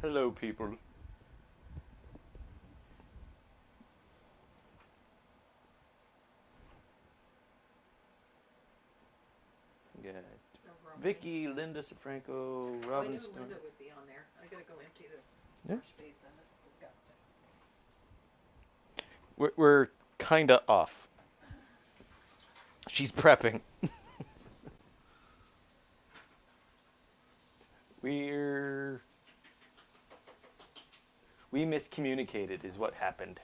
Hello, people. Yeah. Vicky, Linda Safranco, I Robin knew Stone. Linda would be on there. I gotta go empty this Yeah. wash basin. It's disgusting. We're kind of off. She's prepping. We miscommunicated is what happened.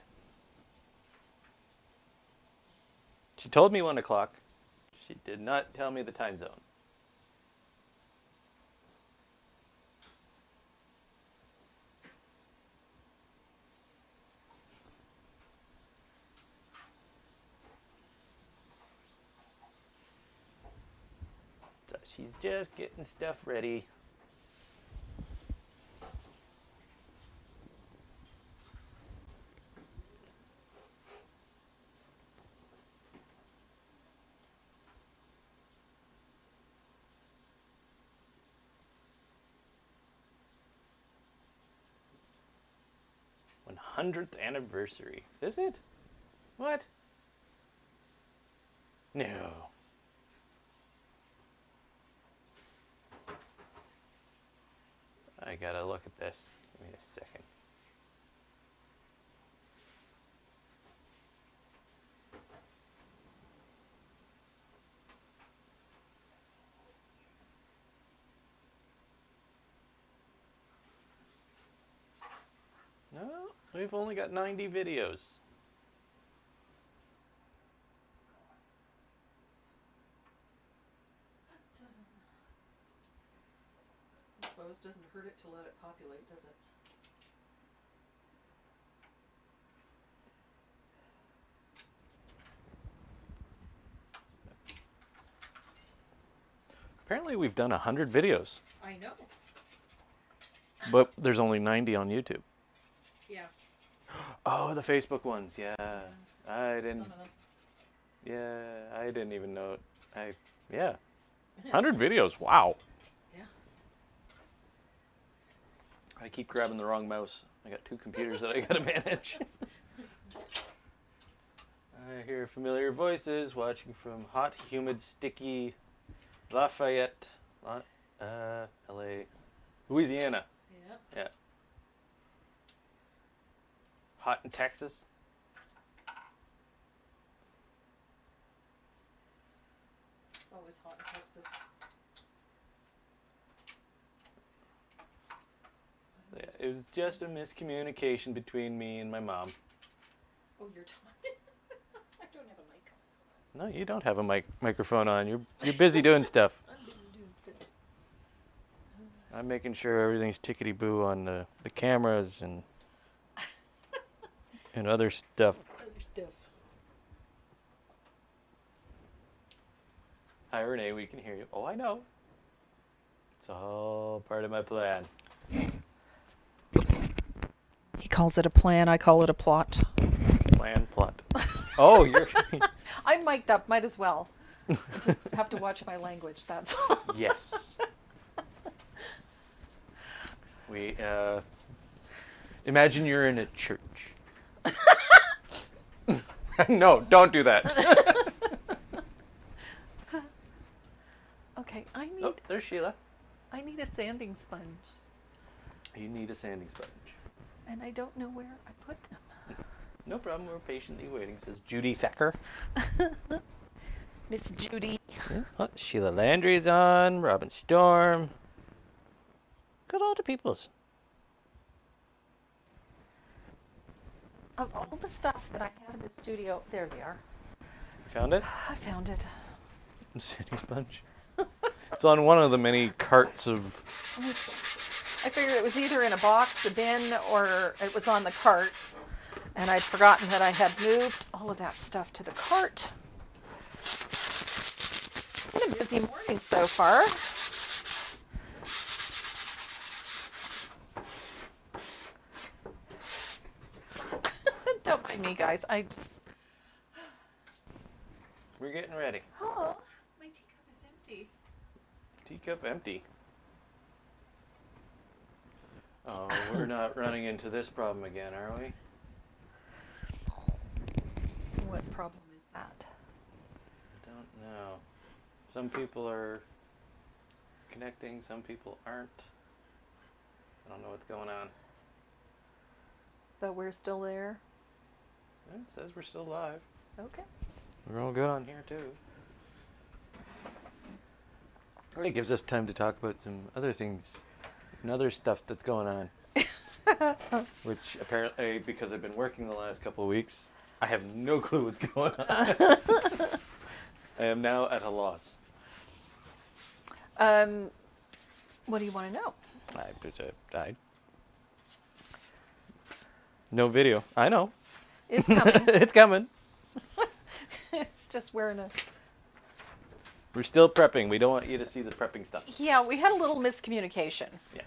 She told me 1 o'clock. She did not tell me the time zone. So she's just getting stuff ready. '100th anniversary. Is it? What? No. I gotta look at this. Give me a second. No, we've only got 90 videos. I suppose it doesn't hurt it to let it populate, does it? Apparently we've done 100 videos, I know. but there's only 90 on YouTube. Yeah. Oh, the Facebook ones, yeah. I didn't. Some of them. Yeah, I didn't even know it. Yeah. 100 videos, wow. Yeah. I keep grabbing the wrong mouse. I got 2 computers that I gotta manage. I hear familiar voices watching from hot, humid, sticky Lafayette, LA, Louisiana. Yeah. Yeah. Hot in Texas. It's always hot in Texas. So yeah, it was just a miscommunication between me and my mom. Oh, you're talking. I don't have a mic on. No, you don't have a microphone on. You're busy doing stuff. I'm busy doing stuff. I'm making sure everything's tickety-boo on the cameras and other stuff. Other stuff. Hi, Renee, we can hear you. Oh, I know. It's all part of my plan. He calls it a plan. I call it a plot. Plan, plot. Oh, you're... I'm mic'd up. Might as well. I just have to watch my language. That's all. Yes. We, imagine you're in a church. No, don't do that. Okay, Oh, there's Sheila. I need a sanding sponge, You need a sanding sponge. and I don't know where I put them. No problem, we're patiently waiting, says Judy Thacker. Miss Judy. Yeah. Oh, Sheila Landry's on, Robin Storm. Good all the peoples. Of all the stuff that I have in the studio, there they are. Found it? I found it. Sanding sponge. It's on one of the many carts of... I figured it was either in a box, the bin, or it was on the cart. And I'd forgotten that I had moved all of that stuff to the cart. Been a busy morning so far. Don't mind me, guys. We're getting ready. Oh, my teacup is empty. Teacup empty. Oh, we're not running into this problem again, are we? What problem is that? I don't know. Some people are connecting, some people aren't. I don't know what's going on. But we're still there? It says we're still live. Okay. We're all good on here, too. It gives us time to talk about some other things and other stuff that's going on. Which apparently, because I've been working the last couple of weeks, I have no clue what's going on. I am now at a loss. What do you want to know? I no video. I know. It's coming. It's coming. It's just wearing a... We're still prepping. We don't want you to see the prepping stuff. Yeah, we had a little miscommunication. Yeah.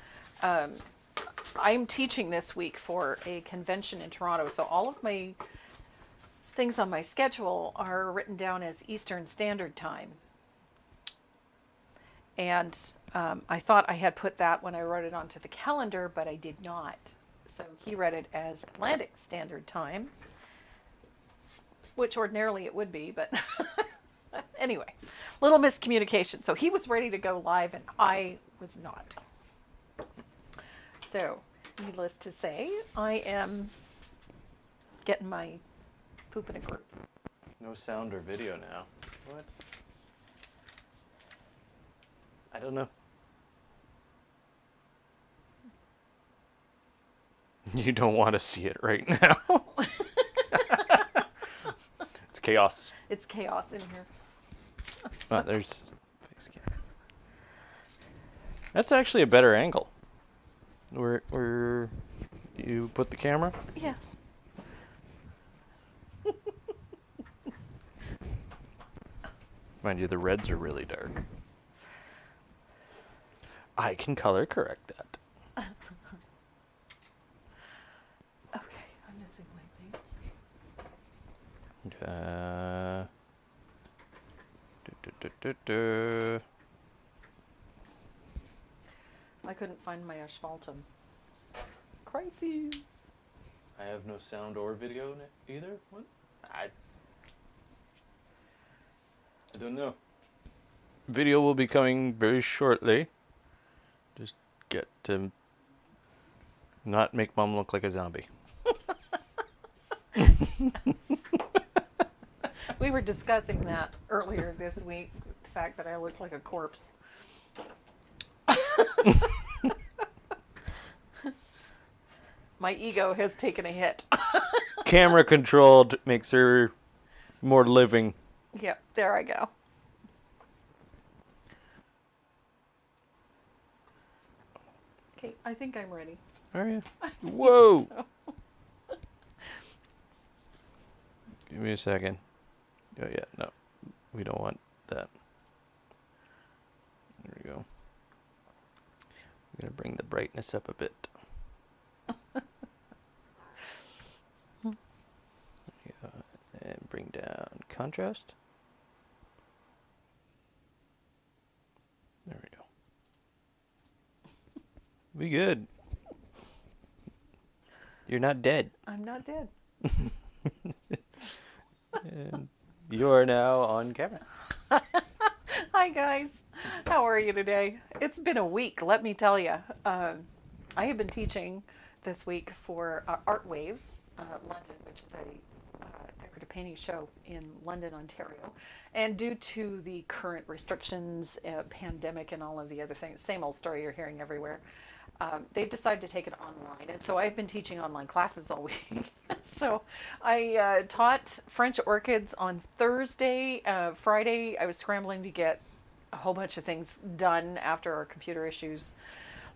I'm teaching this week for a convention in Toronto, so all of my things on my schedule are written down as Eastern Standard Time. And I thought I had put that when I wrote it onto the calendar, but I did not. So he read it as Atlantic Standard Time, which ordinarily it would be, but anyway, little miscommunication. So he was ready to go live and I was not. So, needless to say, I am getting my poop in a group. No sound or video now. What? I don't know. You don't want to see it right now. It's chaos. It's chaos in here. Oh, there's fixed camera. That's actually a better angle. Where you put the camera? Yes. Mind you, the reds are really dark. I can color correct that. Okay, I'm missing my paint. I couldn't find my asphaltum. Crises. I have no sound or video either. What? I don't know. Video will be coming very shortly. Just get to not make Mom look like a zombie. We were discussing that earlier this week, the fact that I look like a corpse. My ego has taken a hit. Camera controlled makes her more living. Yep, there I go. Okay, I think I'm ready. Are you? Whoa! So. Give me a second. Oh yeah, no. We don't want that. There we go. I'm going to bring the brightness up a bit. And bring down contrast. There we go. We good. You're not dead. I'm not dead. And you are now on camera. Hi guys, how are you today? It's been a week, let me tell you. I have been teaching this week for Art Waves, London, which is a decorative painting show in London, Ontario. And due to the current restrictions, pandemic and all of the other things, same old story you're hearing everywhere, they've decided to take it online. And so I've been teaching online classes all week. So I taught French orchids on Thursday. Friday, I was scrambling to get a whole bunch of things done after our computer issues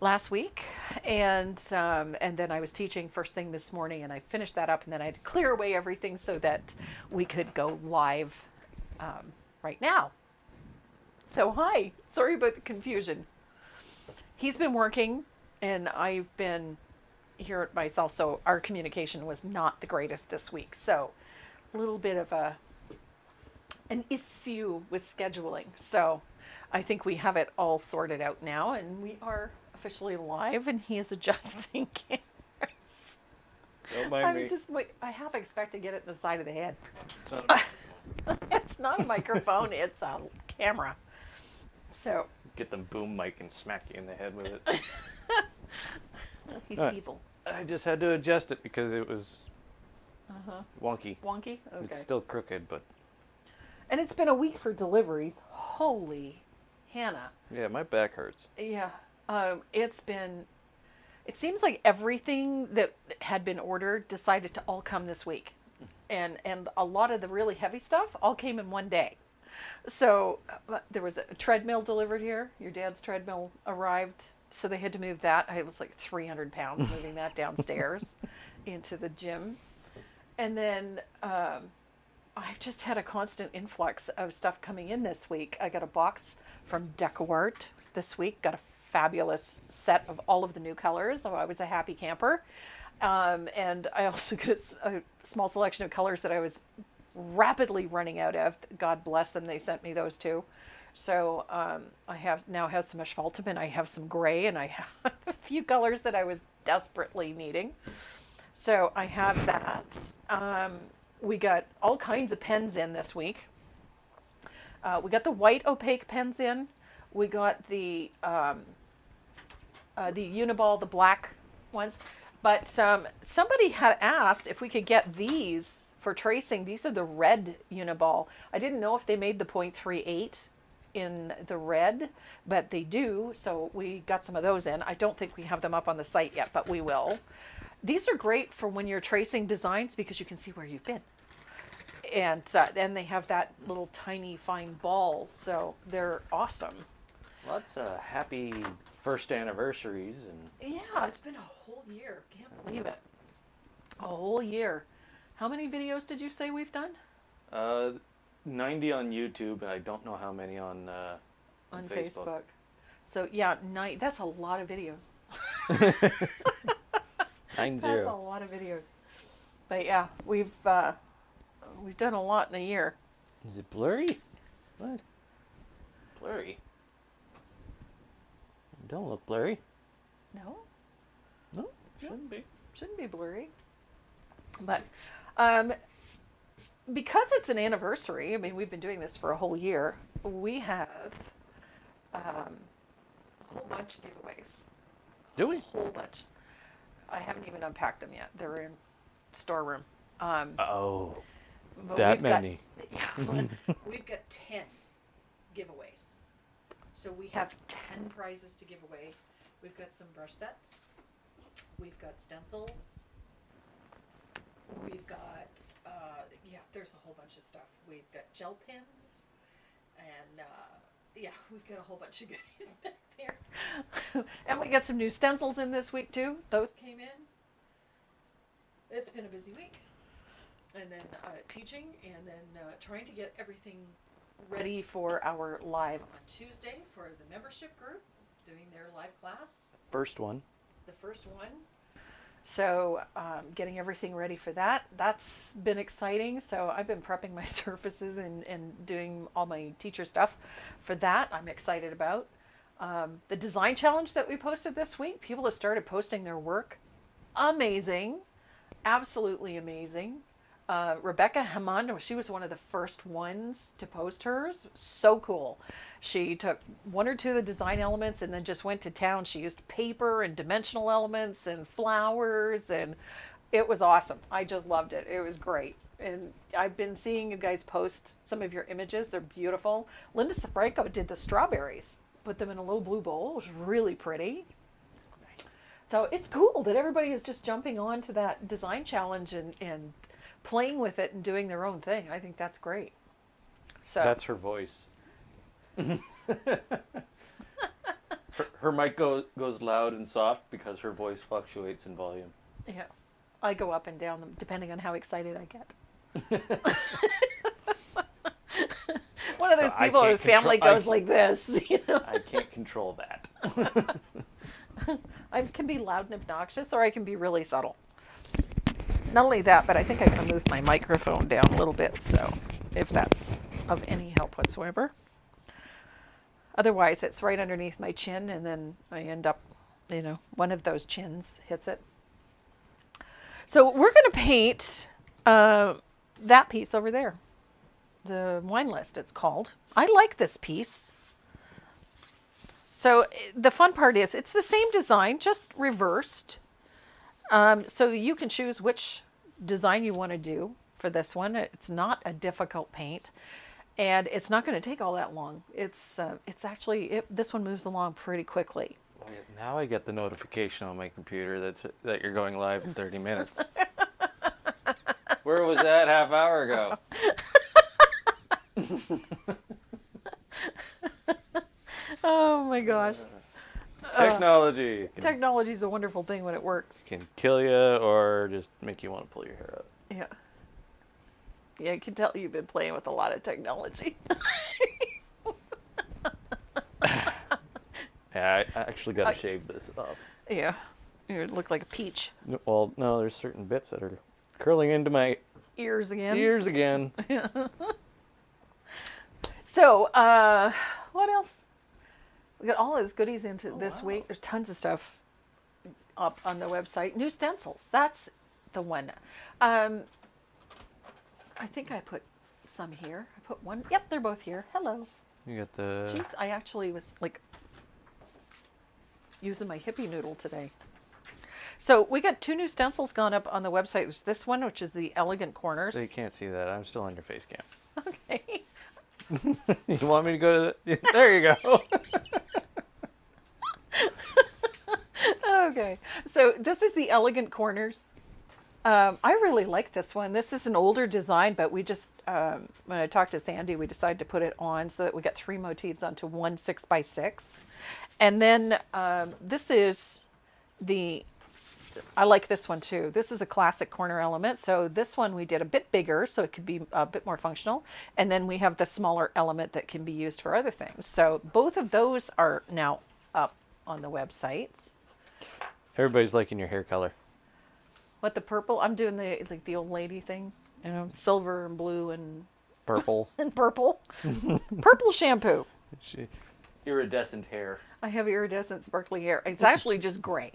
last week. And then I was teaching first thing this morning, and I finished that up, and then I had to clear away everything so that we could go live right now. So hi, sorry about the confusion. He's been working, and I've been here myself, so our communication was not the greatest this week. So a little bit of an issue with scheduling. So I think we have it all sorted out now, and we are officially live, and he is adjusting cameras. Don't mind me. I half expect to get it in the side of the head. It's not It's not a microphone, it's a camera. So get the boom mic and smack you in the head with it. he's evil. I just had to adjust it because it was wonky. Wonky? Okay. It's still crooked, but... And it's been a week for deliveries. Holy Hannah. Yeah, my back hurts. Yeah. It seems like everything that had been ordered decided to all come this week. And a lot of the really heavy stuff all came in one day. So there was a treadmill delivered here. Your dad's treadmill arrived. So they had to move that. It was like 300 pounds moving that downstairs into the gym. And then I've just had a constant influx of stuff coming in this week. I got a box from DecoArt this week. Got a fabulous set of all of the new colors. So I was a happy camper. And I also got a small selection of colors that I was rapidly running out of. God bless them. They sent me those too. So I now have some asphaltum, and I have some gray, and I have a few colors that I was desperately needing. So I have that. We got all kinds of pens in this week. We got the white opaque pens in. We got the Uniball, the black ones. But somebody had asked if we could get these for tracing. These are the red Uniball. I didn't know if they made the 0.38 in the red, but they do. So we got some of those in. I don't think we have them up on the site yet, but we will. These are great for when you're tracing designs because you can see where you've been. And then they have that little tiny fine ball. So they're awesome. Lots of happy first anniversaries. And Yeah, it's been a whole year. Can't believe it. A whole year. How many videos did you say we've done? 90 on YouTube, and I don't know how many on Facebook. So yeah, that's a lot of videos. 90. That's a lot of videos. But yeah, we've done a lot in a year. Is it blurry? What? Blurry? Don't look blurry. No? No, shouldn't be. Shouldn't be blurry. But because it's an anniversary, I mean, we've been doing this for a whole year, we have a whole bunch of giveaways. Do we? A whole bunch. I haven't even unpacked them yet. They're in storeroom. Oh, But that many. We've got 10 giveaways. So we have 10 prizes to give away. We've got some brush sets. We've got stencils. We've got, there's a whole bunch of stuff. We've got gel pens. And, we've got a whole bunch of goodies back there. And we got some new stencils in this week, too. Those came in. It's been a busy week. And then teaching, and then trying to get everything ready for our live on Tuesday for the membership group doing their live class. First one. The first one. So getting everything ready for that. That's been exciting. So I've been prepping my surfaces and doing all my teacher stuff for that. I'm excited about. The design challenge that we posted this week, people have started posting their work. Amazing. Absolutely amazing. Rebecca Hammond, she was one of the first ones to post hers. So cool. She took one or two of the design elements and then just went to town. She used paper and dimensional elements and flowers, and it was awesome. I just loved it. It was great. And I've been seeing you guys post some of your images. They're beautiful. Linda Safranco did the strawberries. Put them in a little blue bowl. It was really pretty. So it's cool that everybody is just jumping on to that design challenge and playing with it and doing their own thing. I think that's great. So That's her voice. her mic goes loud and soft because her voice fluctuates in volume. yeah, I go up and down them depending on how excited I get. One of those people whose family goes like this. You know? I can't control that. I can be loud and obnoxious, or I can be really subtle. Not only that, but I think I'm going to move my microphone down a little bit, so if that's of any help whatsoever. Otherwise, it's right underneath my chin, and then I end up one of those chins hits it. So we're going to paint that piece over there. The wine list, it's called. I like this piece. So the fun part is it's the same design, just reversed. So you can choose which design you want to do for this one. It's not a difficult paint, and it's not going to take all that long. It's actually, this one moves along pretty quickly. Now I get the notification on my computer that you're going live in 30 minutes. Where was that half hour ago? Oh my gosh. Technology. Technology is a wonderful thing when it works. Can kill you or just make you want to pull your hair out. Yeah. Yeah, I can tell you've been playing with a lot of technology. Yeah, I actually got to shave this off. Yeah. You look like a peach. Well, no, there's certain bits that are curling into my Ears again. ears again. So, what else? We got all those goodies into this week. There's tons of stuff up on the website. New stencils. That's the one. I think I put some here. I put one. Yep, they're both here. Hello. You got the... Jeez, I actually was like using my hippie noodle today. So we got 2 new stencils gone up on the website. There's this one, which is the Elegant Corners. They can't see that. I'm still on your face cam. Okay. You want me to go to the... There you go. Okay. So this is the Elegant Corners. I really like this one. This is an older design, but we just, when I talked to Sandy, we decided to put it on so that we got 3 motifs onto one 6x6. And then this is I like this one too. This is a classic corner element. So this one we did a bit bigger so it could be a bit more functional. And then we have the smaller element that can be used for other things. So both of those are now up on the website. Everybody's liking your hair color. What, the purple? I'm doing the old lady thing. Silver and blue and Purple. and purple. Purple shampoo. Iridescent hair. I have iridescent sparkly hair. It's actually just gray.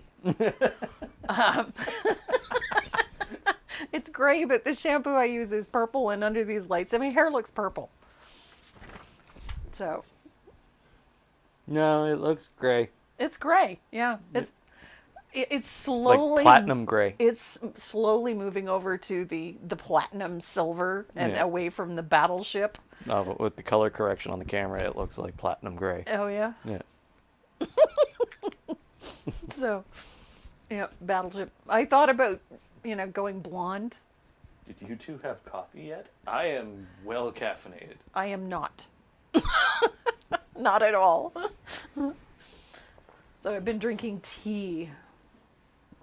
It's gray, but the shampoo I use is purple, and under these lights, my hair looks purple. So. No, it looks gray. It's gray, yeah. It's slowly... Like platinum gray. It's slowly moving over to the platinum silver and away from the battleship. Oh, but with the color correction on the camera, it looks like platinum gray. Oh, yeah? Yeah. So, yeah, battleship. I thought about, going blonde. Did you two have coffee yet? I am well caffeinated. I am not. Not at all. So I've been drinking tea.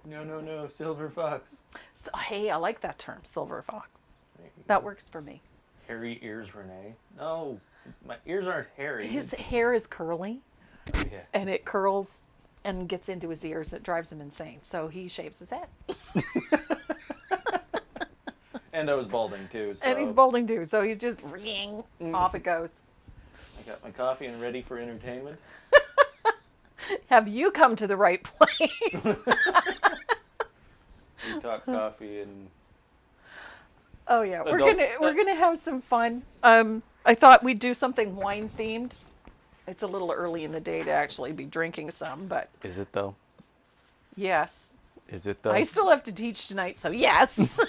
No, silver fox. So, hey, I like that term, silver fox. That works for me. Hairy ears, Renee. No, my ears aren't hairy. His hair is curly, Yeah. and it curls and gets into his ears. It drives him insane. So he shaves his head. And I was balding too. So And he's balding too. So he's just ring, off it goes. I got my coffee and ready for entertainment. Have you come to the right place? We talk coffee and... Oh yeah, we're Adults. gonna have some fun. I thought we'd do something wine themed. It's a little early in the day to actually be drinking some, but Is it though? yes. Is it though? I still have to teach tonight, so yes.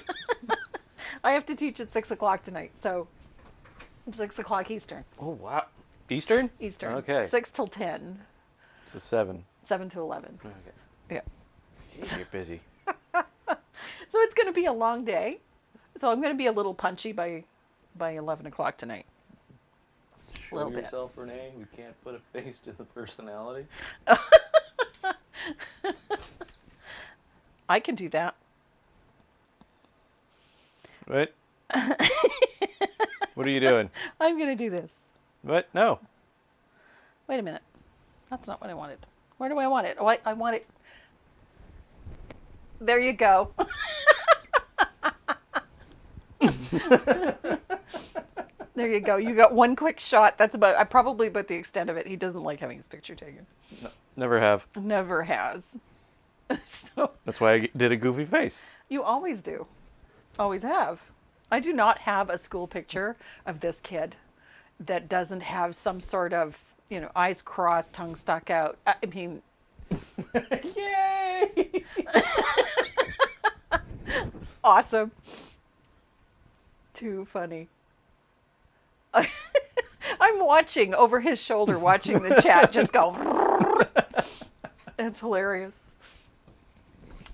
I have to teach at 6 o'clock tonight, so 6 o'clock Eastern. Oh wow. Eastern? Eastern. Okay. 6 till 10. So 7. 7 to 11. Okay. Yeah. Jeez, you're busy. So it's going to be a long day. So I'm going to be a little punchy by 11 o'clock tonight. Show Little bit. yourself, Renee. We can't put a face to the personality. I can do that. What? What are you doing? I'm going to do this. What? No. Wait a minute. That's not what I wanted. Where do I want it? Oh, I want it. There you go. There you go. You got one quick shot. That's probably about the extent of it. He doesn't like having his picture taken. No, never have. Never has. So That's why I did a goofy face. you always do. Always have. I do not have a school picture of this kid that doesn't have some sort of, eyes crossed, tongue stuck out. I mean, Yay! awesome. Too funny. I'm watching over his shoulder, watching the chat just go. It's hilarious.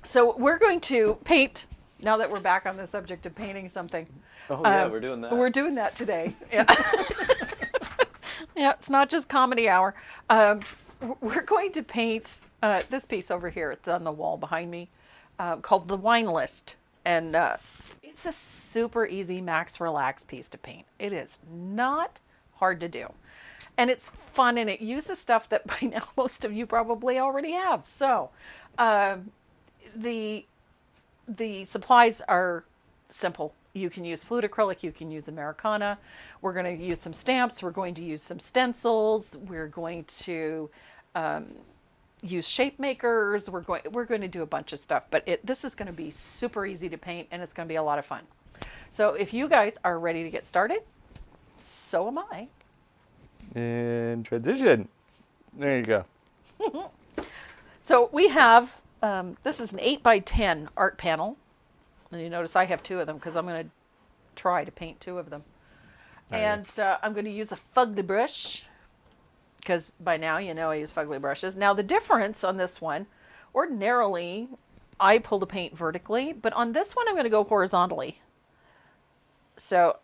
So we're going to paint, now that we're back on the subject of painting something. Oh, yeah, we're doing that. We're doing that today. Yeah. Yeah, it's not just comedy hour. We're going to paint this piece over here. It's on the wall behind me, called the Wine List. And it's a super easy max relax piece to paint. It is not hard to do. And it's fun, and it uses stuff that by now most of you probably already have. So the supplies are simple. You can use fluid acrylic, you can use Americana. We're going to use some stamps, we're going to use some stencils, we're going to use shape makers, we're going to do a bunch of stuff. But this is going to be super easy to paint, and it's going to be a lot of fun. So if you guys are ready to get started, so am I. And transition. There you go. So we have, this is an 8x10 art panel. And you notice I have two of them because I'm going to try to paint two of them. Nice. And I'm going to use a fugly brush because by now you know I use fugly brushes. Now the difference on this one, ordinarily I pull the paint vertically, but on this one I'm going to go horizontally. So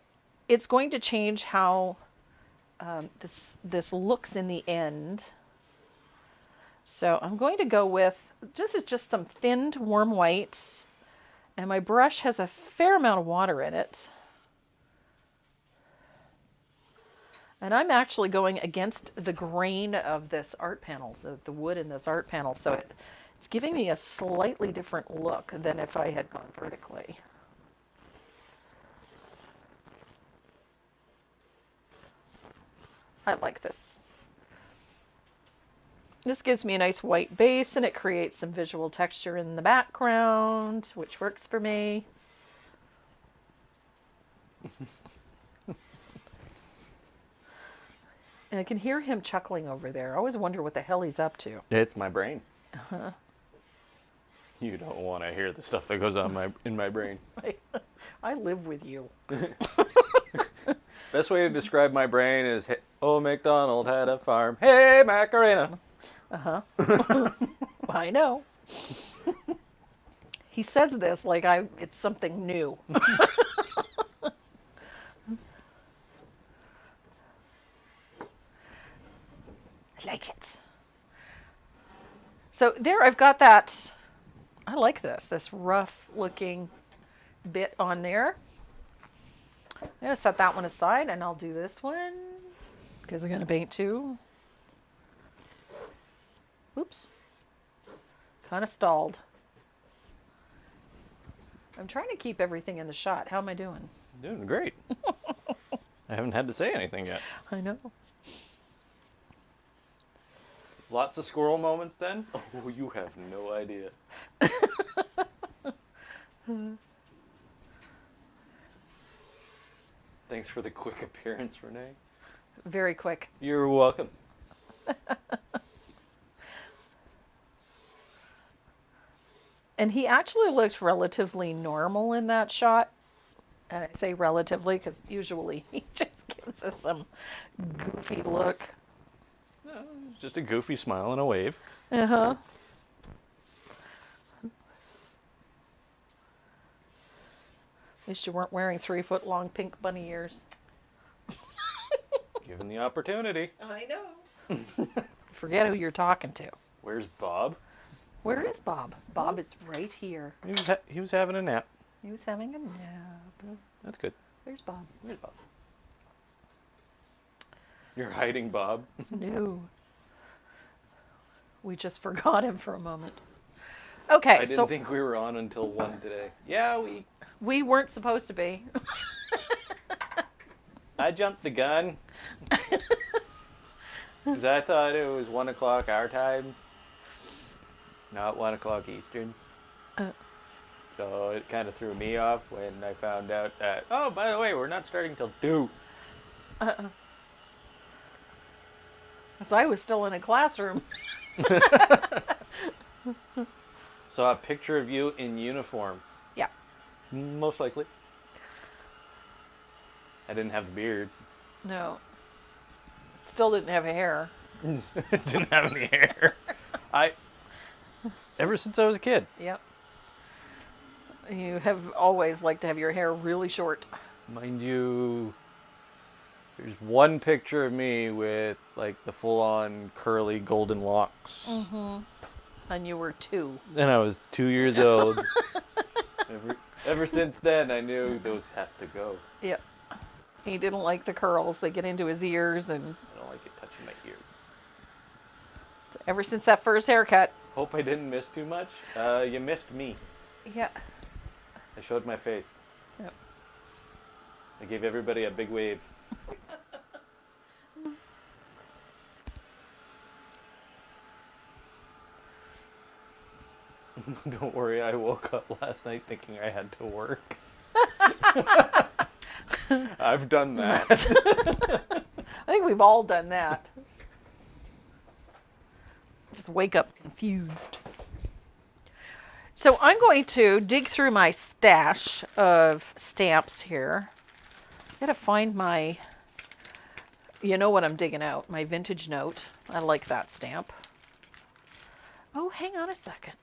it's going to change how this looks in the end. So I'm going to go with, this is just some thinned warm white. And my brush has a fair amount of water in it. And I'm actually going against the grain of this art panel, the wood in this art panel. So it's giving me a slightly different look than if I had gone vertically. I like this. This gives me a nice white base, and it creates some visual texture in the background, which works for me. And I can hear him chuckling over there. I always wonder what the hell he's up to. It's my brain. You don't want to hear the stuff that goes on in my brain. I live with you. Best way to describe my brain is, oh, MacDonald had a farm. Hey, Macarena. Uh-huh. I know. He says this like it's something new. I like it. So there I've got that. I like this rough looking bit on there. I'm going to set that one aside, and I'll do this one because I'm going to paint two. Oops. Kind of stalled. I'm trying to keep everything in the shot. How am I doing? Doing great. I haven't had to say anything yet. I know. Lots of squirrel moments then? Oh, you have no idea. Thanks for the quick appearance, Renee. Very quick. You're welcome. And he actually looked relatively normal in that shot. And I say relatively because usually he just gives us some goofy look. No, just a goofy smile and a wave. Uh-huh. At least you weren't wearing 3-foot-long pink bunny ears. Given the opportunity. I know. Forget who you're talking to. Where's Bob? Where is Bob? Bob is right here. He was having a nap. He was having a nap. That's good. Where's Bob? Where's Bob? You're hiding Bob? No. We just forgot him for a moment. Okay, I didn't think we were on until 1 today. Yeah, we weren't supposed to be. I jumped the gun. Because I thought it was 1 o'clock our time. Not 1 o'clock Eastern. So it kind of threw me off when I found out that, oh, by the way, we're not starting till 2. Because I was still in a classroom. Saw a picture of you in uniform. Yeah. Most likely. I didn't have the beard. No. Still didn't have hair. Didn't have any hair. Ever since I was a kid. Yep. You have always liked to have your hair really short. Mind you, there's one picture of me with like the full-on curly golden locks. Mm-hmm. And you were 2. And I was 2 years old. Ever since then, I knew those have to go. Yep. He didn't like the curls. They get into his ears, and I don't like it touching my ears. so ever since that first haircut. Hope I didn't miss too much. You missed me. Yeah. I showed my face. Yep. I gave everybody a big wave. Don't worry, I woke up last night thinking I had to work. I've done that. I think we've all done that. Just wake up confused. So I'm going to dig through my stash of stamps here. I gotta find my, you know what I'm digging out, my vintage note. I like that stamp. Oh, hang on a second.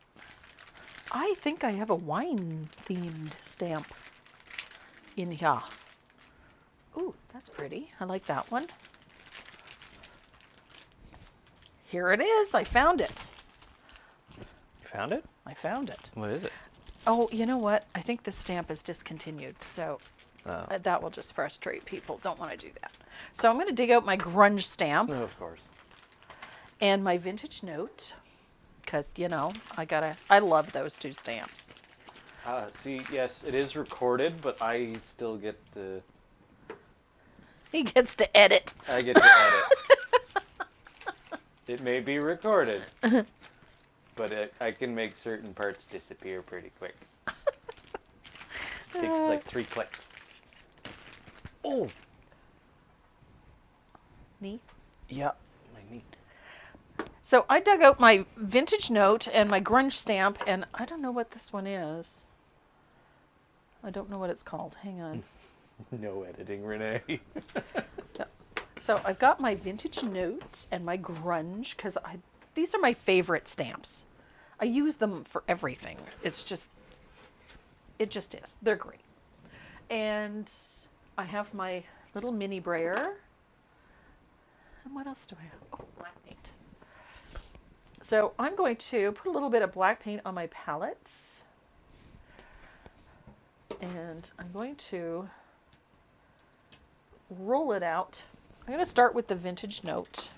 I think I have a wine themed stamp in here. Ooh, that's pretty. I like that one. Here it is. I found it. You found it? I found it. What is it? Oh, you know what? I think this stamp is discontinued, so that will just frustrate people. Don't want to do that. So I'm going to dig out my grunge stamp. No, of course. And my vintage note, because, you know, I love those 2 stamps. See, yes, it is recorded, but I still get the... He gets to edit. I get to edit. It may be recorded, but I can make certain parts disappear pretty quick. Takes like 3 clicks. Oh! Knee? Yeah, my knee. So I dug out my vintage note and my grunge stamp, and I don't know what this one is. I don't know what it's called. Hang on. No editing, Renee. So I've got my vintage note and my grunge, because these are my favorite stamps. I use them for everything. It just is. They're great. And I have my little mini brayer. And what else do I have? Oh, black paint. So I'm going to put a little bit of black paint on my palette. And I'm going to roll it out. I'm going to start with the vintage note.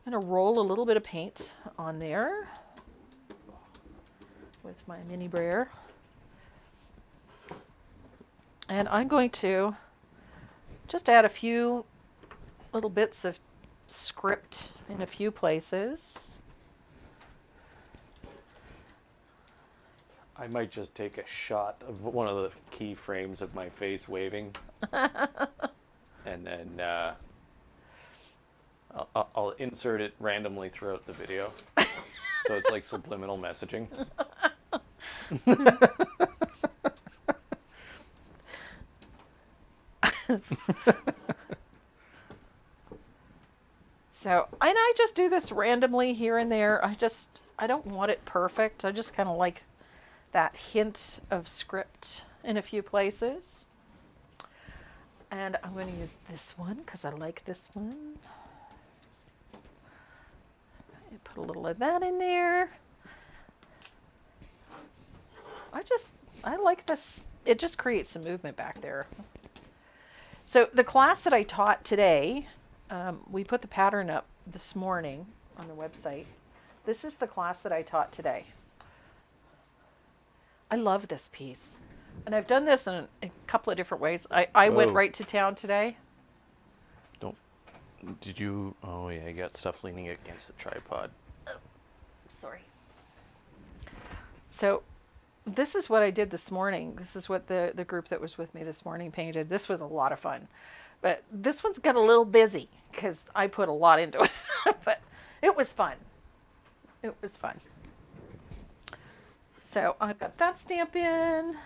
I'm going to roll a little bit of paint on there with my mini brayer. And I'm going to just add a few little bits of script in a few places. I might just take a shot of one of the key frames of my face waving. And then I'll insert it randomly throughout the video. So it's like subliminal messaging. So, and I just do this randomly here and there. I don't want it perfect. I just kind of like that hint of script in a few places. And I'm going to use this one because I like this one. Put a little of that in there. I like this. It just creates some movement back there. So the class that I taught today, we put the pattern up this morning on the website. This is the class that I taught today. I love this piece. And I've done this in a couple of different ways. I went right to town today. Did you? Oh yeah, you got stuff leaning against the tripod. Sorry. So this is what I did this morning. This is what the group that was with me this morning painted. This was a lot of fun. But this one's got a little busy because I put a lot into it. But it was fun. It was fun. So I've got that stamp in.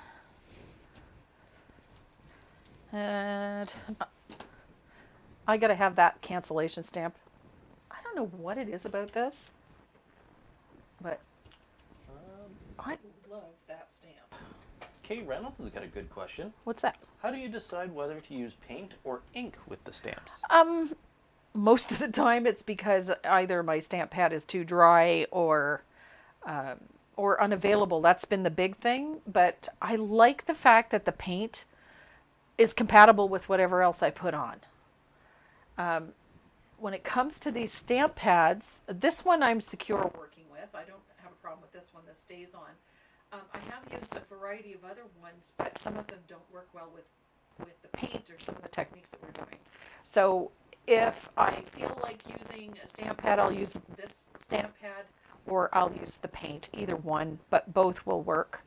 And I got to have that cancellation stamp. I don't know what it is about this, but I love that stamp. Kay Reynolds has got a good question. What's that? How do you decide whether to use paint or ink with the stamps? Most of the time it's because either my stamp pad is too dry or unavailable. That's been the big thing. But I like the fact that the paint is compatible with whatever else I put on. When it comes to these stamp pads, this one I'm secure working with. I don't have a problem with this one. This stays on. I have used a variety of other ones, but some of them don't work well with the paint or some of the techniques that we're doing. So if I feel like using a stamp pad, I'll use this stamp pad or I'll use the paint, either one, but both will work.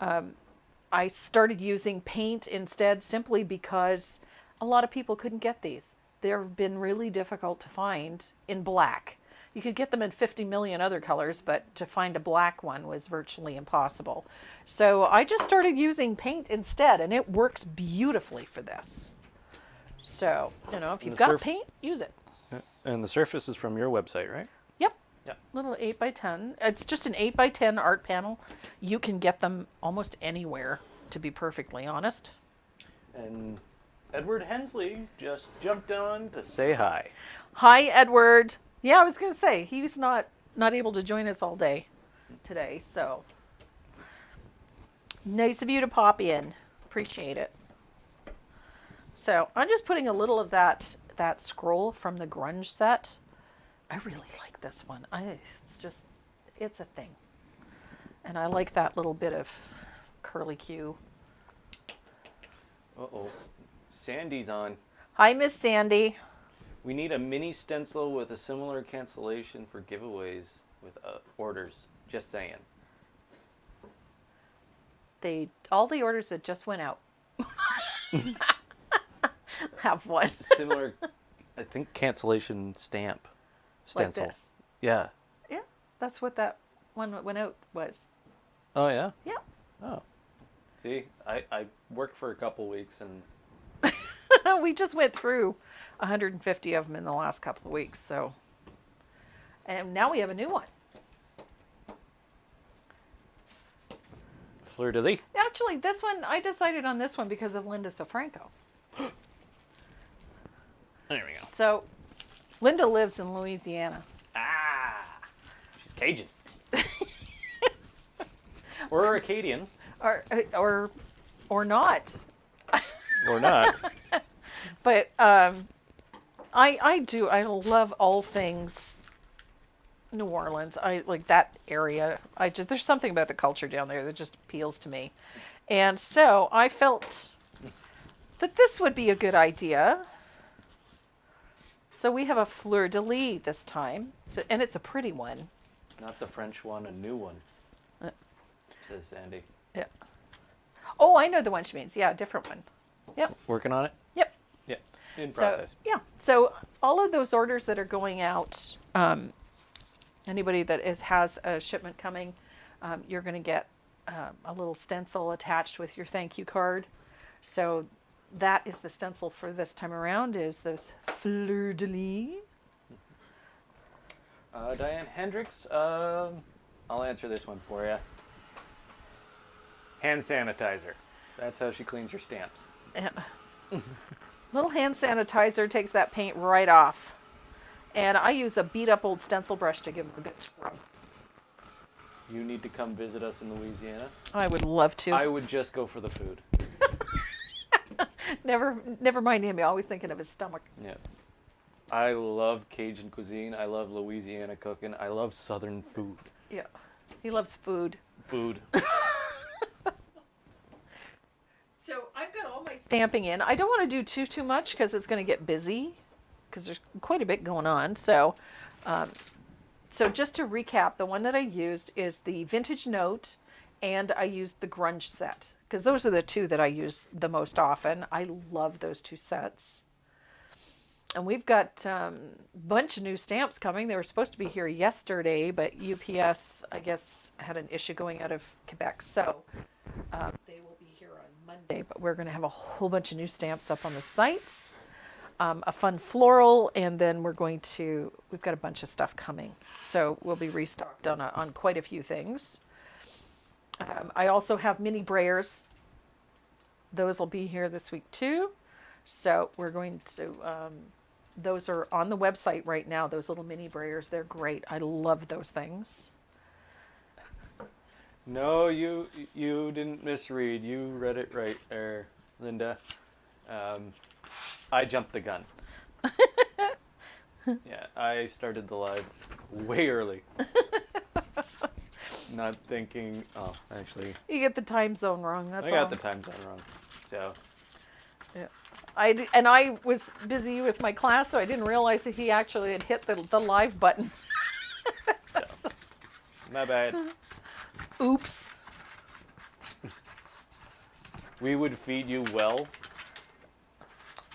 I started using paint instead simply because a lot of people couldn't get these. They've been really difficult to find in black. You could get them in 50 million other colors, but to find a black one was virtually impossible. So I just started using paint instead, and it works beautifully for this. So, if you've got paint, use it. And the surface is from your website, right? Yep. Yep. Little 8x10. It's just an 8x10 art panel. You can get them almost anywhere, to be perfectly honest. And Edward Hensley just jumped on to say hi. Hi, Edward. Yeah, I was going to say, he's not able to join us all day today, so nice of you to pop in. Appreciate it. So I'm just putting a little of that scroll from the grunge set. I really like this one. It's a thing. And I like that little bit of curly Q. Uh-oh. Sandy's on. Hi, Miss Sandy. We need a mini stencil with a similar cancellation for giveaways with orders. Just saying. All the orders that just went out have one. Similar, I think, cancellation stamp stencil. Like this. Yeah. Yeah, that's what that one that went out was. Oh, yeah? Yeah. Oh. See, I worked for a couple weeks and... We just went through 150 of them in the last couple of weeks, so. And now we have a new one. Fleur-De-Lis. Actually, this one, I decided on this one because of Linda Sofranco. There we go. So, Linda lives in Louisiana. Ah! She's Cajun. Or Acadian. Or not. Or not. But I love all things New Orleans. I like that area. There's something about the culture down there that just appeals to me. And so I felt that this would be a good idea. So we have a Fleur-De-Lis this time. And it's a pretty one. Not the French one, a new one. Says Sandy. Yeah. Oh, I know the one she means. Yeah, a different one. Yep. Working on it? Yep. Yeah. In process. So, yeah. So all of those orders that are going out, anybody that has a shipment coming, you're going to get a little stencil attached with your thank you card. So that is the stencil for this time around, is this Fleur-De-Lis. Diane Hendricks, I'll answer this one for you. Hand sanitizer. That's how she cleans her stamps. Yeah. Little hand sanitizer takes that paint right off. And I use a beat up old stencil brush to give them a good scrub. You need to come visit us in Louisiana. I would love to. I would just go for the food. Never mind him. You're always thinking of his stomach. Yeah. I love Cajun cuisine. I love Louisiana cooking. I love Southern food. Yeah. He loves food. Food. So I've got all my stamping in. I don't want to do too much because it's going to get busy because there's quite a bit going on. So, so just to recap, the one that I used is the Vintage Note, and I used the Grunge set, because those are the two that I use the most often. I love those two sets. And we've got a bunch of new stamps coming. They were supposed to be here yesterday, but UPS, I guess, had an issue going out of Quebec. So they will be here on Monday, but we're going to have a whole bunch of new stamps up on the site. A fun floral, and then we've got a bunch of stuff coming. So we'll be restocked on quite a few things. I also have mini brayers. Those will be here this week too. So we're going to, those are on the website right now, those little mini brayers. They're great. I love those things. No, you didn't misread. You read it right there, Linda. I jumped the gun. Yeah, I started the live way early. Not thinking, actually. You get the time zone wrong, that's all. I got the time zone wrong. So. Yeah. I was busy with my class, so I didn't realize that he actually had hit the live button. So, my bad. Oops. We would feed you well.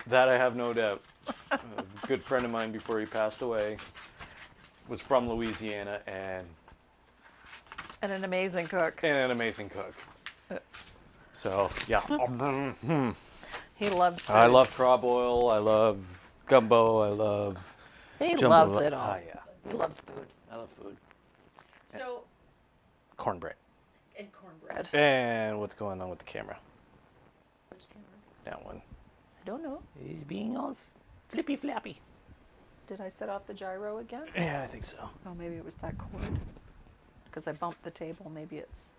That I have no doubt. A good friend of mine before he passed away was from Louisiana and an amazing cook. So, yeah. He loves food. I love crab oil. I love gumbo. He loves it all. Oh, yeah. He loves food. I love food. So, Cornbread. and cornbread. And what's going on with the camera? Which camera? That one. I don't know. He's being all flippy flappy. Did I set off the gyro again? Yeah, I think so. Oh, maybe it was that cord. Because I bumped the table. Maybe it's...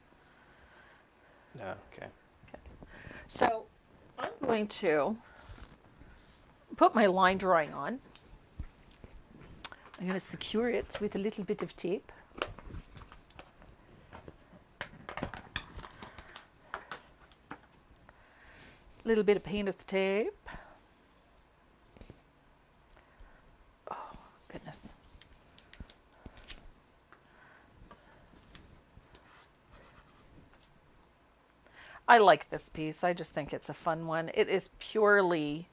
Yeah, okay. So, I'm going to put my line drawing on. I'm going to secure it with a little bit of tape. A little bit of painter's tape. Oh, goodness. I like this piece. I just think it's a fun one. It is purely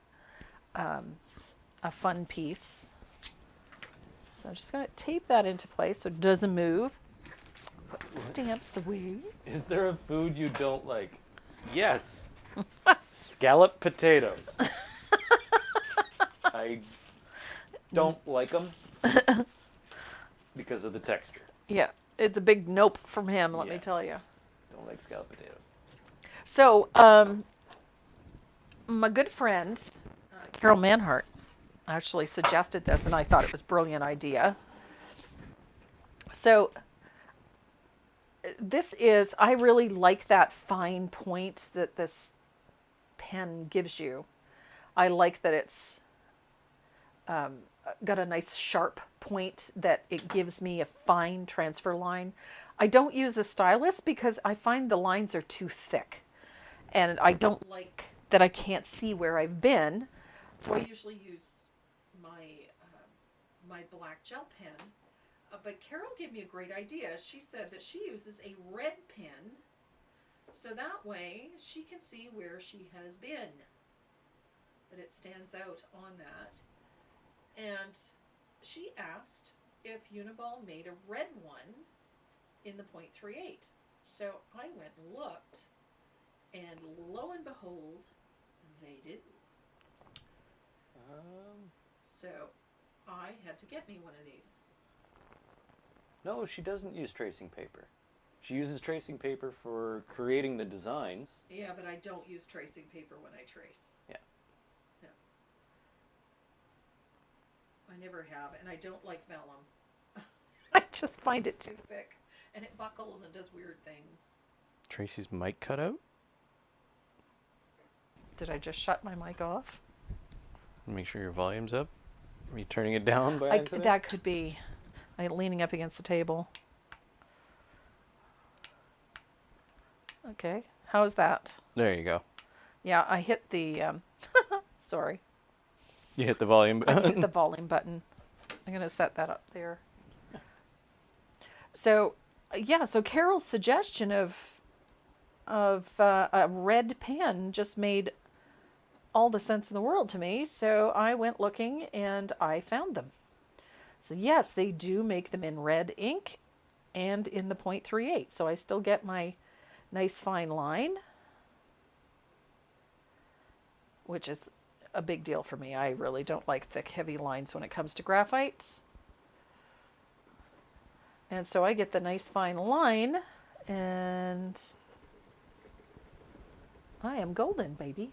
a fun piece. So I'm just going to tape that into place so it doesn't move. Put the stamps away. Is there a food you don't like? Yes. Scalloped potatoes. I don't like them because of the texture. Yeah, it's a big nope from him, let me tell you. Don't like scalloped potatoes. So, my good friend, Carol Manhart, actually suggested this, and I thought it was a brilliant idea. So, I really like that fine point that this pen gives you. I like that it's got a nice sharp point that it gives me a fine transfer line. I don't use a stylus because I find the lines are too thick. And I don't like that I can't see where I've been. So I usually use my black gel pen. But Carol gave me a great idea. She said that she uses a red pen, so that way she can see where she has been. That it stands out on that. And she asked if Uniball made a red one in the .38. So I went and looked, and lo and behold, they didn't. So I had to get me one of these. No, she doesn't use tracing paper. She uses tracing paper for creating the designs. Yeah, but I don't use tracing paper when I trace. Yeah. No. I never have, and I don't like vellum. I just find it too thick, and it buckles and does weird things. Tracy's mic cut out? Did I just shut my mic off? Make sure your volume's up. Are you turning it down by accident? That could be. I'm leaning up against the table. Okay, how's that? There you go. Yeah, I hit the, sorry. You hit the volume I button. hit the volume button. I'm going to set that up there. So, yeah, so Carol's suggestion of a red pen just made all the sense in the world to me. So I went looking and I found them. So yes, they do make them in red ink and in the 0.38. So I still get my nice fine line, which is a big deal for me. I really don't like thick, heavy lines when it comes to graphite. And so I get the nice fine line, and I am golden, baby.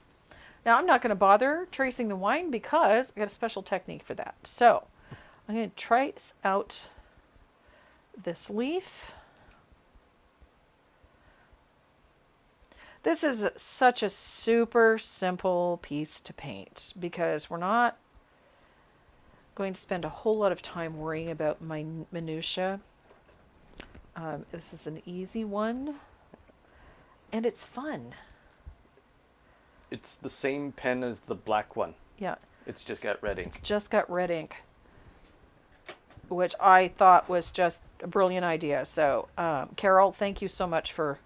Now I'm not going to bother tracing the wine because I got a special technique for that. So I'm going to trace out this leaf. This is such a super simple piece to paint because we're not going to spend a whole lot of time worrying about my minutia. This is an easy one, and it's fun. It's the same pen as the black one. Yeah. It's just got red ink. It's just got red ink, which I thought was just a brilliant idea. So, Carol, thank you so much for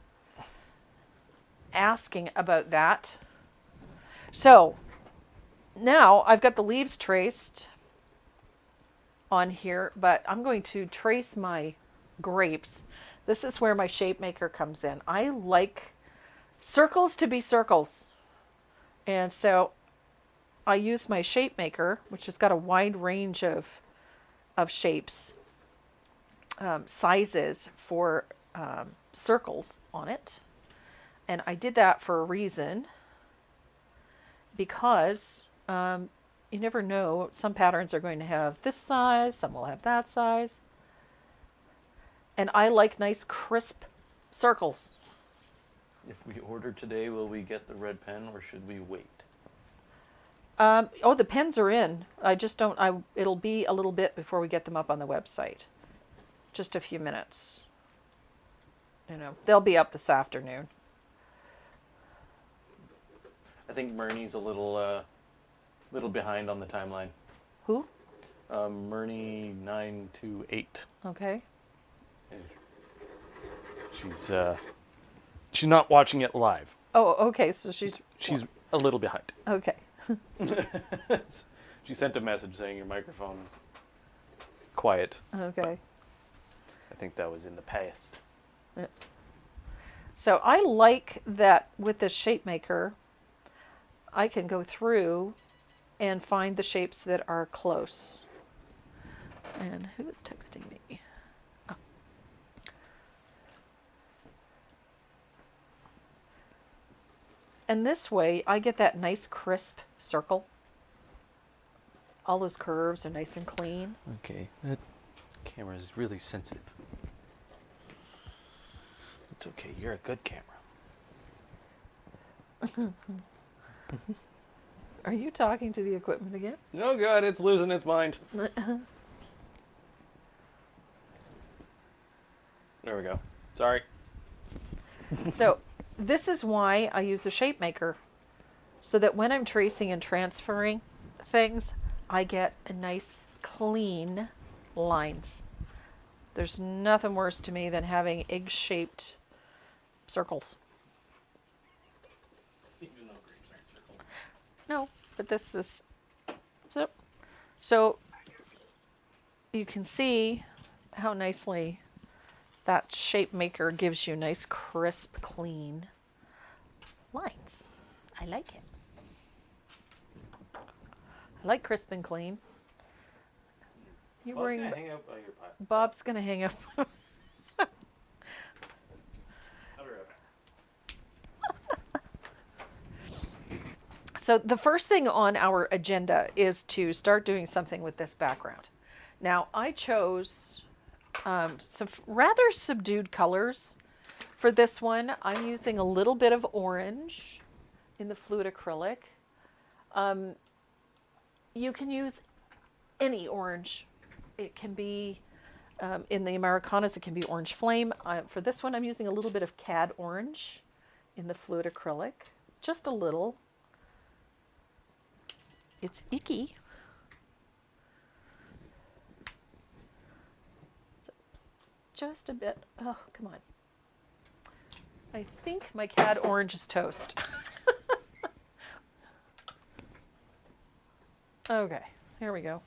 asking about that. So, now I've got the leaves traced on here, but I'm going to trace my grapes. This is where my shape maker comes in. I like circles to be circles. And so I use my shape maker, which has got a wide range of shapes, sizes for circles on it. And I did that for a reason, because you never know. Some patterns are going to have this size, some will have that size. And I like nice crisp circles. If we order today, will we get the red pen or should we wait? Oh, the pens are in. I just don't, it'll be a little bit before we get them up on the website. Just a few minutes. You know, they'll be up this afternoon. I think Murney's a little behind on the timeline. Who? Murney 928. Okay. She's not watching it live. Oh, okay. So she's a little behind. okay. She sent a message saying your microphone is quiet. Okay. I think that was in the past. So I like that with this shape maker, I can go through and find the shapes that are close. And who is texting me? Oh. And this way, I get that nice crisp circle. All those curves are nice and clean. Okay, that camera is really sensitive. It's okay, you're a good camera. Are you talking to the equipment again? Oh God, it's losing its mind. There we go. Sorry. So this is why I use a shape maker, so that when I'm tracing and transferring things, I get a nice clean lines. There's nothing worse to me than having egg-shaped circles. No, but this is so you can see how nicely that shape maker gives you nice, crisp, clean lines. I like it. I like crisp and clean. Hang up your pot. Bob's gonna hang up. So the first thing on our agenda is to start doing something with this background. Now I chose some rather subdued colors for this one. I'm using a little bit of orange in the fluid acrylic. You can use any orange. It can be, in the Americanas, it can be orange flame. For this one, I'm using a little bit of cad orange in the fluid acrylic. Just a little. It's icky. just a bit. Oh, come on. I think my cad orange is toast. Okay, here we go.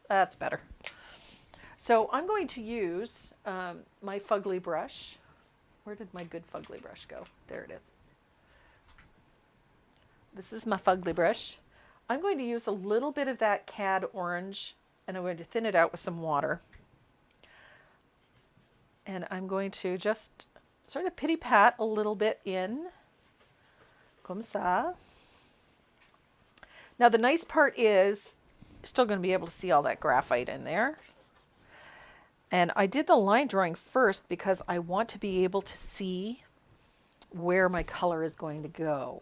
That's better. So I'm going to use my fugly brush. Where did my good fugly brush go? There it is. This is my fugly brush. I'm going to use a little bit of that cad orange, and I'm going to thin it out with some water. And I'm going to just sort of pity-pat a little bit in, comme ça. Now the nice part is, you're still going to be able to see all that graphite in there. And I did the line drawing first because I want to be able to see where my color is going to go,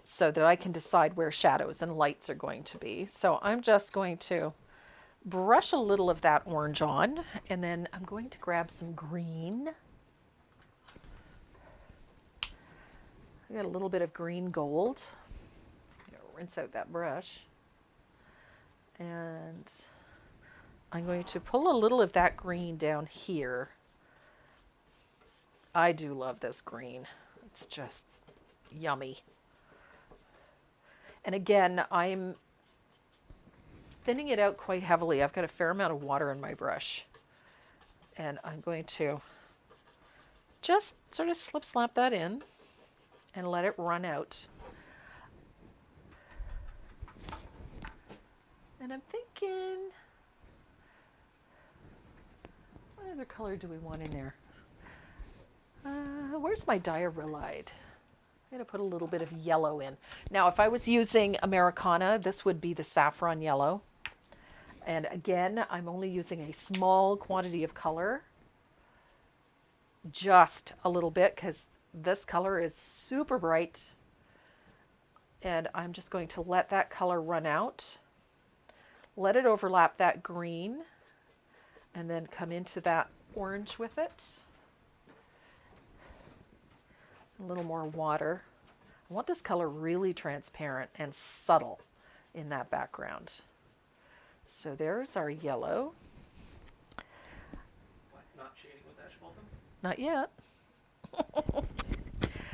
so that I can decide where shadows and lights are going to be. So I'm just going to brush a little of that orange on, and then I'm going to grab some green. I got a little bit of green gold. I'm gonna rinse out that brush. And I'm going to pull a little of that green down here. I do love this green. It's just yummy. And again, I'm thinning it out quite heavily. I've got a fair amount of water in my brush. And I'm going to just sort of slip slap that in and let it run out. And I'm thinking, what other color do we want in there? Where's my diarylide? I'm going to put a little bit of yellow in. Now, if I was using Americana, this would be the saffron yellow. And again, I'm only using a small quantity of color. Just a little bit, because this color is super bright. And I'm just going to let that color run out. Let it overlap that green. And then come into that orange with it. A little more water. I want this color really transparent and subtle in that background. So there's our yellow. What, not shading with asphaltum? Not yet.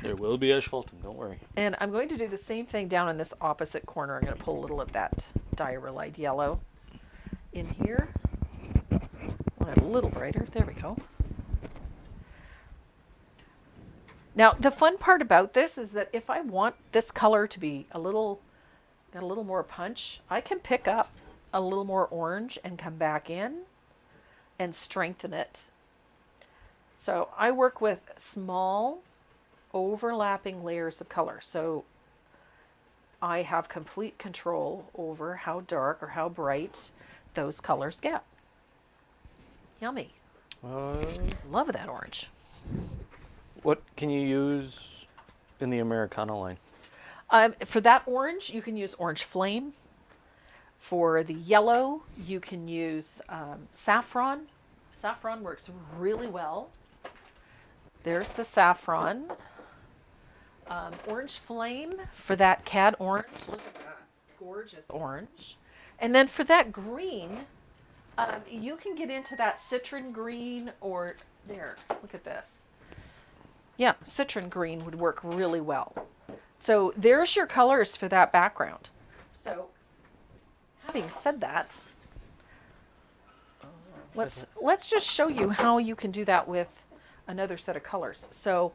There will be asphaltum, don't worry. And I'm going to do the same thing down in this opposite corner. I'm going to pull a little of that diarylide yellow in here. I want it a little brighter. There we go. Now, the fun part about this is that if I want this color to be got a little more punch, I can pick up a little more orange and come back in and strengthen it. So I work with small overlapping layers of color. So I have complete control over how dark or how bright those colors get. Yummy. Love that orange. What can you use in the Americana line? For that orange, you can use orange flame. For the yellow, you can use saffron. Saffron works really well. There's the saffron. Orange flame for that cad orange. Look at that. Gorgeous orange. And then for that green, you can get into that citron green or there. Look at this. Yeah, citron green would work really well. So there's your colors for that background. So having said that, let's just show you how you can do that with another set of colors. So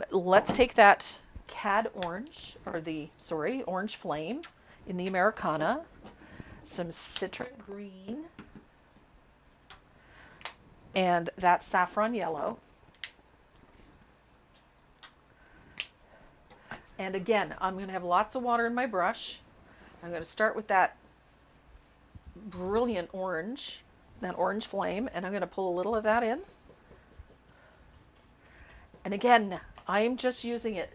let's take that cad orange, or orange flame in the Americana, some citron green, and that saffron yellow. And again, I'm going to have lots of water in my brush. I'm going to start with that brilliant orange, that orange flame, and I'm going to pull a little of that in. And again, I'm just using it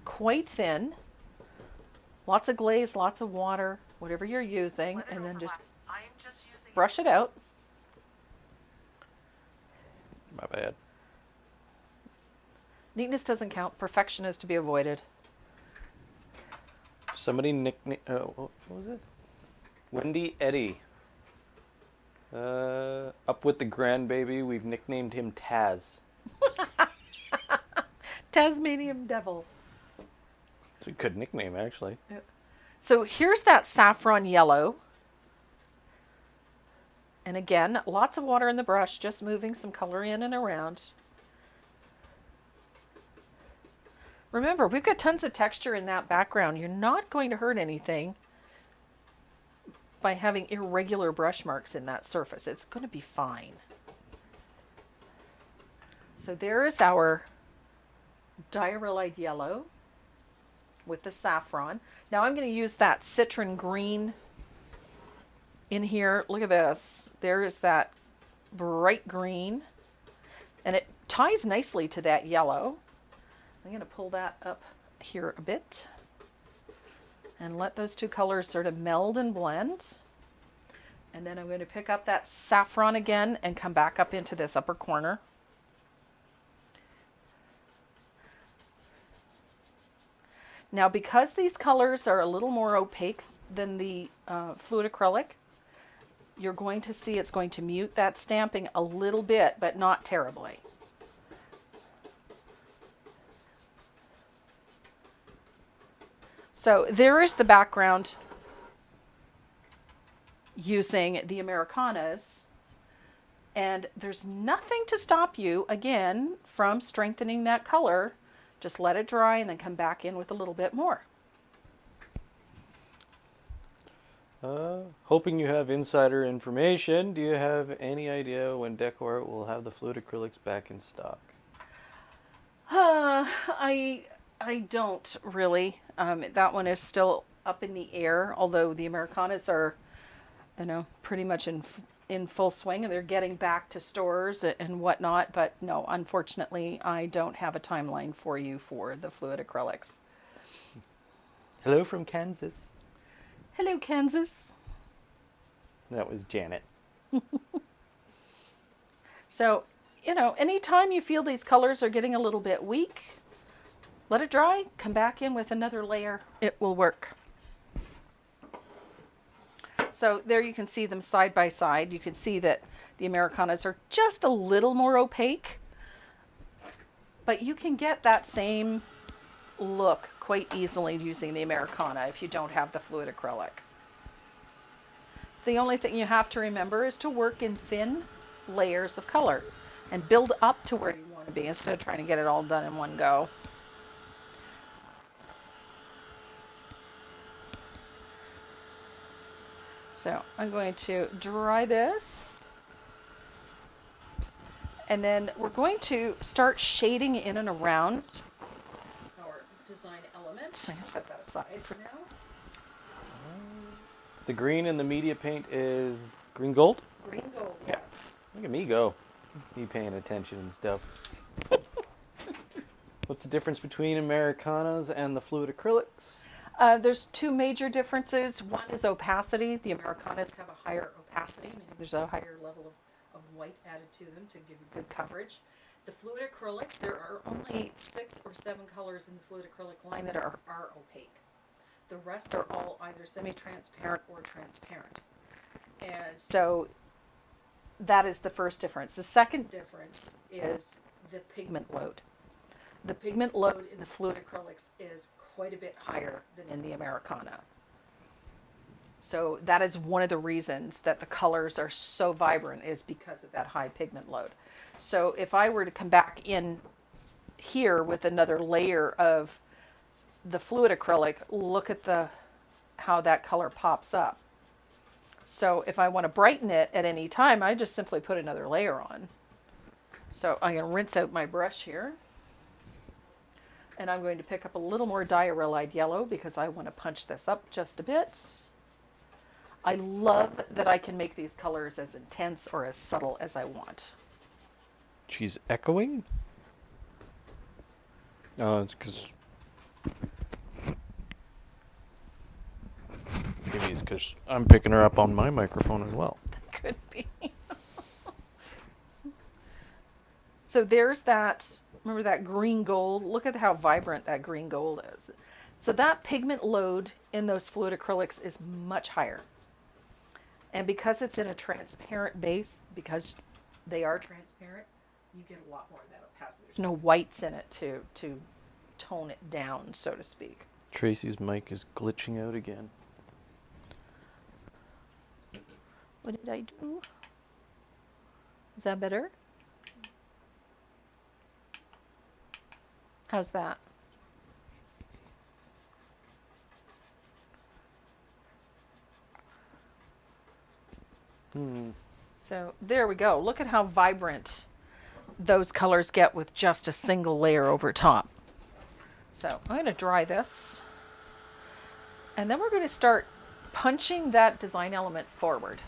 quite thin. Lots of glaze, lots of water, whatever you're using, and then just brush it out. My bad. Neatness doesn't count. Perfection is to be avoided. Somebody nicknamed, what was it? Wendy Eddy. Up with the grandbaby, we've nicknamed him Taz. Tasmanian Devil. It's a good nickname, actually. Yep. So here's that saffron yellow. And again, lots of water in the brush, just moving some color in and around. Remember, we've got tons of texture in that background. You're not going to hurt anything by having irregular brush marks in that surface. It's going to be fine. So there is our diarrhea yellow with the saffron. Now I'm going to use that citron green in here. Look at this. There is that bright green, and it ties nicely to that yellow. I'm going to pull that up here a bit and let those two colors sort of meld and blend. And then I'm going to pick up that saffron again and come back up into this upper corner. Now, because these colors are a little more opaque than the fluid acrylic, you're going to see it's going to mute that stamping a little bit, but not terribly. So there is the background using the Americanas, and there's nothing to stop you, again, from strengthening that color. Just let it dry and then come back in with a little bit more. Hoping you have insider information, do you have any idea when Decor will have the fluid acrylics back in stock? I don't really. That one is still up in the air, although the Americanas are, pretty much in full swing, and they're getting back to stores and whatnot. But no, unfortunately, I don't have a timeline for you for the fluid acrylics. Hello from Kansas. Hello, Kansas. That was Janet. So, anytime you feel these colors are getting a little bit weak, let it dry, come back in with another layer. It will work. So there you can see them side by side. You can see that the Americanas are just a little more opaque, but you can get that same look quite easily using the Americana if you don't have the fluid acrylic. The only thing you have to remember is to work in thin layers of color and build up to where you want to be instead of trying to get it all done in one go. So I'm going to dry this, and then we're going to start shading in and around our design element. I'm going to set that aside for now. The green in the media paint is green gold? Green gold, yes. Look at me go. Me paying attention and stuff. What's the difference between Americanas and the fluid acrylics? There's two major differences. One is opacity. The Americanas have a higher opacity, meaning there's a higher level of white added to them to give you good coverage. The fluid acrylics, there are only 6 or 7 colors in the fluid acrylic line that are opaque. The rest are all either semi-transparent or transparent. And so that is the first difference. The second difference is the pigment load. The pigment load in the fluid acrylics is quite a bit higher than in the Americana. So that is one of the reasons that the colors are so vibrant, is because of that high pigment load. So if I were to come back in here with another layer of the fluid acrylic, look at how that color pops up. So if I want to brighten it at any time, I just simply put another layer on. So I'm going to rinse out my brush here. And I'm going to pick up a little more diarrhea yellow because I want to punch this up just a bit. I love that I can make these colors as intense or as subtle as I want. She's echoing? Oh, it's because... Maybe it's because I'm picking her up on my microphone as well. That could be. So there's that... Remember that green gold? Look at how vibrant that green gold is. So that pigment load in those fluid acrylics is much higher. And because it's in a transparent base, because they are transparent, you get a lot more of that opacity. There's no whites in it to tone it down, so to speak. Tracy's mic is glitching out again. What did I do? Is that better? How's that? So there we go. Look at how vibrant those colors get with just a single layer over top. So I'm going to dry this. And then we're going to start punching that design element forward.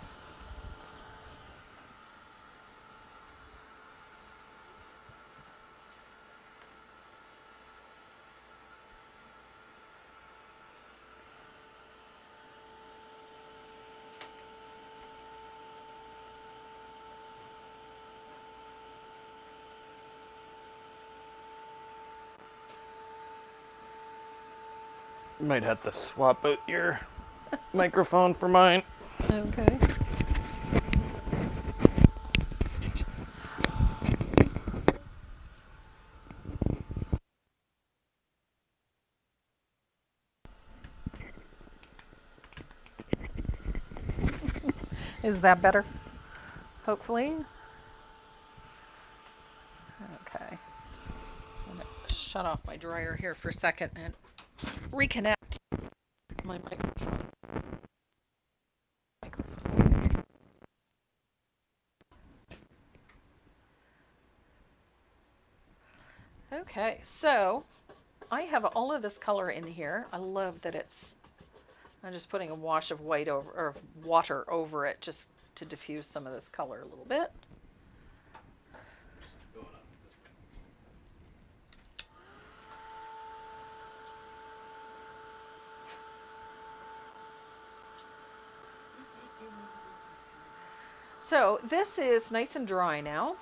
You might have to swap out your microphone for mine. Okay. Is that better? Hopefully. Okay. I'm going to shut off my dryer here for a second and reconnect my microphone. Okay, so I have all of this color in here. I love that I'm just putting a wash of white over, or water over it, just to diffuse some of this color a little bit. So this is nice and dry now.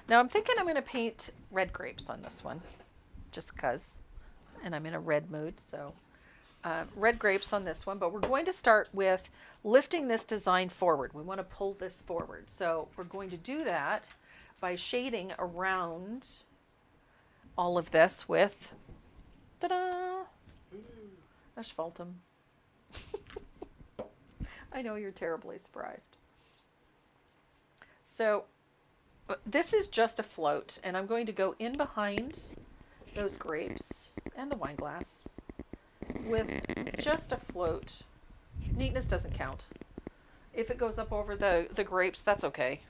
Now I'm thinking I'm going to paint red grapes on this one, just because, and I'm in a red mood, so red grapes on this one. But we're going to start with lifting this design forward. We want to pull this forward. So we're going to do that by shading around all of this with, ta-da, asphaltum. I know you're terribly surprised. So this is just a float, and I'm going to go in behind those grapes and the wine glass with just a float. Neatness doesn't count. If it goes up over the grapes, that's okay.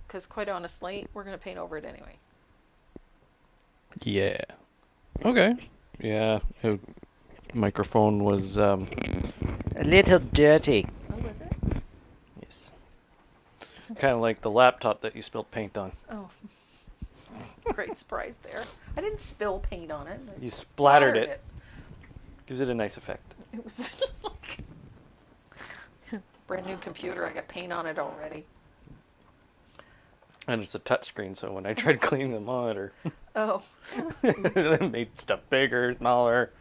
Because quite honestly, we're going to paint over it anyway. Yeah. Okay. Yeah. Microphone was a little dirty. Oh, was it? Yes. Kind of like the laptop that you spilled paint on. Oh. Great surprise there. I didn't spill paint on it. You splattered it. Gives it a nice effect. It was like brand new computer. I got paint on it already. And it's a touchscreen, so when I tried cleaning the monitor, Oh. it made stuff bigger, smaller,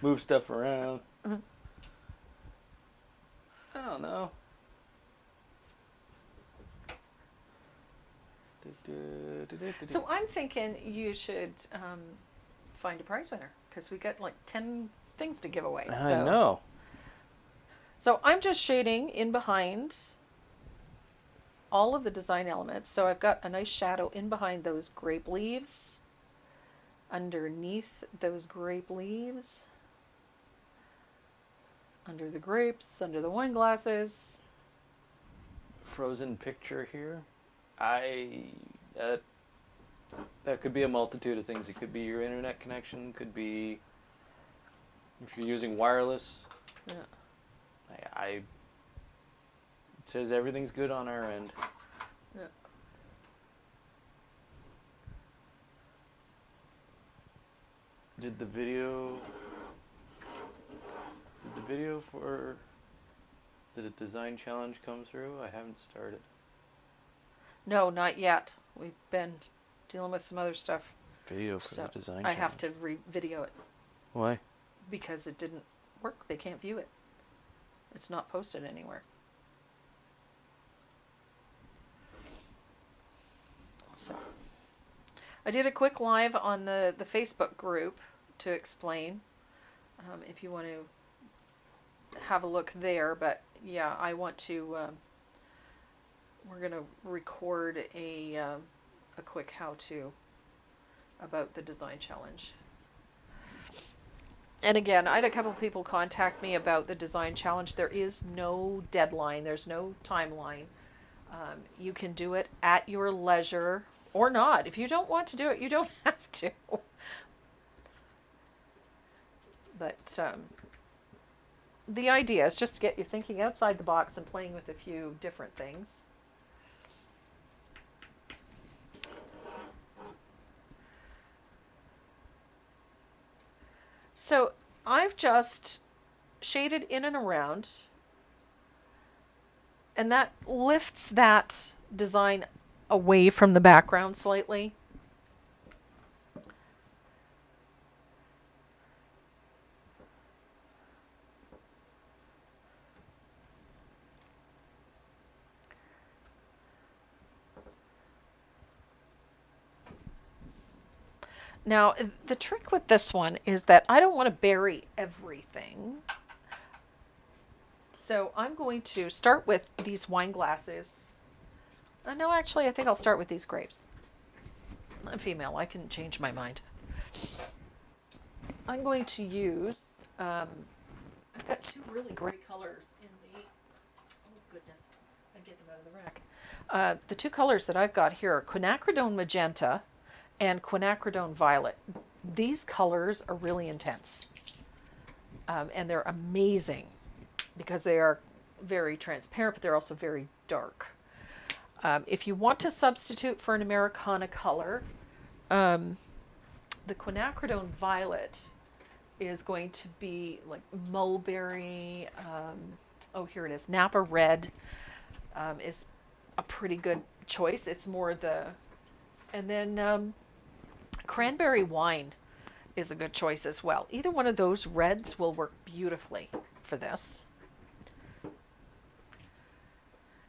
move stuff around. Uh-huh. I don't know. So I'm thinking you should find a prize winner, because we got like 10 things to give away. I know. So I'm just shading in behind all of the design elements. So I've got a nice shadow in behind those grape leaves, underneath those grape leaves, under the grapes, under the wine glasses. Frozen picture here. That could be a multitude of things. It could be your internet connection. Could be if you're using wireless. Yeah. It says everything's good on our end. Yeah. Did the video for the design challenge come through? I haven't started. No, not yet. We've been dealing with some other stuff. Video for So the design I challenge. have to video it. Why? Because it didn't work. They can't view it. It's not posted anywhere. So I did a quick live on the Facebook group to explain, if you want to have a look there. But yeah, I want to, we're going to record a quick how-to about the design challenge. And again, I had a couple of people contact me about the design challenge. There is no deadline. There's no timeline. You can do it at your leisure or not. If you don't want to do it, you don't have to. But the idea is just to get you thinking outside the box and playing with a few different things. So I've just shaded in and around, and that lifts that design away from the background slightly. Now, the trick with this one is that I don't want to bury everything. So I'm going to start with these wine glasses. No, actually, I think I'll start with these grapes. I'm female. I can change my mind. I'm going to use, I've got two really great colors in the, oh goodness, I get them out of the rack. The two colors that I've got here are quinacridone magenta and quinacridone violet. These colors are really intense, and they're amazing because they are very transparent, but they're also very dark. If you want to substitute for an Americana color, the quinacridone violet is going to be like mulberry, oh here it is, Napa red is a pretty good choice. It's more the, and then cranberry wine is a good choice as well. Either one of those reds will work beautifully for this.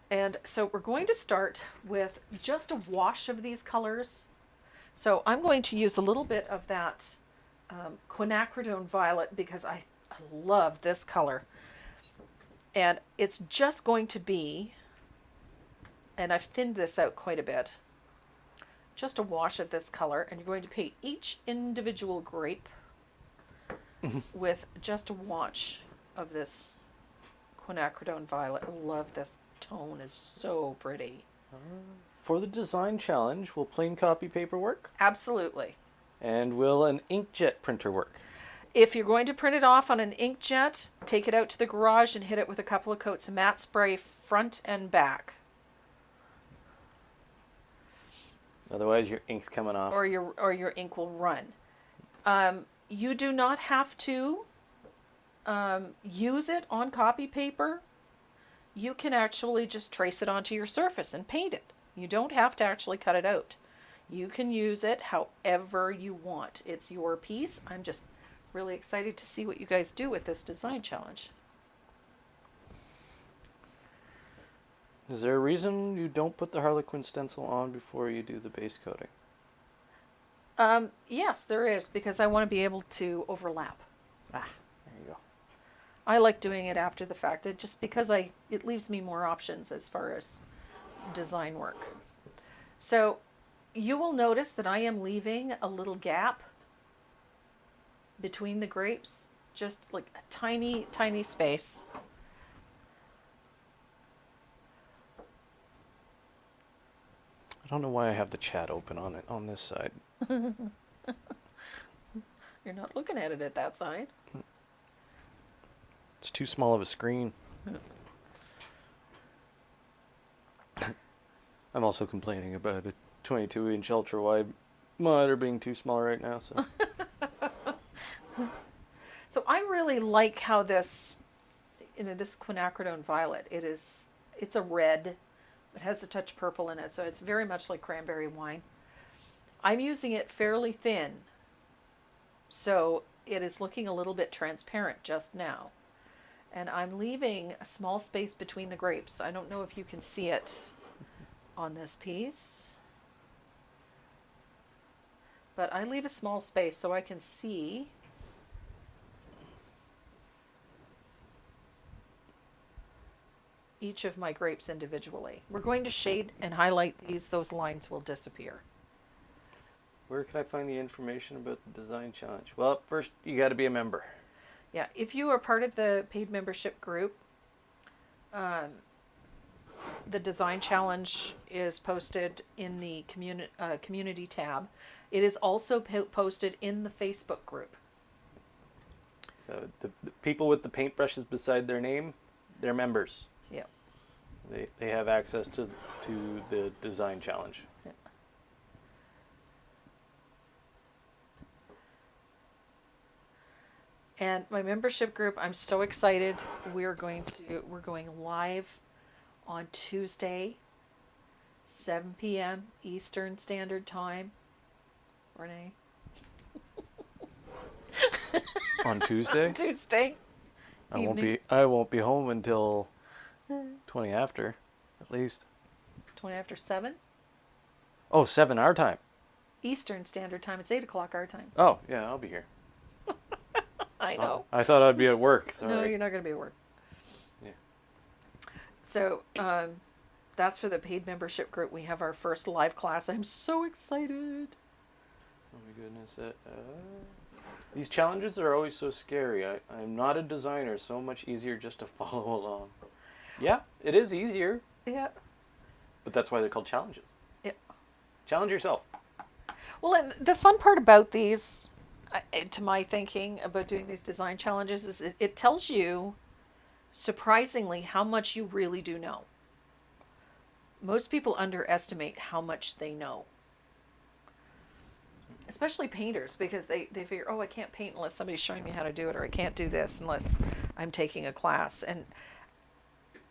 And so we're going to start with just a wash of these colors. So I'm going to use a little bit of that quinacridone violet because I love this color. And it's just going to be, and I've thinned this out quite a bit, just a wash of this color, and you're going to paint each individual grape with just a wash of this quinacridone violet. I love this tone, is so pretty. For the design challenge, will plain copy paper work? Absolutely. And will an inkjet printer work? If you're going to print it off on an inkjet, take it out to the garage and hit it with a couple of coats of matte spray front and back. Otherwise, your ink's coming off. Or your ink will run. You do not have to use it on copy paper. You can actually just trace it onto your surface and paint it. You don't have to actually cut it out. You can use it however you want. It's your piece. I'm just really excited to see what you guys do with this design challenge. Is there a reason you don't put the Harlequin stencil on before you do the base coating? Yes, there is, because I want to be able to overlap. Ah, there you go. I like doing it after the fact, just because it leaves me more options as far as design work. So you will notice that I am leaving a little gap between the grapes, just like a tiny, tiny space. I don't know why I have the chat open on it on this side. You're not looking at it at that side. It's too small of a screen. I'm also complaining about a 22-inch ultra-wide monitor being too small right now. So, so I really like how this, this quinacridone violet. It's a red. It has a touch purple in it, so it's very much like cranberry wine. I'm using it fairly thin, so it is looking a little bit transparent just now. And I'm leaving a small space between the grapes. I don't know if you can see it on this piece. But I leave a small space so I can see each of my grapes individually. We're going to shade and highlight these. Those lines will disappear. Where can I find the information about the design challenge? Well, first you got to be a member. Yeah, if you are part of the paid membership group, the design challenge is posted in the community tab. It is also posted in the Facebook group. So the people with the paintbrushes beside their name, they're members. Yeah. They have access to the design challenge. Yeah. And my membership group, I'm so excited. We're going live on Tuesday, 7 p.m. Eastern Standard Time. Renee. On Tuesday? Tuesday. I won't be home until 20 after, at least. 20 after 7? Oh, 7 our time. Eastern Standard Time. It's 8 o'clock our time. Oh, yeah, I'll be here. I know. I thought I'd be at work. Sorry. No, you're not going to be at work. Yeah. So, that's for the paid membership group. We have our first live class. I'm so excited. Oh my goodness. These challenges are always so scary. I'm not a designer, so much easier just to follow along. Yeah, it is easier. Yeah. But that's why they're called challenges. Yeah. Challenge yourself. Well, and the fun part about these, to my thinking about doing these design challenges, is it tells you, surprisingly, how much you really do know. Most people underestimate how much they know. Especially painters, because they figure, oh, I can't paint unless somebody's showing me how to do it, or I can't do this unless I'm taking a class. And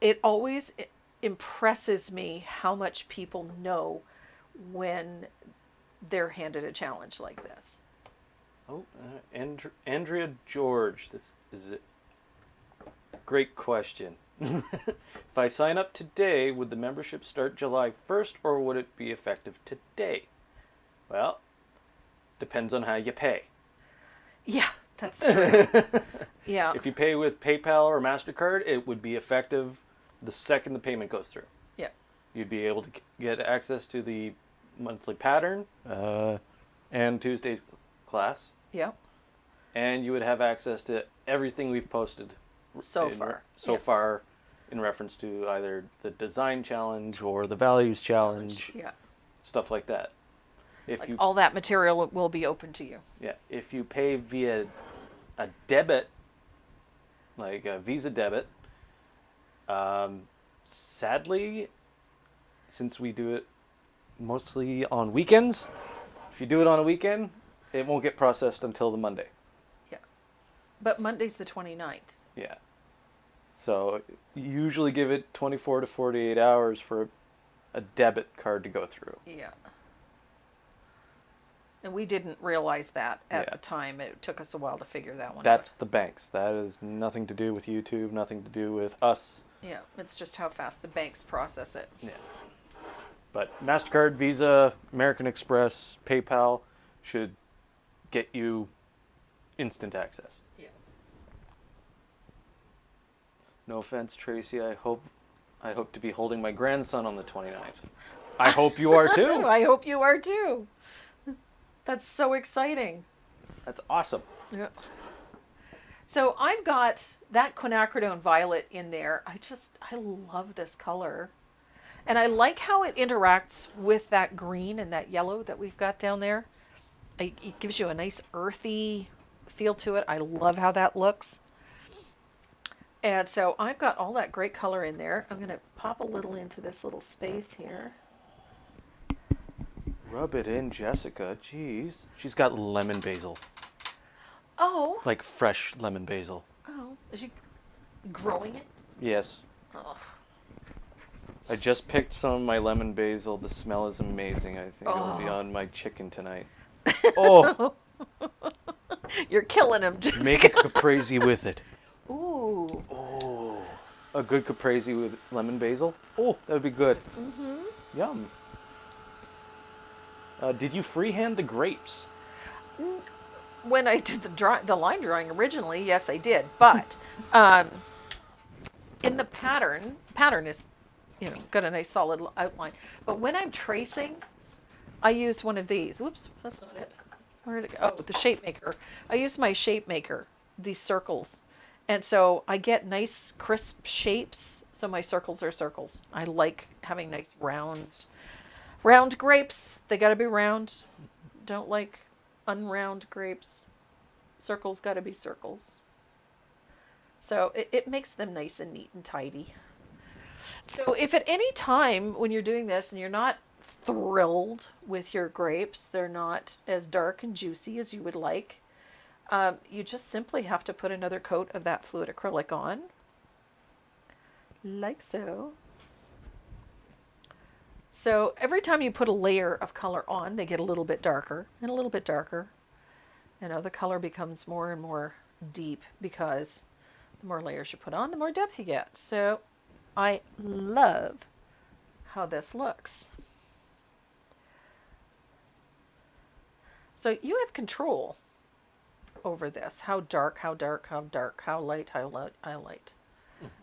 it always impresses me how much people know when they're handed a challenge like this. Oh, Andrea George, this is a great question. If I sign up today, would the membership start July 1st, or would it be effective today? Well, depends on how you pay. Yeah, that's true. Yeah. If you pay with PayPal or MasterCard, it would be effective the second the payment goes through. Yeah. You'd be able to get access to the monthly pattern and Tuesday's class. Yeah. And you would have access to everything we've posted so far in reference to either the design challenge or the values challenge. Yeah. Stuff like that. Like all that material will be open to you. Yeah. If you pay via a debit, like a Visa debit, sadly, since we do it mostly on weekends, if you do it on a weekend, it won't get processed until the Monday. Yeah. But Monday's the 29th. Yeah. So you usually give it 24 to 48 hours for a debit card to go through. Yeah. And we didn't realize that at the time. It took us a while to figure that one out. That's the banks. That has nothing to do with YouTube, nothing to do with us. Yeah, it's just how fast the banks process it. Yeah. But MasterCard, Visa, American Express, PayPal should get you instant access. Yeah. No offense, Tracy. I hope to be holding my grandson on the 29th. I hope you are too. I hope you are too. That's so exciting. That's awesome. Yeah. So I've got that quinacridone violet in there. I love this color. And I like how it interacts with that green and that yellow that we've got down there. It gives you a nice earthy feel to it. I love how that looks. And so I've got all that great color in there. I'm going to pop a little into this little space here. Rub it in, Jessica. Jeez. She's got lemon basil. Oh. Like fresh lemon basil. Oh. Is she growing it? Yes. Oh. I just picked some of my lemon basil. The smell is amazing. I think it will be on my chicken tonight. Oh. You're killing them, Jessica. Make a caprese with it. Ooh. Oh, a good caprese with lemon basil. Oh, that would be good. Mm-hmm. Yum. Did you freehand the grapes? When I did the line drawing originally, yes, I did. But in the pattern is, got a nice solid outline. But when I'm tracing, I use one of these. Whoops, that's not it. Where did it go? Oh, the shape maker. I use my shape maker, these circles. And so I get nice crisp shapes. So my circles are circles. I like having nice round grapes. They got to be round. Don't like unround grapes. Circles got to be circles. So it makes them nice and neat and tidy. So if at any time when you're doing this and you're not thrilled with your grapes, they're not as dark and juicy as you would like, you just simply have to put another coat of that fluid acrylic on, like so. So every time you put a layer of color on, they get a little bit darker and a little bit darker. The color becomes more and more deep because the more layers you put on, the more depth you get. So I love how this looks. So you have control over this. How dark, how dark, how dark, how light, how light, how light.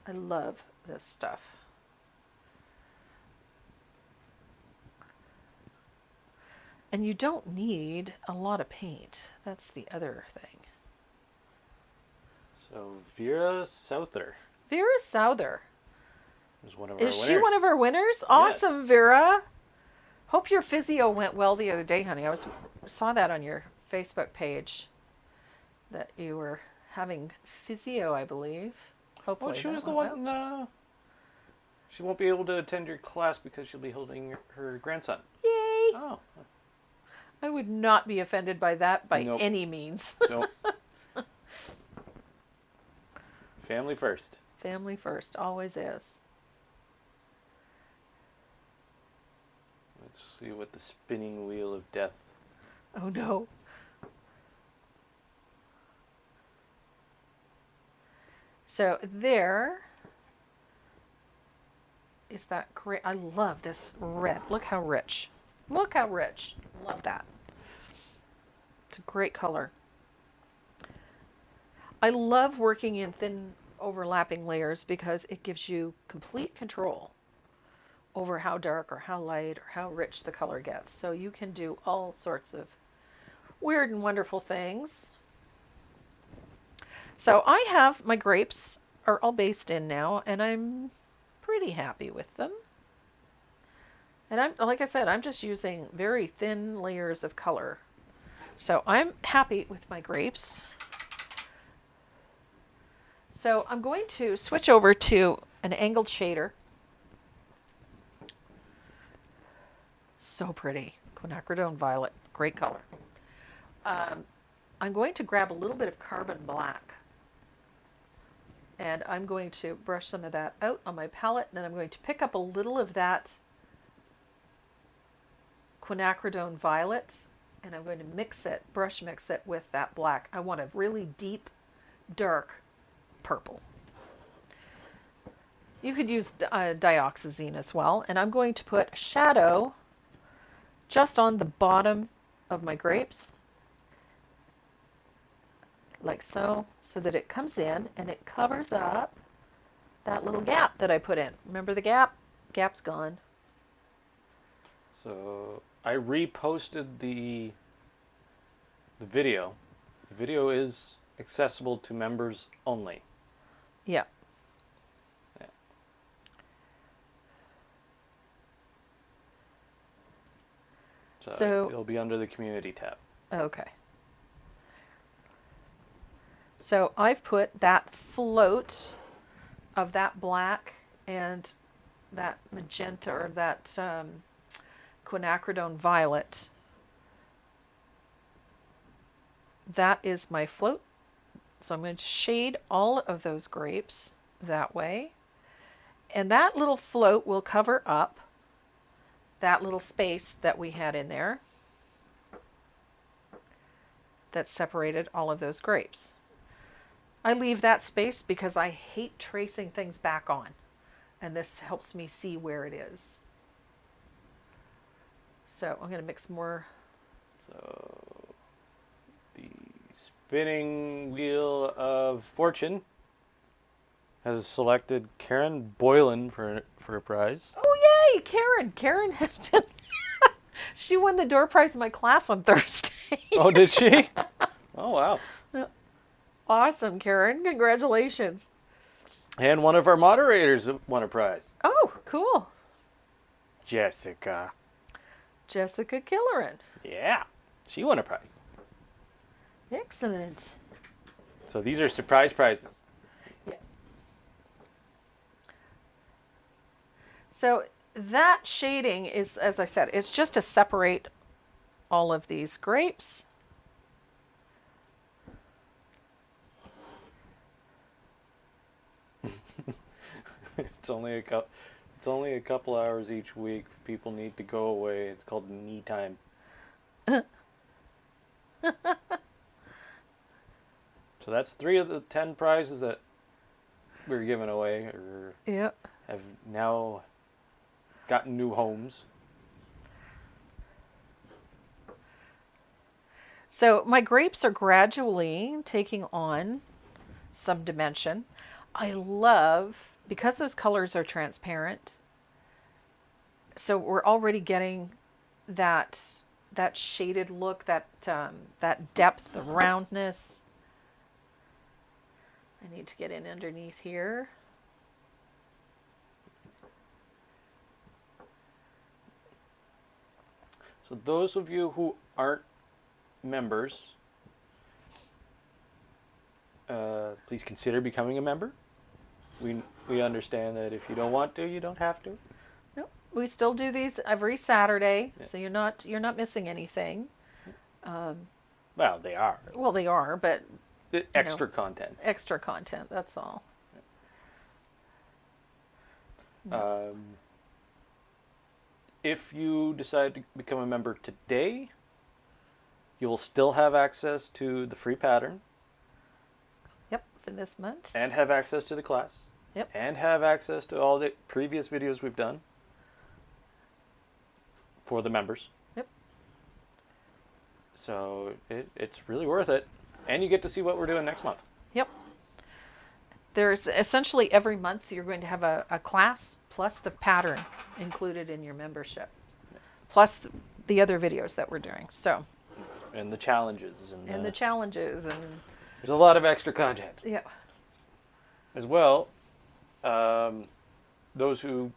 I love this stuff. And you don't need a lot of paint. That's the other thing. So Vera Souther. Vera Souther. Is one of our winners. Is she one of our winners? Awesome, yes. Vera. Hope your physio went well the other day, honey. I saw that on your Facebook page that you were having physio, I believe. Hopefully. Well, she was the one. She won't be able to attend your class because she'll be holding her grandson. Yay! Oh. I would not be offended by that by any means. Don't. Family first. Family first, always is. Let's see what the spinning wheel of death. Oh no. So there is that great. I love this red. Look how rich. Look how rich. Love that. It's a great color. I love working in thin overlapping layers because it gives you complete control over how dark or how light or how rich the color gets. So you can do all sorts of weird and wonderful things. So I have my grapes are all based in now and I'm pretty happy with them. And like I said, I'm just using very thin layers of color. So I'm happy with my grapes. So I'm going to switch over to an angled shader. So pretty. Quinacridone Violet. Great color. I'm going to grab a little bit of carbon black. And I'm going to brush some of that out on my palette. And then I'm going to pick up a little of that Quinacridone Violet. And I'm going to mix it, brush mix it with that black. I want a really deep, dark purple. You could use dioxazine as well. And I'm going to put a shadow just on the bottom of my grapes. Like so that it comes in and it covers up that little gap that I put in. Remember the gap? Gap's gone. So I reposted the video. The video is accessible to members only. Yeah. So it'll be under the community tab. Okay. So I've put that float of that black and that magenta or that Quinacridone Violet. That is my float. So I'm going to shade all of those grapes that way. And that little float will cover up that little space that we had in there. that separated all of those grapes. I leave that space because I hate tracing things back on, and this helps me see where it is. So I'm going to mix more. So the spinning wheel of fortune has selected Karen Boylan for a prize. Oh, yay, Karen. Karen has been, she won the door prize in my class on Thursday. Oh, did she? Oh, wow. Awesome, Karen. Congratulations. And one of our moderators won a prize. Oh, cool. Jessica. Jessica Killeran. Yeah, she won a prize. Excellent. So these are surprise prizes. Yeah. So that shading is, as I said, it's just to separate all of these grapes. It's only a couple hours each week. People need to go away. It's called me time. So that's 3 of the 10 prizes that we're giving away, or Yep. have now gotten new homes. So my grapes are gradually taking on some dimension. I love, because those colors are transparent, so we're already getting that shaded look, that depth, the roundness. I need to get in underneath here. So those of you who aren't members, please consider becoming a member. We understand that if you don't want to, you don't have to. Nope. We still do these every Saturday, so you're not missing anything. Well, they are. Well, they are, but Extra content. Extra content, that's all. If you decide to become a member today, you will still have access to the free pattern. Yep, for this month. And have access to the class. Yep. And have access to all the previous videos we've done for the members. Yep. So it's really worth it. And you get to see what we're doing next month. Yep. There's essentially every month you're going to have a class plus the pattern included in your membership, plus the other videos that we're doing. So. And the challenges. And the challenges. And there's a lot of extra content. Yeah. As well, those who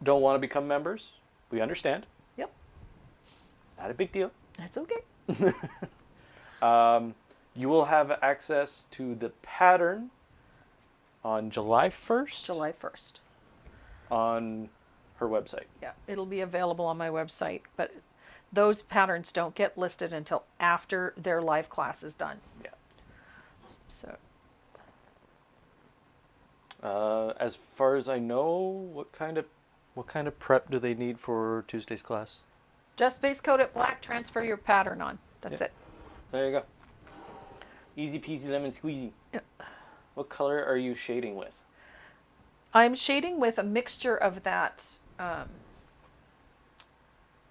don't want to become members, we understand. Yep. Not a big deal. That's okay. You will have access to the pattern on July 1st. July 1st. On her website. Yeah, it'll be available on my website, but those patterns don't get listed until after their live class is done. Yeah. So. As far as I know, what kind of prep do they need for Tuesday's class? Just base coat it black, transfer your pattern on. That's it. There you go. Easy peasy lemon squeezy. Yep. What color are you shading with? I'm shading with a mixture of that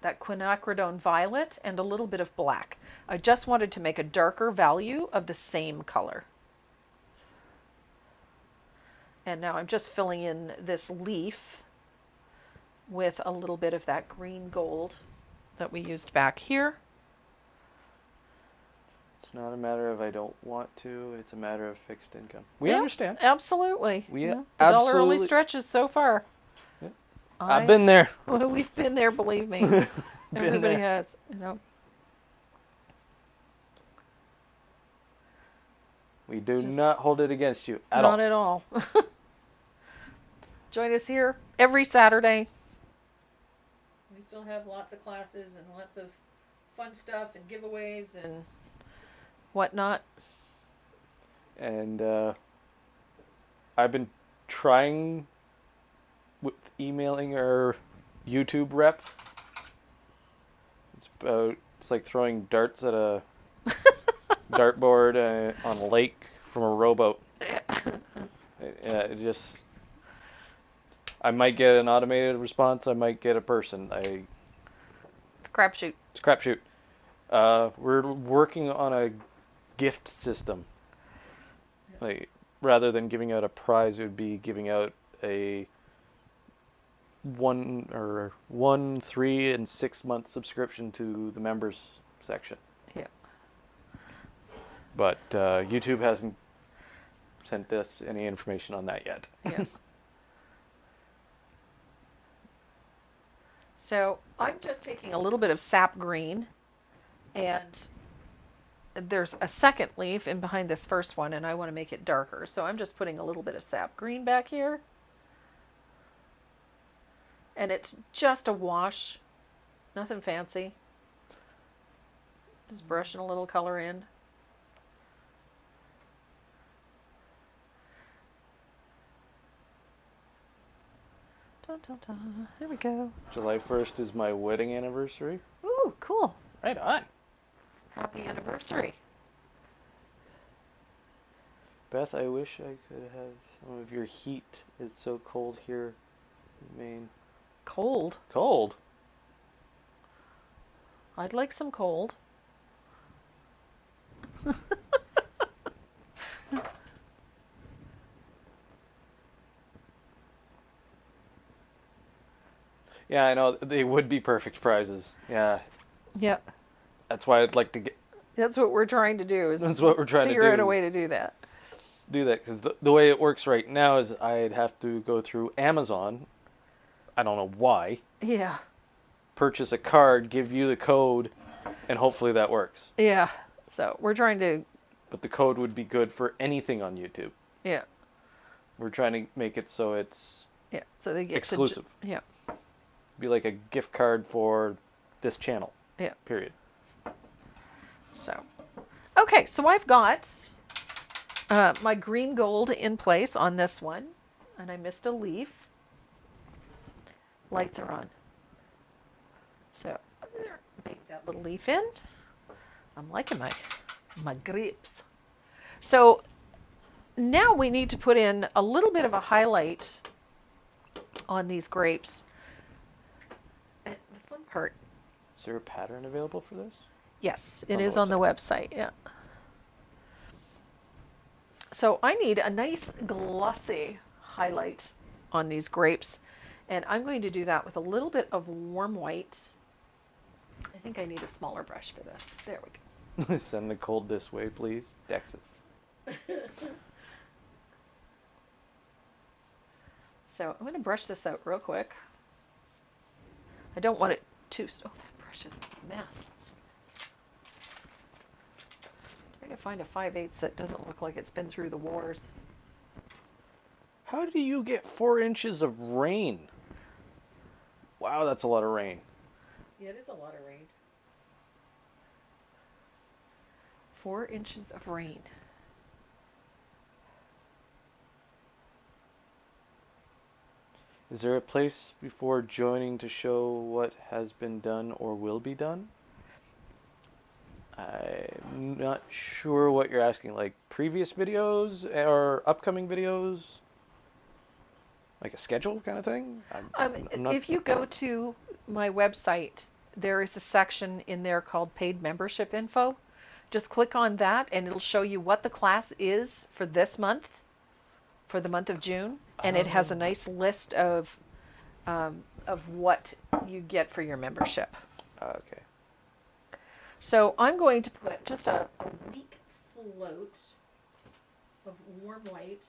quinacridone violet and a little bit of black. I just wanted to make a darker value of the same color. And now I'm just filling in this leaf with a little bit of that green gold that we used back here. It's not a matter of I don't want to, it's a matter of fixed income. We understand. Absolutely. The dollar only stretches so far. Yeah. I've been there. Well, we've been there, believe me. Everybody has, We do not hold it against you at all. Not at all. Join us here every Saturday. We still have lots of classes and lots of fun stuff and giveaways and whatnot. And I've been trying with emailing our YouTube rep. It's about It's like throwing darts at a dartboard on a lake from a rowboat. It just... I might get an automated response. I might get a person. It's a crapshoot. It's a crapshoot. We're working on a gift system. Like, rather than giving out a prize, it would be giving out a 1, 3, and 6 month subscription to the members section. Yeah. But YouTube hasn't sent us any information on that yet. Yeah. So I'm just taking a little bit of sap green, and there's a second leaf in behind this first one, and I want to make it darker. So I'm just putting a little bit of sap green back here. And it's just a wash, nothing fancy. Just brushing a little color in. Dun, dun, dun. There we go. July 1st is my wedding anniversary. Ooh, cool. Right on. Happy anniversary. Beth, I wish I could have some of your heat. It's so cold here in Maine. Cold? Cold? I'd like some cold. Yeah, I know. They would be perfect prizes. Yeah. Yeah. That's why I'd like to get... That's what we're trying to do. That's what we're trying to do. Figure out a way to do that. Do that, because the way it works right now is I'd have to go through Amazon. I don't know why. Yeah. Purchase a card, give you the code, and hopefully that works. Yeah. So we're trying to... But the code would be good for anything on YouTube. Yeah. We're trying to make it so it's Yeah. So they get exclusive. Yeah. Be like a gift card for this channel. Yeah. Period. So, okay. So I've got my green gold in place on this one, and I missed a leaf. Lights are on. So make that little leaf in. I'm liking my grapes. So now we need to put in a little bit of a highlight on these grapes. And the fun part. Is there a pattern available for this? Yes, It's it on the is on the website. Yeah. So I need a nice glossy highlight on these grapes. And I'm going to do that with a little bit of warm white. I think I need a smaller brush for this. There we go. Send the cold this way, please. Texas. So I'm going to brush this out real quick. I don't want it too... Oh, that brush is a mess. Trying to find a 5/8 that doesn't look like it's been through the wars. How do you get 4 inches of rain? Wow, that's a lot of rain. Yeah, it is a lot of rain. 4 inches of rain. Is there a place before joining to show what has been done or will be done? I'm not sure what you're asking. Like previous videos or upcoming videos? Like a schedule kind of thing? I'm not... If you go to my website, there is a section in there called Paid Membership Info. Just click on that and it'll show you what the class is for this month, for the month of June. And it has a nice list of what you get for your membership. Okay. So I'm going to put just a weak float of warm white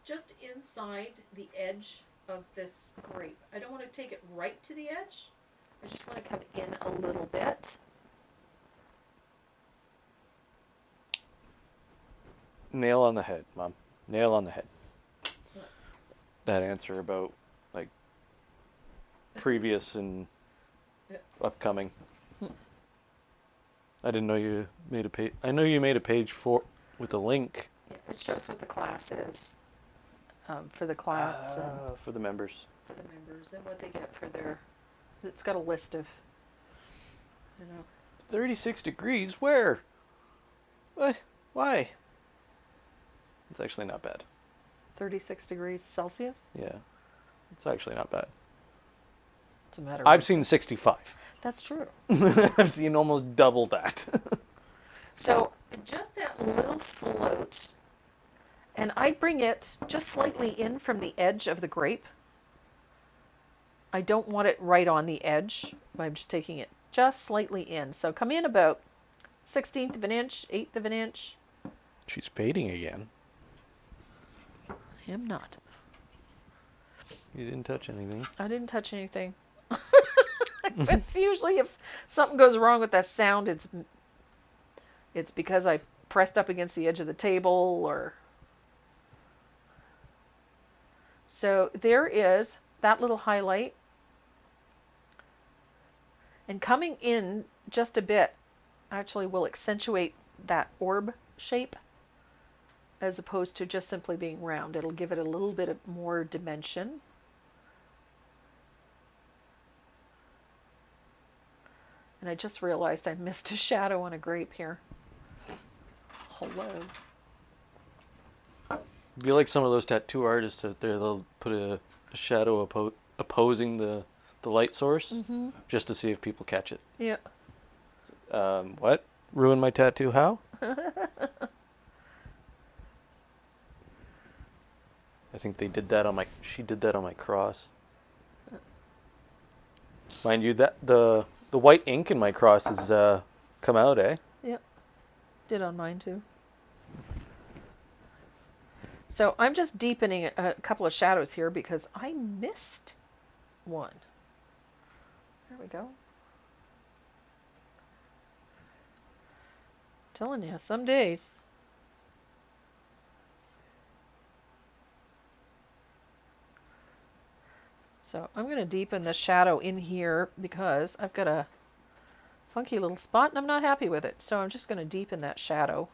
just inside the edge of this grape. I don't want to take it right to the edge. I just want to come in a little bit. Nail on the head, Mom. Nail on the head. That answer about like previous and upcoming. I didn't know you made a page. I know you made a page with a link. Yeah, it shows what the class is for the class. For the members. For the members and what they get for their. It's got a list of know. 36 degrees? Where? What? Why? It's actually not bad. 36 degrees Celsius? Yeah. It's actually not bad. It's a matter I've of... seen 65. That's true. I've seen almost double that. So just that little float, and I bring it just slightly in from the edge of the grape. I don't want it right on the edge. I'm just taking it just slightly in. So come in about 1/16 of an inch, 1/8 of an inch. She's fading again. I am not. You didn't touch anything. I didn't touch anything. It's usually if something goes wrong with that sound, it's because I pressed up against the edge of the table or... So there is that little highlight. And coming in just a bit actually will accentuate that orb shape as opposed to just simply being round. It'll give it a little bit of more dimension. And I just realized I missed a shadow on a grape here. Hello. Be like some of those tattoo artists out there. They'll put a shadow opposing the light source just to see if people catch it. Yeah. What? Ruin my tattoo? How? I think they did that on my. She did that on my cross. Mind you, that the white ink in my cross has come out, eh? Yep. Did on mine too. So I'm just deepening a couple of shadows here because I missed one. There we go. Telling you, some days. So I'm going to deepen the shadow in here because I've got a funky little spot and I'm not happy with it. So I'm just going to deepen that shadow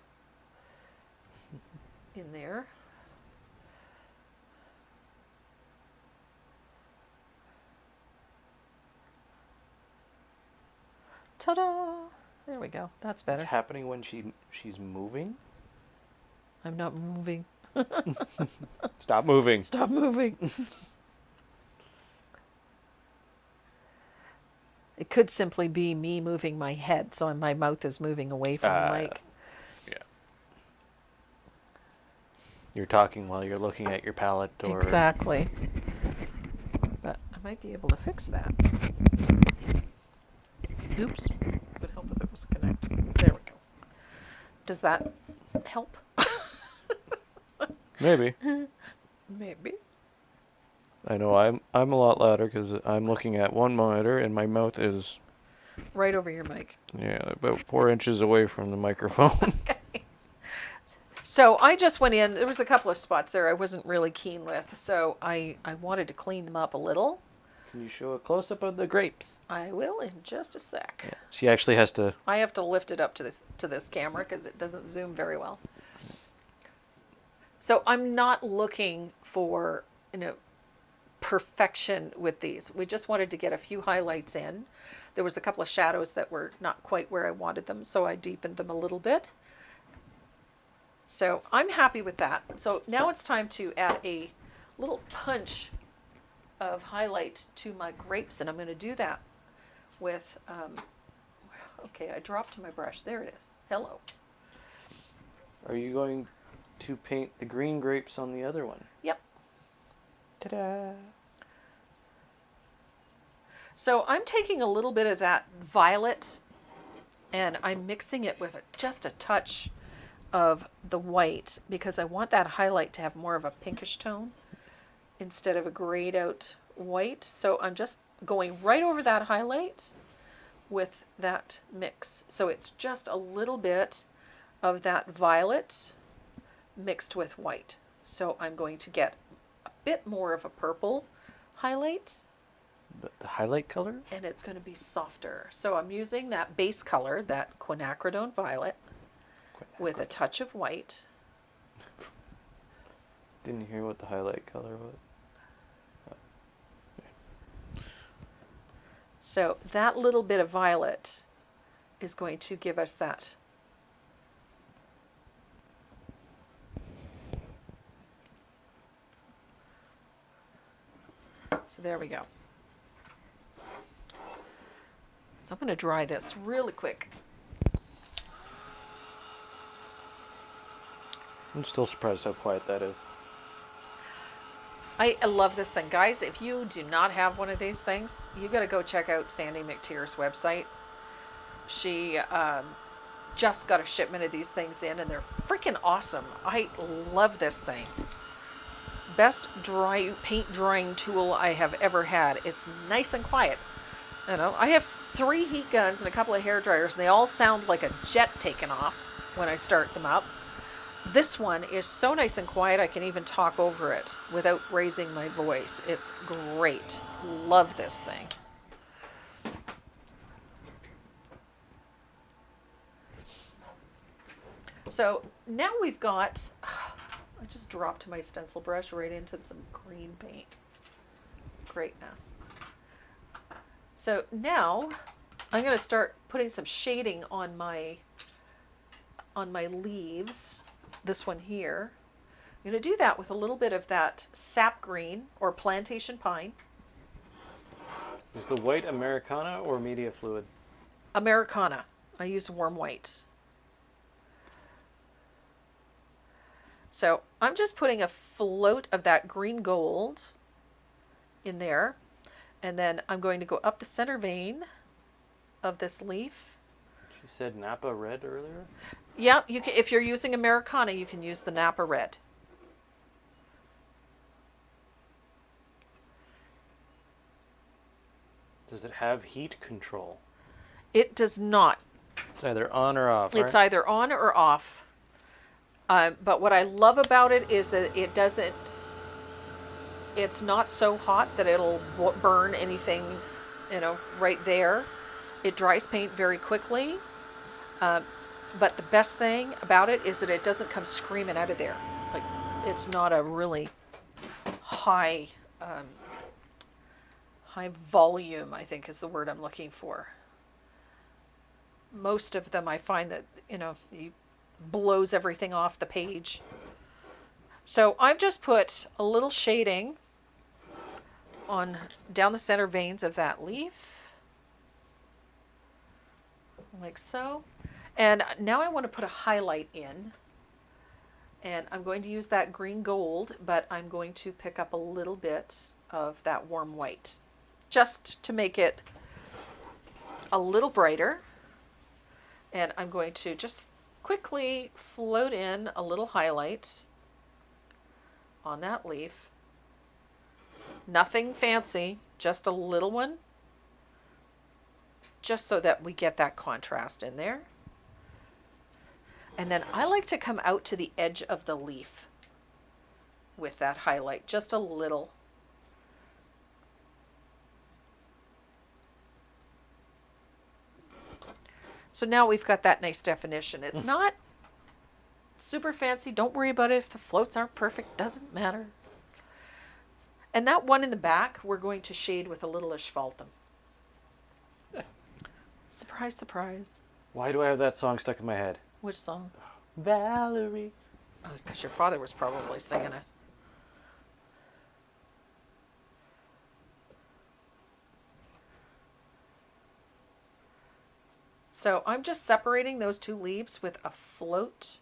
in there. Ta-da! There we go. That's better. It's happening when she's moving. I'm not moving. Stop moving. Stop moving. It could simply be me moving my head, so my mouth is moving away from the mic. Yeah. You're talking while you're looking at your palette, or Exactly. But I might be able to fix that. Oops. Would help if it was connected. There we go. Does that help? maybe. Maybe. I know I'm a lot louder because I'm looking at one monitor and my mouth is Right over your mic. about 4 inches away from the microphone. Okay. So I just went in. There was a couple of spots there I wasn't really keen with, so I wanted to clean them up a little. Can you show a close up of the grapes? I will in just a sec. Yeah. She actually has to. I have to lift it up to this camera because it doesn't zoom very well. So I'm not looking for perfection with these. We just wanted to get a few highlights in. There was a couple of shadows that were not quite where I wanted them, so I deepened them a little bit. So I'm happy with that. So now it's time to add a little punch of highlight to my grapes, and I'm going to do that with, okay, I dropped my brush. There it is. Hello. Are you going to paint the green grapes on the other one? Yep. Ta-da! So I'm taking a little bit of that violet and I'm mixing it with just a touch of the white because I want that highlight to have more of a pinkish tone instead of a grayed out white. So I'm just going right over that highlight with that mix. So it's just a little bit of that violet mixed with white. So I'm going to get a bit more of a purple highlight. The highlight color? And it's going to be softer. So I'm using that base color, that quinacridone violet, with a touch of white. Didn't hear what the highlight color was. So that little bit of violet is going to give us that. So there we go. So I'm going to dry this really quick. I'm still surprised how quiet that is. I love this thing. Guys, if you do not have one of these things, you got to go check out Sandy McTeer's website. She just got a shipment of these things in, and they're freaking awesome. I love this thing. Best paint drying tool I have ever had. It's nice and quiet. You know, I have 3 heat guns and a couple of hair dryers, and they all sound like a jet taking off when I start them up. This one is so nice and quiet, I can even talk over it without raising my voice. It's great. Love this thing. So now we've got, I just dropped my stencil brush right into some green paint. Great mess. So now I'm going to start putting some shading on my leaves. This one here. I'm going to do that with a little bit of that sap green or plantation pine. Is the white Americana or media fluid? Americana. I use warm white. So I'm just putting a float of that green gold in there. And then I'm going to go up the center vein of this leaf. She said Napa red earlier? Yeah, you can, if you're using Americana, you can use the Napa red. Does it have heat control? It does not. It's either on or off, It's right? either on or off. But what I love about it is that it doesn't, it's not so hot that it'll burn anything, you know, right there. It dries paint very quickly. But the best thing about it is that it doesn't come screaming out of there. Like, it's not a really high volume, I think is the word I'm looking for. Most of them I find that, you know, he blows everything off the page. So I've just put a little shading on down the center veins of that leaf. Like so. And now I want to put a highlight in. And I'm going to use that green gold, but I'm going to pick up a little bit of that warm white, just to make it a little brighter. And I'm going to just quickly float in a little highlight on that leaf. Nothing fancy, just a little one, just so that we get that contrast in there. And then I like to come out to the edge of the leaf with that highlight, just a little. So now we've got that nice definition. It's not super fancy. Don't worry about it if the floats aren't perfect. Doesn't matter. And that one in the back, we're going to shade with a little asphaltum. Surprise, surprise. Why do I have that song stuck in my head? Which song? Valerie. Oh, because your father was probably singing it. So I'm just separating those two leaves with a float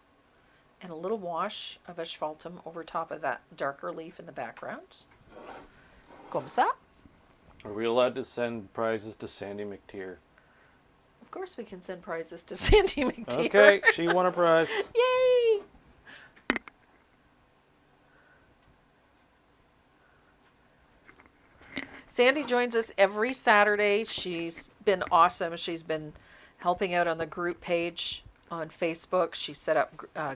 and a little wash of asphaltum over top of that darker leaf in the background. Comme ça. Are we allowed to send prizes to Sandy McTeer? Of course we can send prizes to Sandy McTeer. Okay, she won a prize. Yay! Sandy joins us every Saturday. She's been awesome. She's been helping out on the group page on Facebook. She set up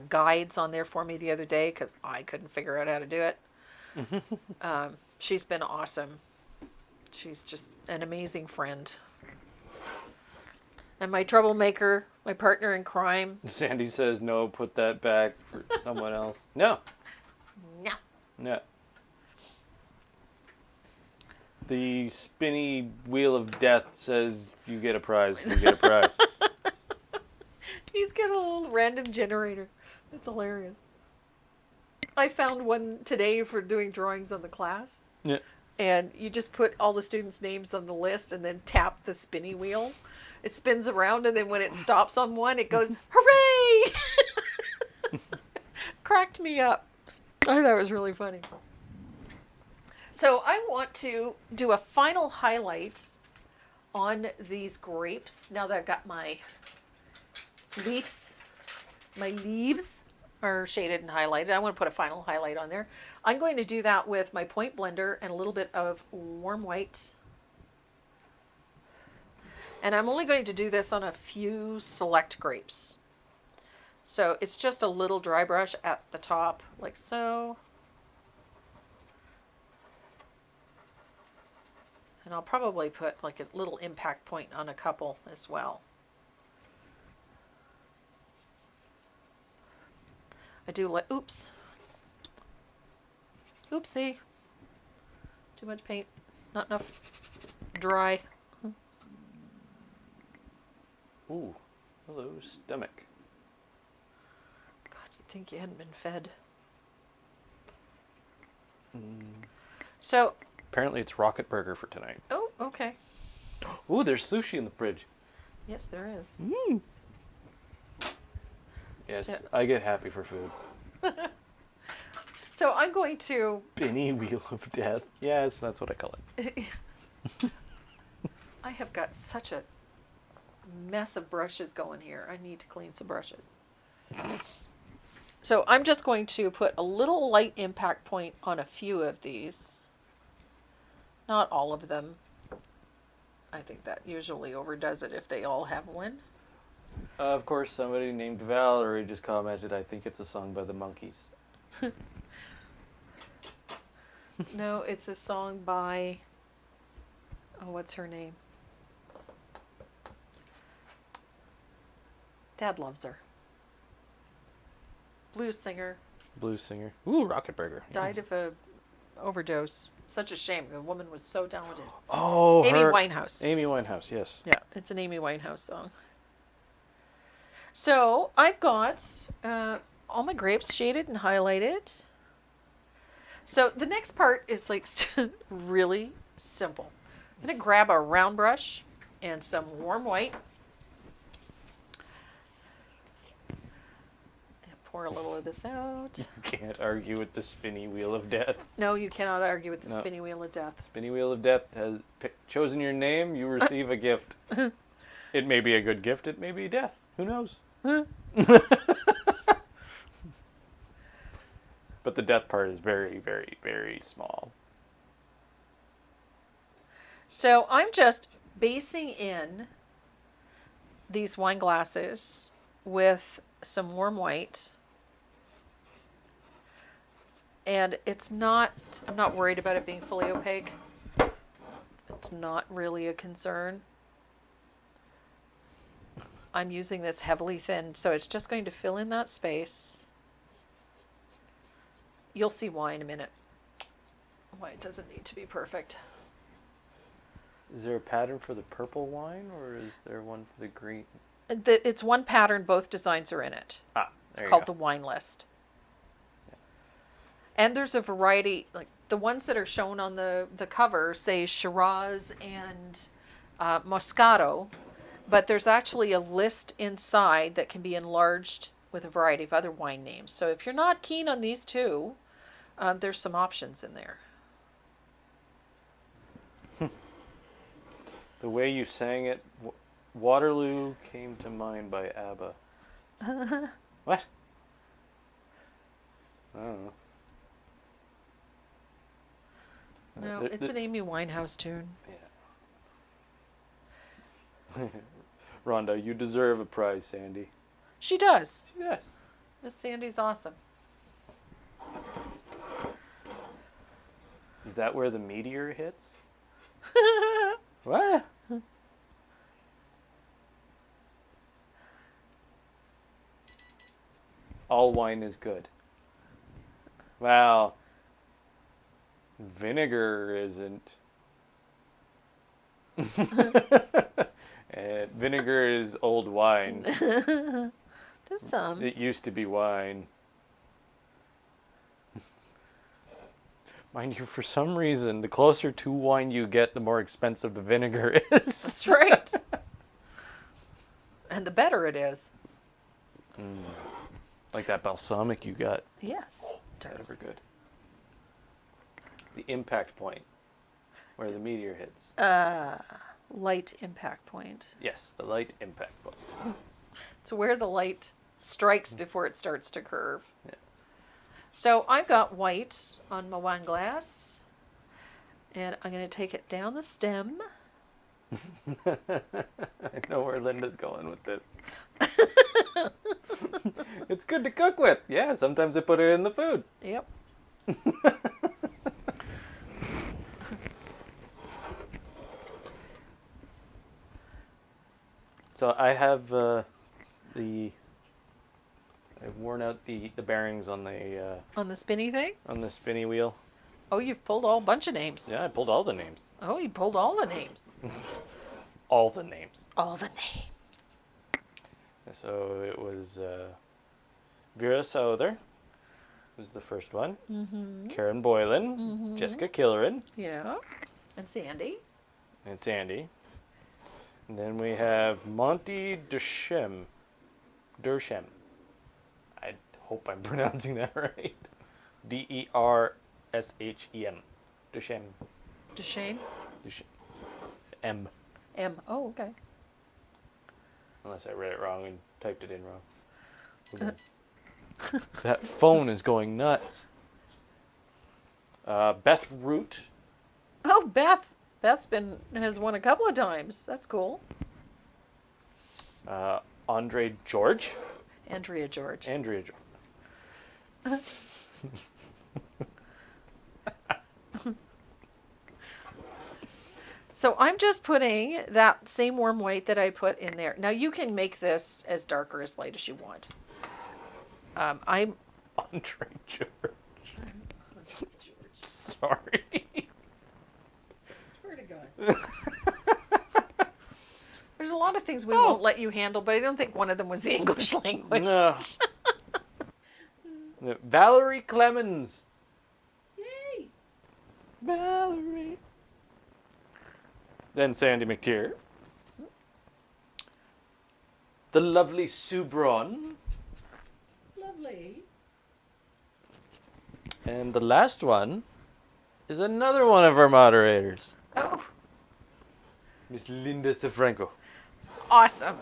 guides on there for me the other day because I couldn't figure out how to do it. She's been awesome. She's just an amazing friend. And my troublemaker, my partner in crime. Sandy says no, put that back for someone else. No. No. No. The spinny wheel of death says you get a prize. You get a prize. Random generator. That's hilarious. I found one today for doing drawings on the class. Yeah. And you just put all the students' names on the list and then tap the spinny wheel. It spins around, and then when it stops on one, it goes, hooray! Cracked me up. I thought it was really funny. So I want to do a final highlight on these grapes. Now that I've got my leaves are shaded and highlighted. I want to put a final highlight on there. I'm going to do that with my point blender and a little bit of warm white. And I'm only going to do this on a few select grapes. So it's just a little dry brush at the top, like so. And I'll probably put like a little impact point on a couple as well. I do like, oops. Oopsie. Too much paint. Not enough dry. Ooh, hello, stomach. God, you'd think you hadn't been fed. So. Apparently it's Rocket Burger for tonight. Oh, okay. Ooh, there's sushi in the fridge. Yes, there is. Yes, So, I get happy for food. so I'm going to... Spinny wheel of death. Yes, that's what I call it. I have got such a mess of brushes going here. I need to clean some brushes. So I'm just going to put a little light impact point on a few of these. Not all of them. I think that usually overdoes it if they all have one. Of course, somebody named Valerie just commented, I think it's a song by the Monkees. No, it's a song by... Oh, what's her name? Dad loves her. Blues singer. Blues singer. Ooh, Rocket Burger. Died of a overdose. Such a shame. The woman was so talented. Oh, Amy Winehouse. Amy Winehouse, yes. Yeah, it's an Amy Winehouse song. So I've got all my grapes shaded and highlighted. So the next part is like really simple. I'm going to grab a round brush and some warm white. And pour a little of this out. You can't argue with the spinny wheel of death. No, you cannot argue with the No. spinny wheel of death. Spinny wheel of death has chosen your name, you receive a gift. It may be a good gift, it may be death. Who knows? But the death part is very, very, very small. So I'm just basing in these wine glasses with some warm white. And it's not, I'm not worried about it being fully opaque. It's not really a concern. I'm using this heavily thin, so it's just going to fill in that space. You'll see why in a minute. Why it doesn't need to be perfect. Is there a pattern for the purple wine, or is there one for the green? It's one pattern, both designs are in it. Ah, It's there you called go. the wine list. And there's a variety, like the ones that are shown on the cover say Shiraz and Moscato, but there's actually a list inside that can be enlarged with a variety of other wine names. So if you're not keen on these two, there's some options in there. The way you sang it, Waterloo came to mind by ABBA. What? I don't know. No, it's an Amy Winehouse tune. Yeah. Rhonda, you deserve a prize, Sandy. She does. Yes. Miss Sandy's awesome. Is that where the meteor hits? What? All wine is good. Well, vinegar isn't. Vinegar is old wine. Just some. It used to be wine. Mind you, for some reason, the closer to wine you get, the more expensive the vinegar is. That's right. And the better it is. Like that balsamic you got. Yes. Is that ever good? The impact point, where the meteor hits. Light impact point. Yes, the light impact point. So where the light strikes before it starts to curve. Yeah. So I've got white on my wine glass. And I'm going to take it down the stem. I know where Linda's going with this. It's good to cook with. Yeah, sometimes I put it in the food. Yep. So I have I've worn out the bearings on the On the spinny thing? on the spinny wheel. Oh, you've pulled all bunch of names. Yeah, I pulled all the names. Oh, you pulled all the names. All the names. All the names. So it was Vera Souther was the first one. Mm-hmm. Karen Boylan, Mm-hmm. Jessica Killeran, Yeah. And Sandy. and Sandy. And then we have Monty Dersham. I hope I'm pronouncing that right. Dershem. Dersham. Deshane. M. M. Oh, okay. Unless I read it wrong and typed it in wrong. That phone is going nuts. Beth Root. Oh, Beth. Beth's has won a couple of times. That's cool. Andre George. Andrea George. Andrea George. So I'm just putting that same warm white that I put in there. Now you can make this as dark or as light as you want. I'm Andre George. Sorry. Swear to God. There's a lot of things we won't let you handle, but I don't think one of them was the English language. No. Valerie Clemens. Yay! Valerie. Then Sandy McTeer. The lovely Sue Braun. Lovely. And the last one is another one of our moderators, Oh, Miss Linda Sefranco. awesome.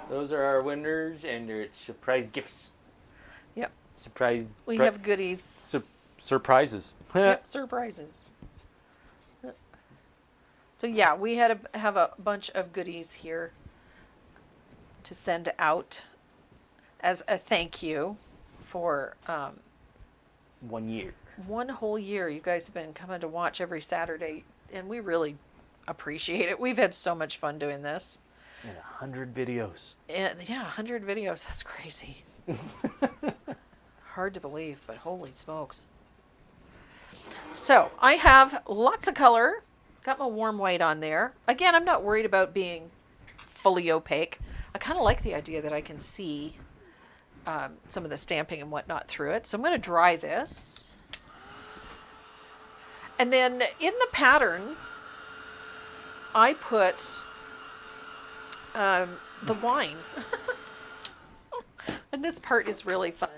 Those are our winners and their surprise gifts. Yep. Surprise. We have goodies. Surprises. Yep, surprises. So yeah, we had to have a bunch of goodies here to send out as a thank you for 1 year. one whole year. You guys have been coming to watch every Saturday, and we really appreciate it. We've had so much fun doing this. And 100 videos. And yeah, 100 videos. That's crazy. Hard to believe, but holy smokes. So I have lots of color. Got my warm white on there. Again, I'm not worried about being fully opaque. I kind of like the idea that I can see some of the stamping and whatnot through it. So I'm going to dry this. And then in the pattern, I put the wine. And this part is really fun.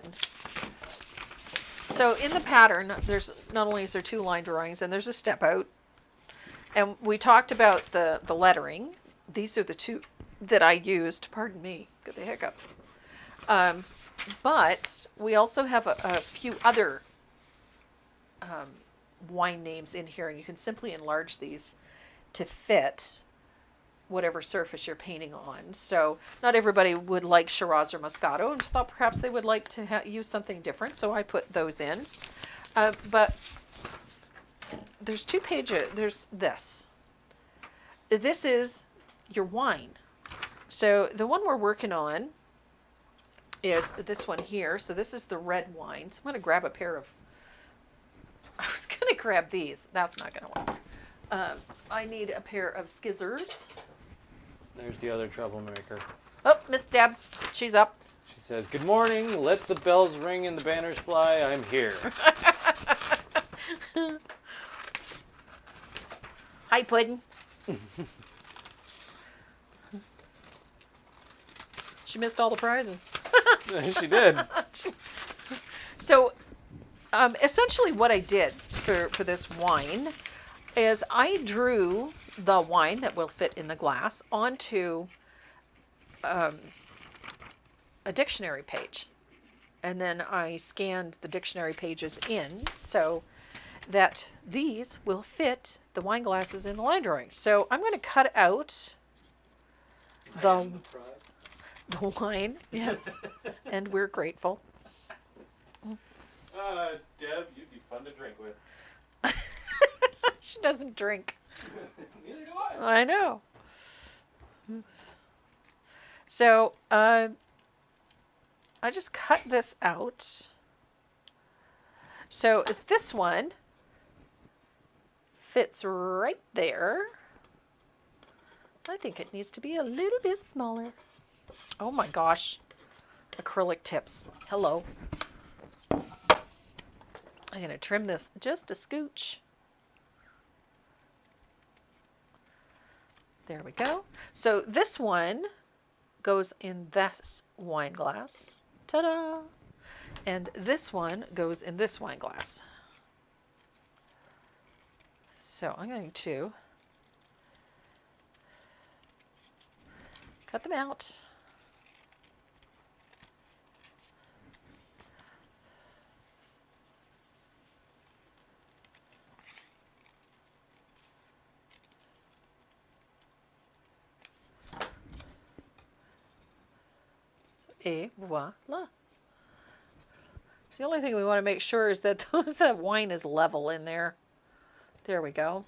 So in the pattern, there's not only is there 2 line drawings, and there's a step out. And we talked about the lettering. These are the 2 that I used. Pardon me, got the hiccups. But we also have a few other wine names in here, and you can simply enlarge these to fit whatever surface you're painting on. So not everybody would like Shiraz or Moscato, and thought perhaps they would like to use something different, so I put those in. But there's 2 pages. There's this. This is your wine. So the one we're working on is this one here. So this is the red wine. So I'm going to grab a pair of... I was going to grab these. That's not going to work. I need a pair of skizzers. There's the other troublemaker. Oh, Miss Deb. She's up. says, "Good morning. Let the bells ring and the banners fly. I'm here." Hi, Puddin'. She missed all the prizes. She did. So, essentially what I did for this wine is I drew the wine that will fit in the glass onto a dictionary page. And then I scanned the dictionary pages in so that these will fit the wine glasses in the line drawing. So I'm going to cut out the wine, yes, and we're grateful. Deb, you'd be fun to drink with. She doesn't drink. Neither do I. I know. So, I just cut this out. So, if this one fits right there, I think it needs to be a little bit smaller. Oh my gosh. Acrylic tips. Hello. I'm going to trim this just a scooch. There we go. So this one goes in this wine glass. Ta-da! And this one goes in this wine glass. So I'm going to cut them out. Et voila. The only thing we want to make sure is that that wine is level in there. There we go.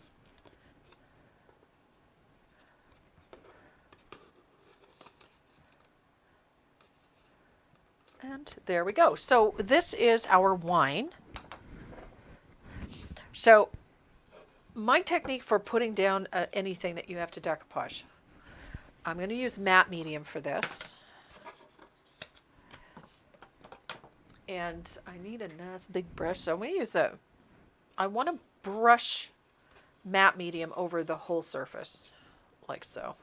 And there we go. So this is our wine. So my technique for putting down anything that you have to decoupage. I'm going to use matte medium for this. And I need a nice big brush, so I'm going to use I want to brush matte medium over the whole surface, like so.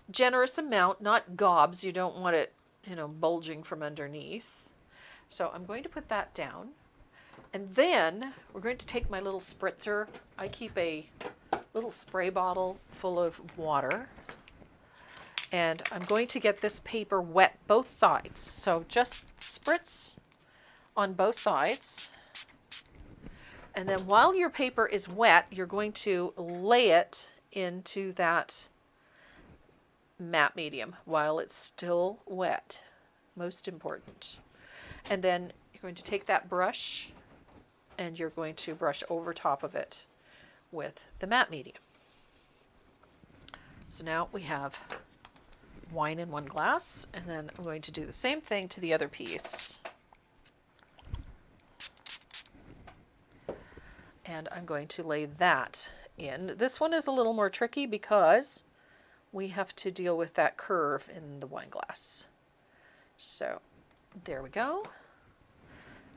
Generous amount, not gobs. You don't want it, bulging from underneath. So I'm going to put that down. And then we're going to take my little spritzer. I keep a little spray bottle full of water. And I'm going to get this paper wet both sides. So just spritz on both sides. And then while your paper is wet, you're going to lay it into that matte medium while it's still wet. Most important. And then you're going to take that brush and you're going to brush over top of it with the matte medium. So now we have wine in one glass, and then I'm going to do the same thing to the other piece. And I'm going to lay that in. This one is a little more tricky because we have to deal with that curve in the wine glass. So there we go.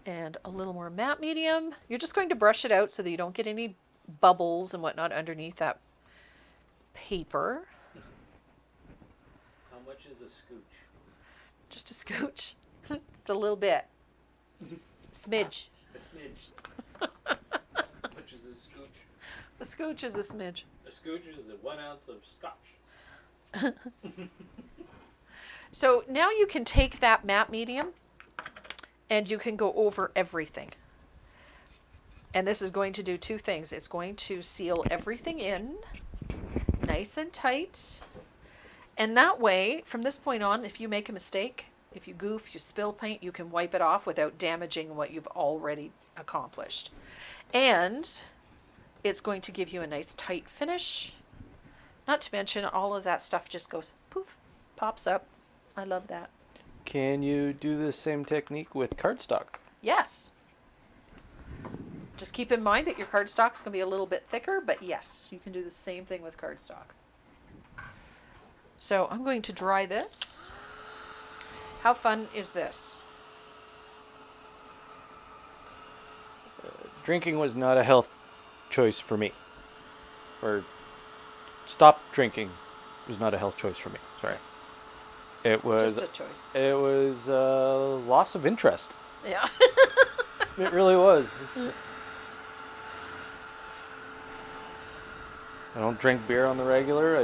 And a little more matte medium. You're just going to brush it out so that you don't get any bubbles and whatnot underneath that paper. How much is a scooch? Just a scooch. It's a little bit. Smidge. A smidge. How much is a scooch? A scooch is a smidge. A scooch is 1 ounce of scotch. So now you can take that matte medium and you can go over everything. And this is going to do two things. It's going to seal everything in nice and tight. And that way, from this point on, if you make a mistake, if you goof, you spill paint, you can wipe it off without damaging what you've already accomplished. And it's going to give you a nice tight finish. Not to mention all of that stuff just goes poof, pops up. I love that. Can you do the same technique with cardstock? Yes. Just keep in mind that your cardstock's going to be a little bit thicker, but yes, you can do the same thing with cardstock. So I'm going to dry this. How fun is this? Drinking was not a health choice for me. Or stop drinking was not a health choice for me. Sorry. It was Just a choice. It was loss of interest. Yeah. It really was. I don't drink beer on the regular.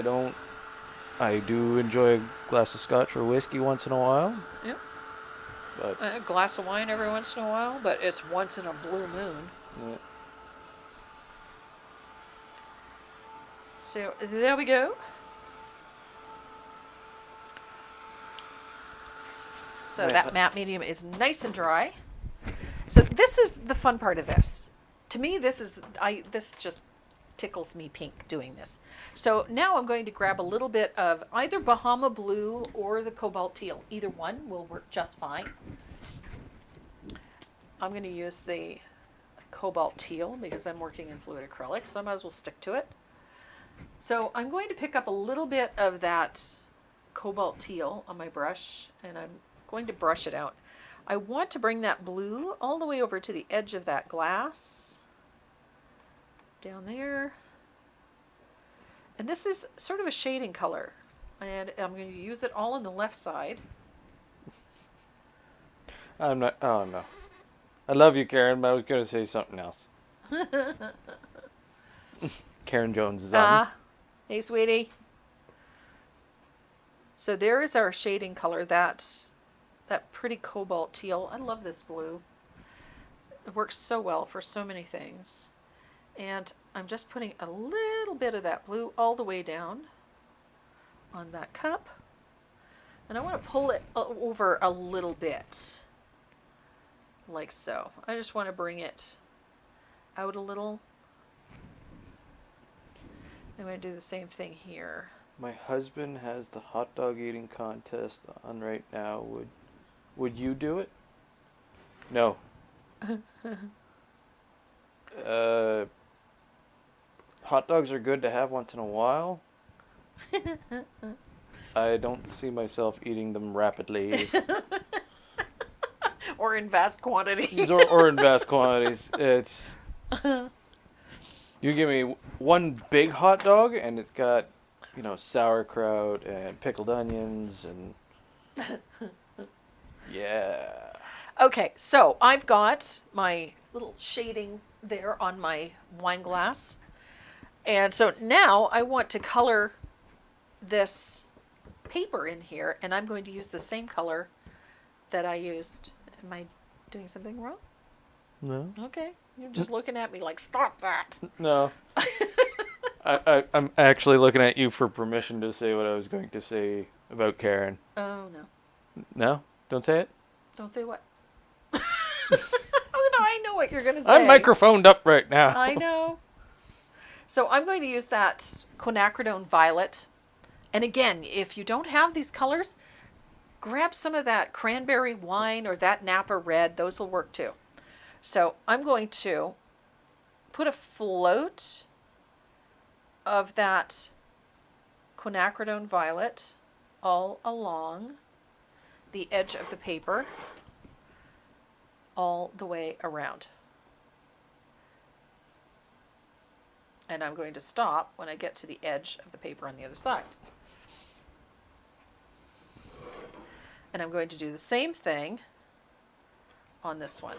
I do enjoy a glass of scotch or whiskey once in a while. Yep. But A glass of wine every once in a while, but it's once in a blue moon. yeah. So there we go. So that matte medium is nice and dry. So this is the fun part of this. To me, this just tickles me pink doing this. So now I'm going to grab a little bit of either Bahama Blue or the Cobalt Teal. Either one will work just fine. I'm going to use the Cobalt Teal because I'm working in fluid acrylic, so I might as well stick to it. So I'm going to pick up a little bit of that Cobalt Teal on my brush, and I'm going to brush it out. I want to bring that blue all the way over to the edge of that glass. Down there. And this is sort of a shading color. And I'm going to use it all on the left side. I'm not. Oh no. I love you, Karen, but I was going to say something else. Karen Jones is on. Hey, sweetie. So there is our shading color, that pretty cobalt teal. I love this blue. It works so well for so many things. And I'm just putting a little bit of that blue all the way down on that cup. And I want to pull it over a little bit. Like so. I just want to bring it out a little. I'm going to do the same thing here. My husband has the hot dog eating contest on right now. Would you do it? No. Hot dogs are good to have once in a while. I don't see myself eating them rapidly. Or in vast quantities. or in vast quantities. It's you give me one big hot dog and it's got, sauerkraut and pickled onions and yeah. Okay, so I've got my little shading there on my wine glass. And so now I want to color this paper in here, and I'm going to use the same color that I used. Am I doing something wrong? No. Okay. You're just looking at me like, stop that. No. I'm actually looking at you for permission to say what I was going to say about Karen. Oh, no. No? Don't say it? Don't say what? Oh, no, I know what you're going to say. I'm microphoned up right now. I know. So I'm going to use that quinacridone violet. And again, if you don't have these colors, grab some of that cranberry wine or that Napa red. Those will work too. So I'm going to put a float of that quinacridone violet all along the edge of the paper, all the way around. And I'm going to stop when I get to the edge of the paper on the other side. And I'm going to do the same thing on this one.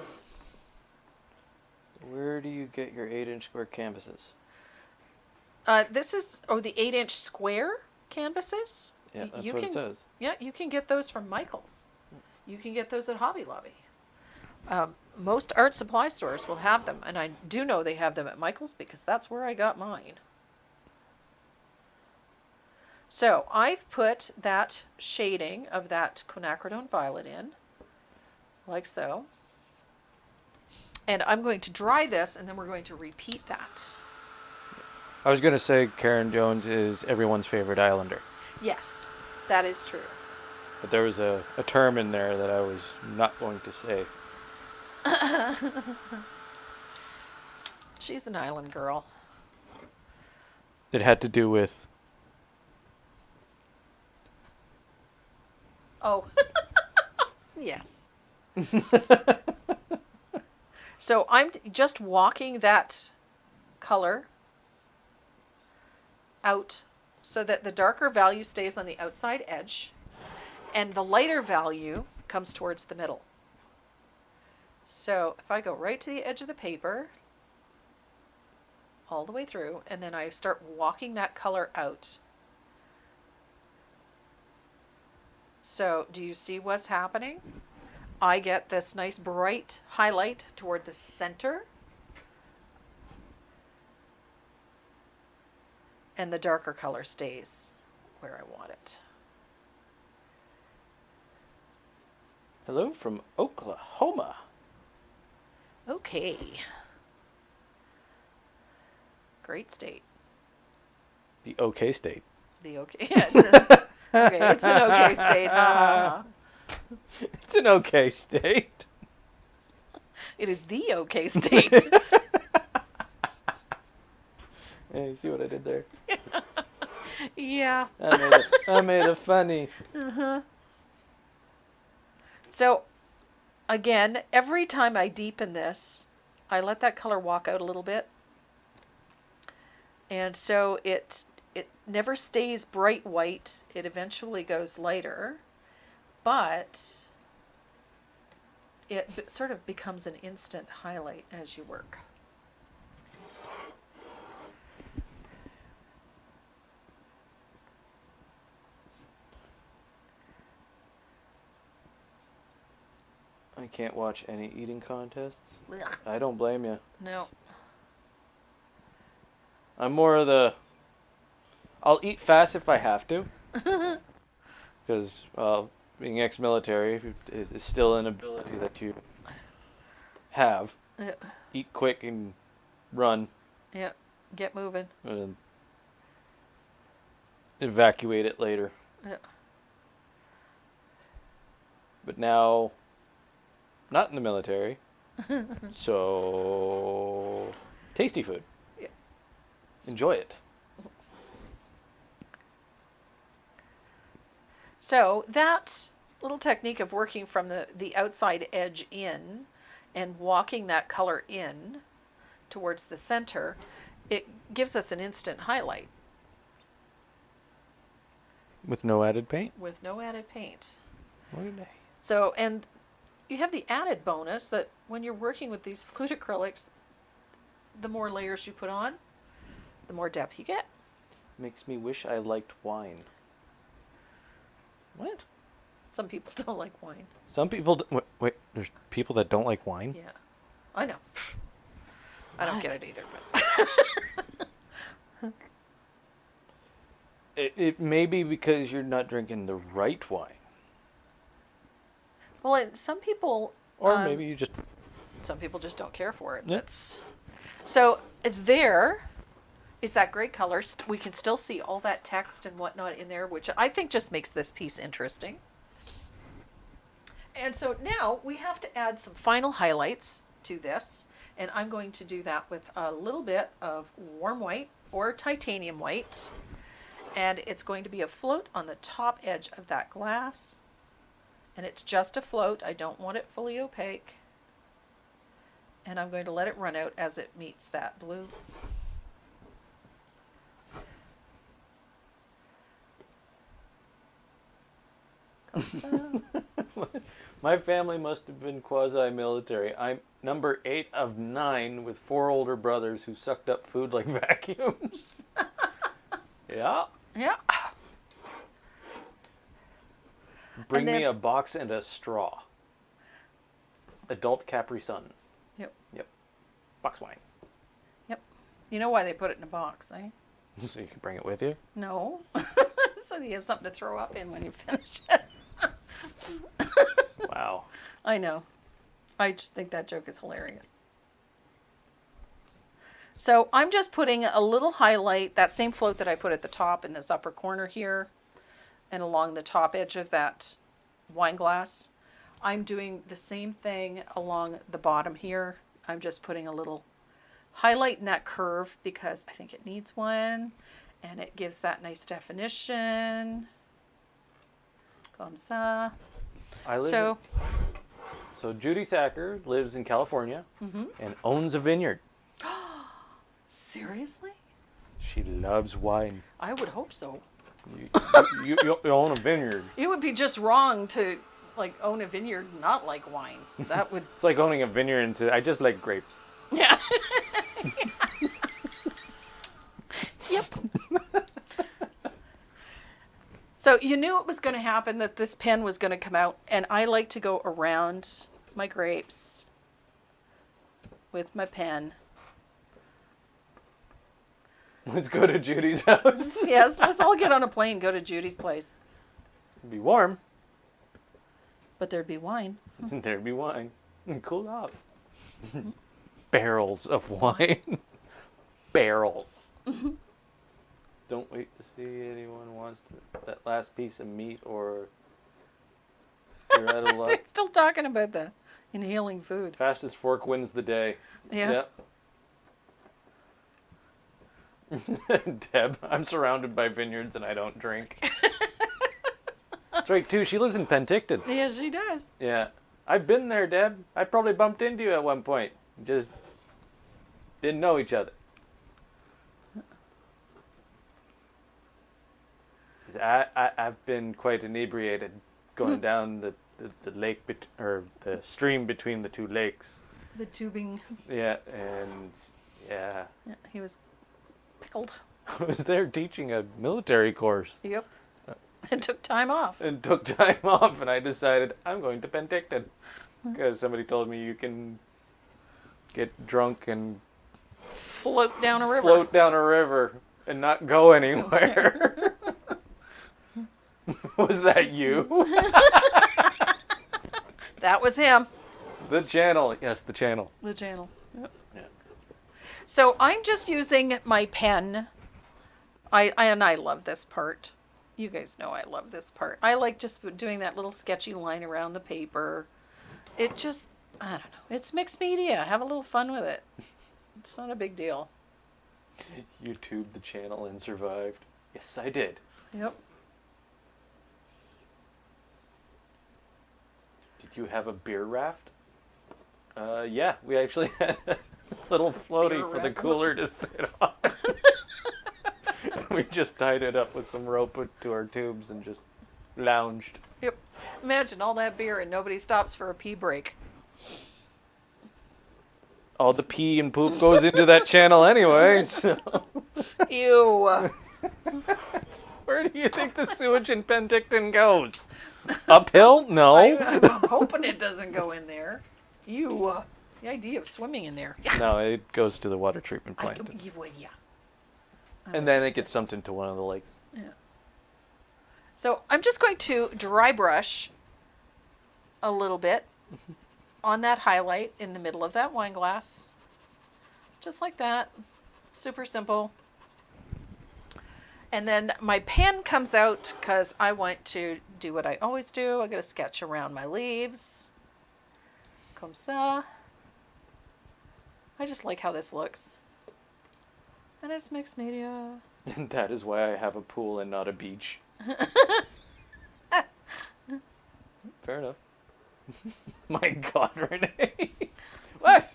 Where do you get your 8-inch square canvases? This is the 8-inch square canvases. Yeah, that's what it says. Yeah, you can get those from Michael's. You can get those at Hobby Lobby. Most art supply stores will have them, and I do know they have them at Michael's because that's where I got mine. So I've put that shading of that quinacridone violet in, like so. And I'm going to dry this, and then we're going to repeat that. I was going to say Karen Jones is everyone's favorite islander. Yes, that is true. But there was a term in there that I was not going to say. She's an island girl. It had to do with... Oh. Yes. So I'm just walking that color out so that the darker value stays on the outside edge and the lighter value comes towards the middle. So if I go right to the edge of the paper, all the way through, and then I start walking that color out. So do you see what's happening? I get this nice bright highlight toward the center, and the darker color stays where I want it. Hello from Oklahoma. Okay. Great state. The OK state. The okay. Yeah, it's an okay state. Ha, ha, ha. It's an OK state. It is the okay state. Yeah, you see what I did there? Yeah. I made a funny. So, again, every time I deepen this, I let that color walk out a little bit. And so it never stays bright white. It eventually goes lighter, but it sort of becomes an instant highlight as you work. I can't watch any eating contests. Ugh. I don't blame you. No. I'm more of the... I'll eat fast if I have to. Because, well, being ex-military is still an ability that you have. Yeah. Eat quick and run. Yeah. Get moving. And then evacuate it later. Yeah. But now, not in the military. So, tasty food. Yeah. Enjoy it. So that little technique of working from the outside edge in and walking that color in towards the center, it gives us an instant highlight. With no added paint? With no added paint. What a day. So, and you have the added bonus that when you're working with these fluid acrylics, the more layers you put on, the more depth you get. Makes me wish I liked wine. What? Some people don't like wine. Some people... Wait, there's people that don't like wine? Yeah. I know. I don't What? get it either. But It may be because you're not drinking the right wine. well, and some people... Or maybe you just... Some people just don't care for it. Yeah. That's so there is that great color. We can still see all that text and whatnot in there, which I think just makes this piece interesting. And so now we have to add some final highlights to this, and I'm going to do that with a little bit of warm white or titanium white, and it's going to be a float on the top edge of that glass, and it's just a float. I don't want it fully opaque. And I'm going to let it run out as it meets that blue. My family must have been quasi-military. I'm number 8 of 9 with 4 older brothers who sucked up food like vacuums. Yeah. Yeah. Bring And me then- a box and a straw. Adult Capri Sun. Yep. Yep. Box wine. Yep. You know why they put it in a box, eh? So you can bring it with you? No. So you have something to throw up in when you finish it. Wow. I know. I just think that joke is hilarious. So I'm just putting a little highlight, that same float that I put at the top in this upper corner here, and along the top edge of that wine glass. I'm doing the same thing along the bottom here. I'm just putting a little highlight in that curve because I think it needs one, and it gives that nice definition. Comme ça. I live. So, So Judy Thacker lives in California and owns a vineyard. seriously? She loves wine. I would hope so. You own a vineyard. It would be just wrong to like own a vineyard and not like wine. That would. It's like owning a vineyard and say, I just like grapes. Yeah. Yep. So you knew it was going to happen, that this pen was going to come out, and I like to go around my grapes with my pen. Let's go to Judy's house. Yes, let's all get on a plane, go to Judy's place. It'd be warm. But there'd be wine. There'd be wine. And cool off. Barrels of wine. Barrels. Don't wait to see anyone wants that last piece of meat, or you're out of luck. They're still talking about the inhaling food. Fastest fork wins the day. Yeah. Yep. Deb, I'm surrounded by vineyards and I don't drink. That's right, too. She lives in Penticton. Yeah, she does. Yeah. I've been there, Deb. I probably bumped into you at one point. Just didn't know each other. 'Cause I've been quite inebriated going down the lake, or the stream between the two lakes. The tubing. Yeah, and yeah. Yeah, he was pickled. I was there teaching a military course. Yep. And took time off. And took time off, and I decided I'm going to Penticton. Because somebody told me you can get drunk and Float down a river. float down a river and not go anywhere. Was that you? That was him. The channel. Yes, the channel. The channel. Yep. Yeah. So I'm just using my pen. I love this part. You guys know I love this part. I like just doing that little sketchy line around the paper. It just, I don't know. It's mixed media. Have a little fun with it. It's not a big deal. You tubed the channel and survived. Yes, I did. Yep. Did you have a beer raft? Yeah, we actually had a little floaty Beer for the raft? cooler to sit on. We just tied it up with some rope to our tubes and just lounged. Yep. Imagine all that beer and nobody stops for a pee break. All the pee and poop goes into that channel anyway. So. Ew. Where do you think the sewage in Penticton goes? Uphill? No. I'm hoping it doesn't go in there. Ew. The idea of swimming in there. Yeah. No, it goes to the water treatment plant. Yeah. And then it gets dumped into one of the lakes. Yeah. So I'm just going to dry brush a little bit on that highlight in the middle of that wine glass. Just like that. Super simple. And then my pen comes out because I want to do what I always do. I'm going to sketch around my leaves. Comme ça. I just like how this looks. And it's mixed media. And that is why I have a pool and not a beach. Fair enough. My God, Renee. What?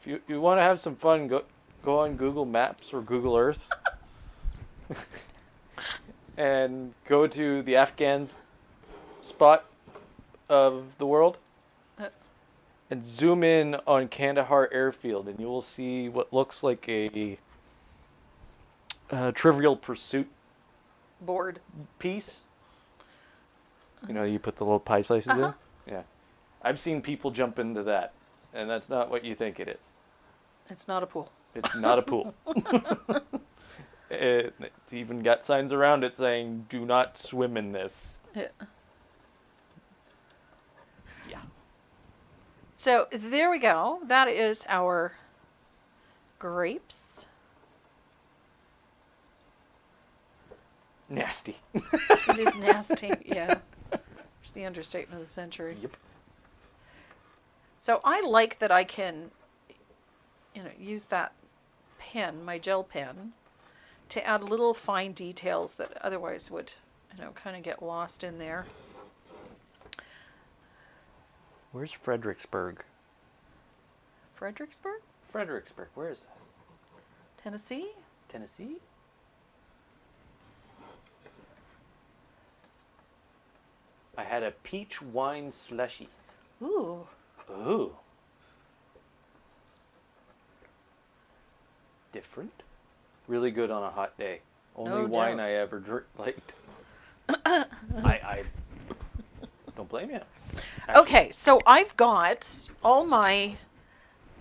If you want to have some fun, go on Google Maps or Google Earth. And go to the Afghan spot of the world. And zoom in on Kandahar Airfield, and you will see what looks like a Trivial Pursuit Board. piece. You know, you put the little pie slices in. Yeah, I've seen people jump into that, and that's not what you think it is. It's not a pool. It's not a pool. It's even got signs around it saying, "Do not swim in this." Yeah. Yeah. So there we go. That is our grapes. Nasty. It is nasty. Yeah. It's the understatement of the century. Yep. So I like that I can, use that pen, my gel pen, to add little fine details that otherwise would, kind of get lost in there. Where's Fredericksburg? Fredericksburg? Fredericksburg, where is that? Tennessee? Tennessee? I had a peach wine slushy. Ooh. Ooh. Different. Really good on a hot day. Only No wine doubt. I ever liked. I don't blame you. Actually, Okay, so I've got all my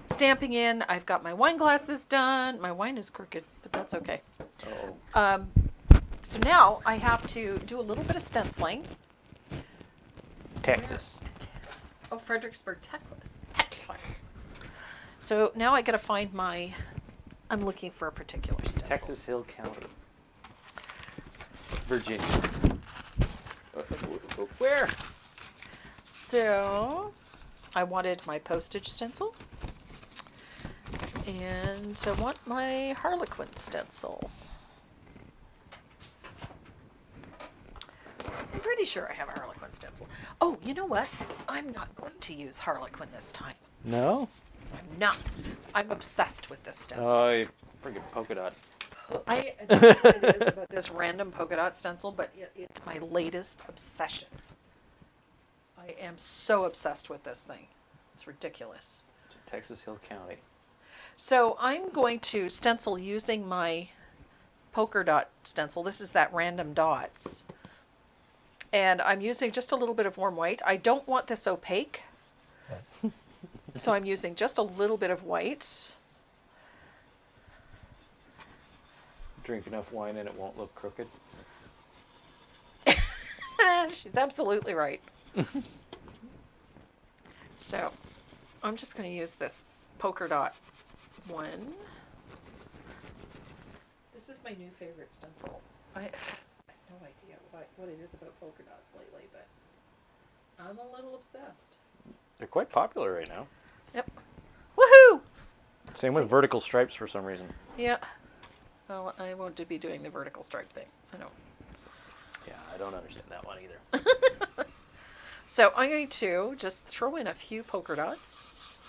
stamping in. I've got my wine glasses done. My wine is crooked, but that's okay. Uh-oh. So now I have to do a little bit of stenciling. Texas. Oh, Fredericksburg, Texas. So now I got to find I'm looking for a particular stencil. Texas Hill County. Virginia. Where? So I wanted my postage stencil. And I want my Harlequin stencil. I'm pretty sure I have a Harlequin stencil. Oh, you know what? I'm not going to use Harlequin this time. No? I'm not. I'm obsessed with this stencil. Oh, you friggin' polka dot. I don't know what it is about this random polka dot stencil, but it's my latest obsession. I am so obsessed with this thing. It's ridiculous. Texas Hill County. So I'm going to stencil using my polka dot stencil. This is that random dots. And I'm using just a little bit of warm white. I don't want this opaque. So I'm using just a little bit of white. Drink enough wine and it won't look crooked. She's absolutely right. So I'm just going to use this polka dot one. This is my new favorite stencil. I have no idea what it is about polka dots lately, but I'm a little obsessed. They're quite popular right now. Yep. Woohoo! Same with vertical stripes for some reason. Yeah. Well, I won't be doing the vertical stripe thing. I know. Yeah, I don't understand that one either. So I'm going to just throw in a few polka dots.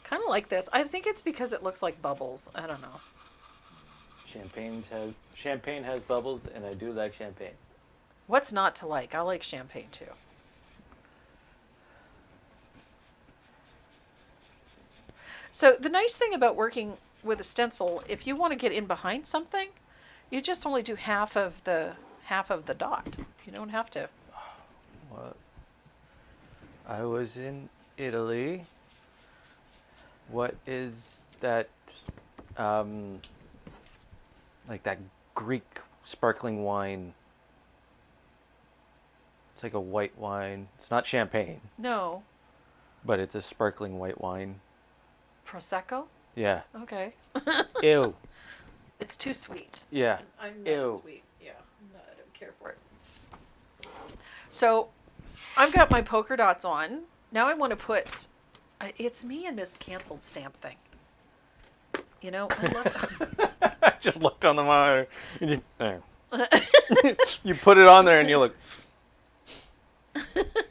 Kind of like this. I think it's because it looks like bubbles. I don't know. Champagne has bubbles, and I do like champagne. What's not to like? I like champagne too. So the nice thing about working with a stencil, if you want to get in behind something, you just only do half of the dot. You don't have to. What? I was in Italy. What is that? Like that Greek sparkling wine. It's like a white wine. It's not champagne, No. but it's a sparkling white wine. Prosecco? Yeah. Okay. Ew. It's too sweet. Yeah. I'm not Ew. sweet. Yeah. No, I don't care for it. So I've got my polka dots on. Now I want to put, it's me and this canceled stamp thing. You know, I love I just looked on the monitor. There. You put it on there and you look.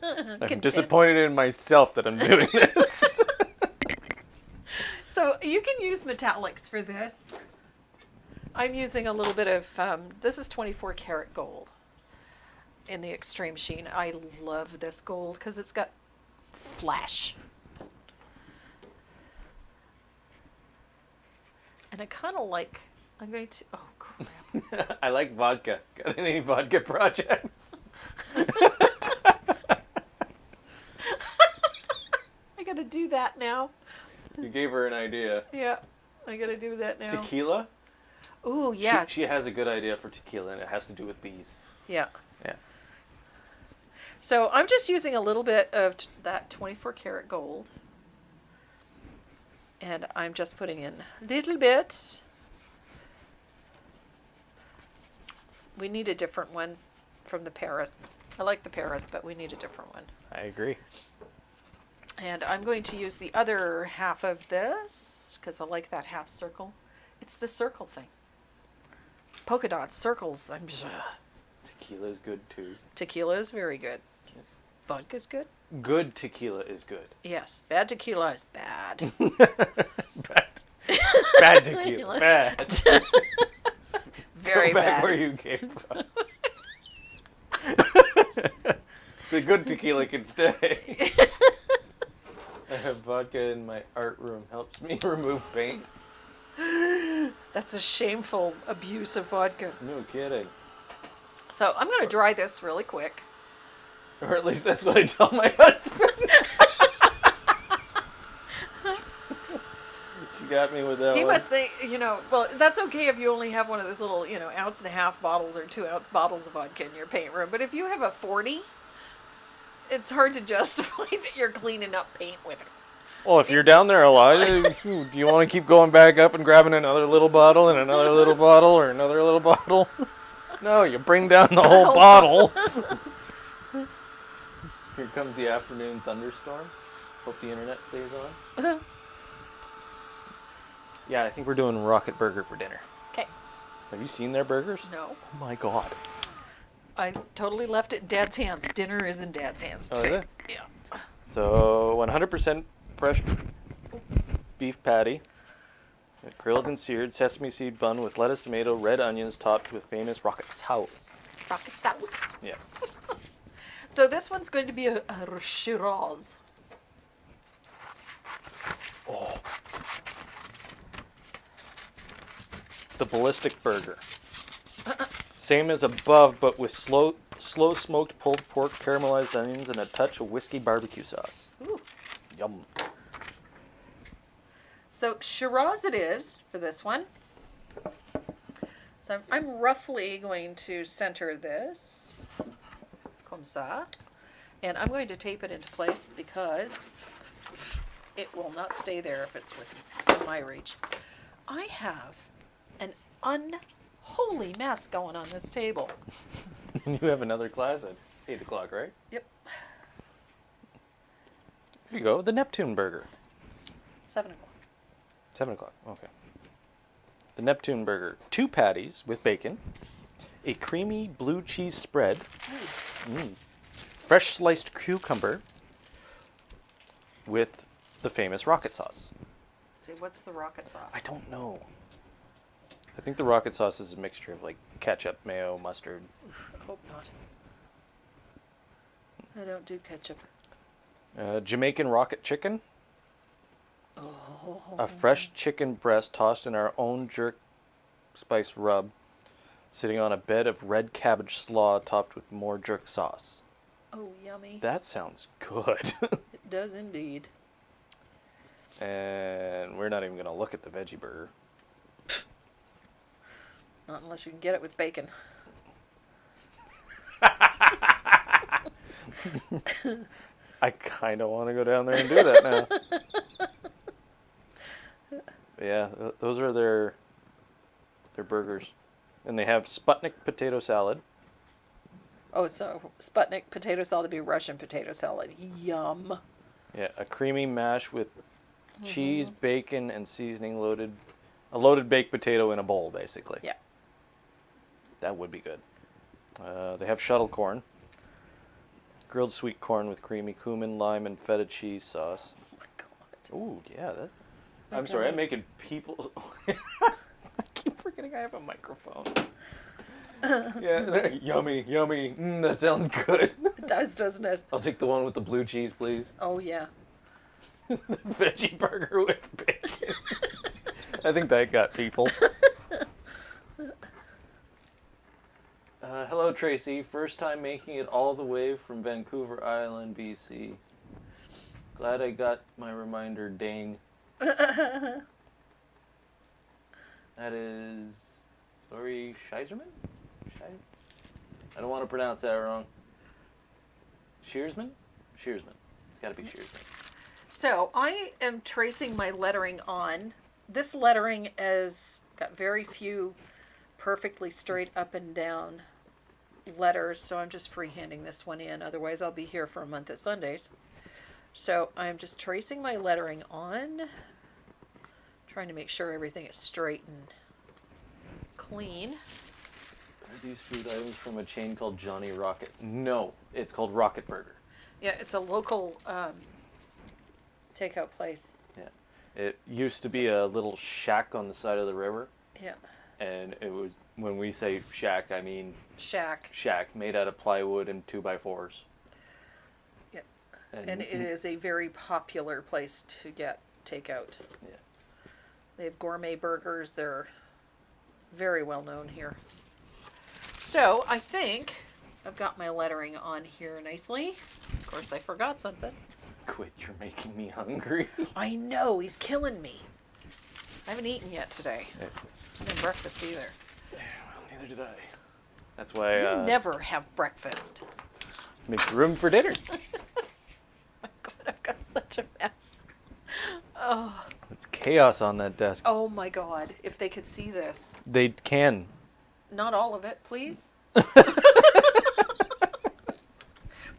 I'm Content. disappointed in myself that I'm doing this. So you can use metallics for this. I'm using a little bit of, this is 24 karat gold in the extreme sheen. I love this gold because it's got flash. And I kind of like, I'm going to, oh crap. I like vodka. Got any vodka projects? I gotta do that now. You gave her an idea. Yeah, I gotta do that now. Tequila? Ooh, yes. She has a good idea for tequila, and it has to do with bees. Yeah. Yeah. So I'm just using a little bit of that 24 karat gold. And I'm just putting in a little bit. We need a different one from the Paris. I like the Paris, but we need a different one. I agree. And I'm going to use the other half of this because I like that half circle. It's the circle thing. Polka dots, circles. I'm just... Tequila's good too. Tequila is very good. Vodka's good. Good tequila is good. Yes, bad tequila is bad. Bad. Bad tequila. Bad. Very Go back bad. where you came from. The good tequila can stay. I have vodka in my art room. Helps me remove paint. That's a shameful abuse of vodka. No kidding. So I'm going to dry this really quick. Or at least that's what I tell my husband. She got me with that He one. must think, well, that's okay if you only have one of those little, 1.5-ounce bottles or 2-ounce bottles of vodka in your paint room. But if you have a 40, it's hard to justify that you're cleaning up paint with it. Well, if you're down there a lot, do you want to keep going back up and grabbing another little bottle and another little bottle or another little bottle? No, you bring down the whole bottle. Here comes the afternoon thunderstorm. Hope the internet stays on. Yeah, I think we're doing Rocket Burger for dinner. Okay. Have you seen their burgers? No. Oh my god. I totally left it in Dad's hands. Dinner is in Dad's hands Oh, is today. it? Yeah. So, 100% fresh beef patty, grilled and seared sesame seed bun with lettuce, tomato, red onions, topped with famous rocket sauce. Rocket sauce. Yeah. So this one's going to be a Shiraz. Oh. The Ballistic Burger. Same as above, but with slow smoked pulled pork, caramelized onions, and a touch of whiskey barbecue sauce. Ooh. Yum. So Shiraz it is for this one. So I'm roughly going to center this, comme ça, and I'm going to tape it into place because it will not stay there if it's within my reach. I have an unholy mess going on this table. You have another class at 8 o'clock, right? Yep, Here you go, the Neptune Burger. 7 o'clock. 7 o'clock, okay. The Neptune Burger. 2 patties with bacon, a creamy blue cheese spread, fresh sliced cucumber with the famous rocket sauce. See, what's the rocket sauce? I don't know. I think the rocket sauce is a mixture of like ketchup, mayo, mustard. I hope not. I don't do ketchup. Jamaican rocket chicken. Oh. A fresh chicken breast tossed in our own jerk spice rub, sitting on a bed of red cabbage slaw topped with more jerk sauce. Oh, yummy. That sounds good. It does indeed. And we're not even going to look at the veggie burger. Not unless you can get it with bacon. I kind of want to go down there and do that now. Yeah, those are their burgers. And they have Sputnik potato salad. Oh, so Sputnik potato salad would be Russian potato salad. Yum. Yeah, a creamy mash with cheese, bacon, and seasoning a loaded baked potato in a bowl, basically. Yeah. That would be good. They have shuttle corn. Grilled sweet corn with creamy cumin, lime, and feta cheese sauce. Oh my god. Ooh, yeah. I'm Okay. sorry, I'm making people... I keep forgetting I have a microphone. Yeah, yummy, yummy. That sounds good. It does, doesn't it? I'll take the one with the blue cheese, please. Oh yeah. Veggie burger with bacon. I think that got people. Hello, Tracy. First time making it all the way from Vancouver Island, BC. Glad I got my reminder, dang. That is Lori Scheizerman? I don't want to pronounce that wrong. Shearsman? Shearsman. It's got to be Shearsman. So I am tracing my lettering on. This lettering has got very few perfectly straight up and down letters, so I'm just freehanding this one in. Otherwise, I'll be here for a month at Sundays. So I'm just tracing my lettering on, trying to make sure everything is straight and clean. Are these food items from a chain called Johnny Rocket? No, it's called Rocket Burger. Yeah, it's a local takeout place. Yeah. It used to be a little shack on the side of the river. Yeah. And it was, when we say shack, I mean Shack. shack made out of plywood and 2x4s. Yeah. And it is a very popular place to get takeout. Yeah. They have gourmet burgers. They're very well known here. So I think I've got my lettering on here nicely. Of course, I forgot something. Quit, you're making me hungry. I know, he's killing me. I haven't eaten yet today. I didn't have breakfast either. Well, neither did I. That's why You never have breakfast. make room for dinner. My God, I've got such a mess. Oh. It's chaos on that desk. Oh my God, if they could see this. They can. Not all of it, please.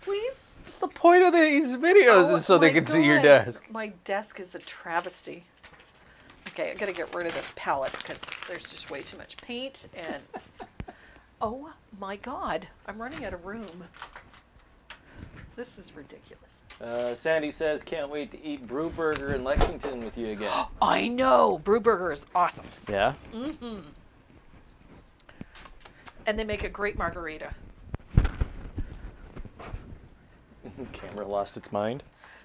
Please? That's the point of these videos, is so they my can see your God. desk. My desk is a travesty. Okay, I gotta get rid of this palette because there's just way too much paint and... Oh my God, I'm running out of room. This is ridiculous. Sandy says, can't wait to eat Brew Burger in Lexington with you again. I know! Brew Burger is awesome. Yeah? Mm-hmm. And they make a great margarita. Camera lost its mind.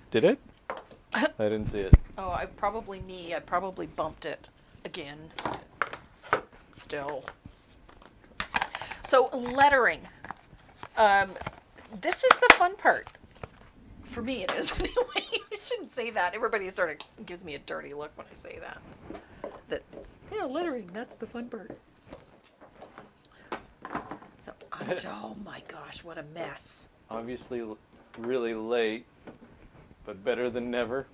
Did it? I didn't see it. Oh, I probably bumped it again. Still. So, lettering. This is the fun part. For me, it is anyway. I shouldn't say that. Everybody sort of gives me a dirty look when I say that. Yeah, lettering, that's the fun part. So, oh my gosh, what a mess. Obviously really late, but better than never.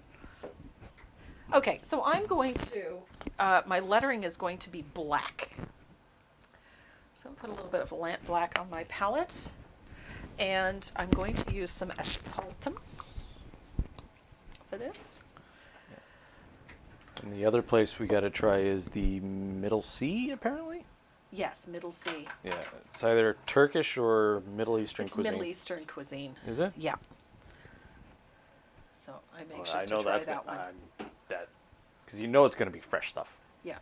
Okay, so I'm going to, my lettering is going to be black. So I'll put a little bit of lamp black on my palette. And I'm going to use some asphaltum for this. And the other place we got to try is the Middle Sea, apparently? Yes, Middle Sea. Yeah, it's either Turkish or Middle Eastern It's cuisine. Middle Eastern cuisine. Is it? Yeah. So I'm anxious I know to try that's that one. because you know it's going to be fresh stuff. Yeah.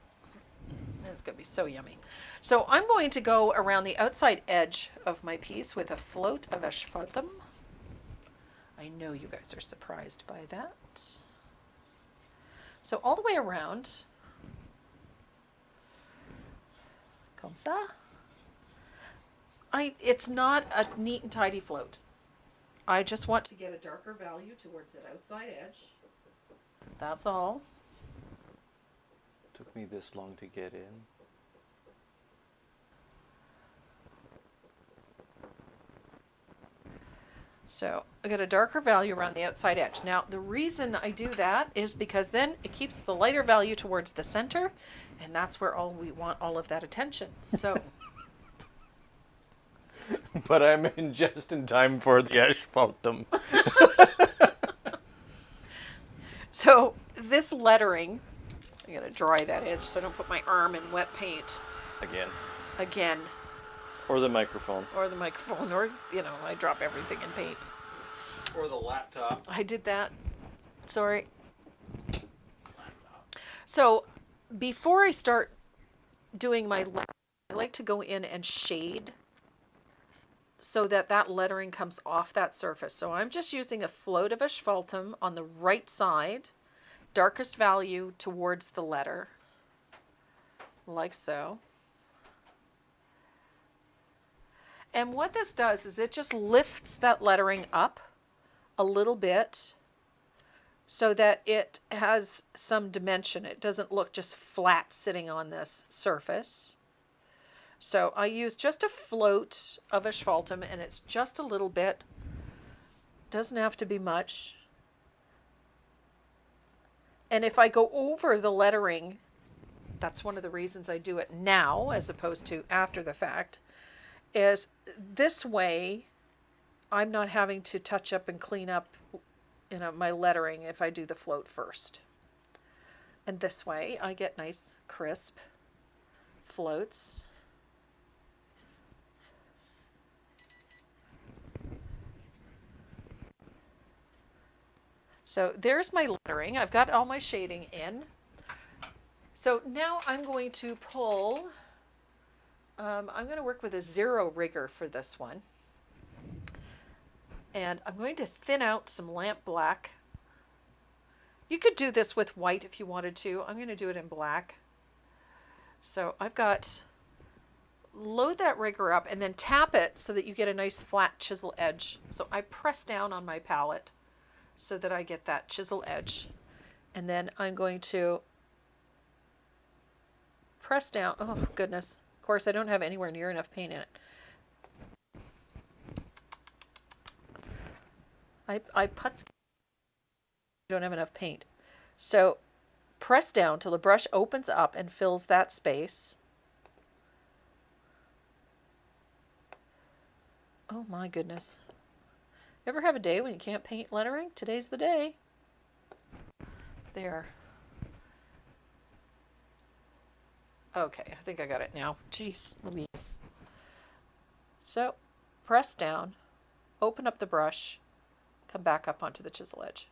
And it's going to be so yummy. So I'm going to go around the outside edge of my piece with a float of asphaltum. I know you guys are surprised by that. So all the way around. Comme ça. It's not a neat and tidy float. I just want to get a darker value towards that outside edge. That's all. Took me this long to get in. So I got a darker value around the outside edge. Now the reason I do that is because then it keeps the lighter value towards the center, and that's where we want all of that attention. So But I'm in just in time for the asphaltum. so this lettering, I gotta dry that edge so I don't put my arm in wet paint again. Or the microphone. Or the microphone, or I drop everything in paint. Or the laptop. I did that. Sorry. So before I start doing my lettering, I like to go in and shade so that that lettering comes off that surface. So I'm just using a float of asphaltum on the right side, darkest value towards the letter, like so. And what this does is it just lifts that lettering up a little bit so that it has some dimension. It doesn't look just flat sitting on this surface. So I use just a float of asphaltum, and it's just a little bit. Doesn't have to be much. And if I go over the lettering, that's one of the reasons I do it now as opposed to after the fact, is this way I'm not having to touch up and clean up my lettering if I do the float first. And this way I get nice crisp floats. So there's my lettering. I've got all my shading in. So now I'm going to pull, I'm going to work with a 0 rigger for this one. And I'm going to thin out some lamp black. You could do this with white if you wanted to. I'm going to do it in black. So I've got, load that rigger up and then tap it so that you get a nice flat chisel edge. So I press down on my palette so that I get that chisel edge. And then I'm going to press down. Oh, goodness. Of course, I don't have anywhere near enough paint in it. I putz. Don't have enough paint. So press down till the brush opens up and fills that space. Oh my goodness. Ever have a day when you can't paint lettering? Today's the day. There. Okay, I think I got it now. Jeez Louise. So press down, open up the brush, come back up onto the chisel edge.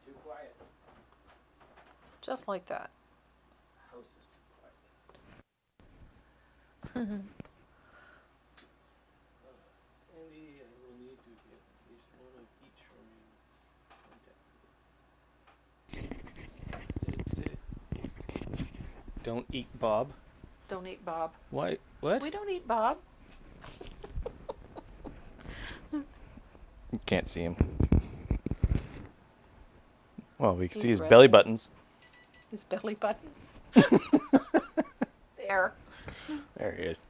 Too quiet. Just like that. House is too quiet. Sandy, I will need to get at least one of each from you. Don't eat Bob. Don't eat Bob. Why? What? We don't eat Bob. You can't see him. Well, we can He's see his resting. belly buttons. His belly buttons. There. There he is.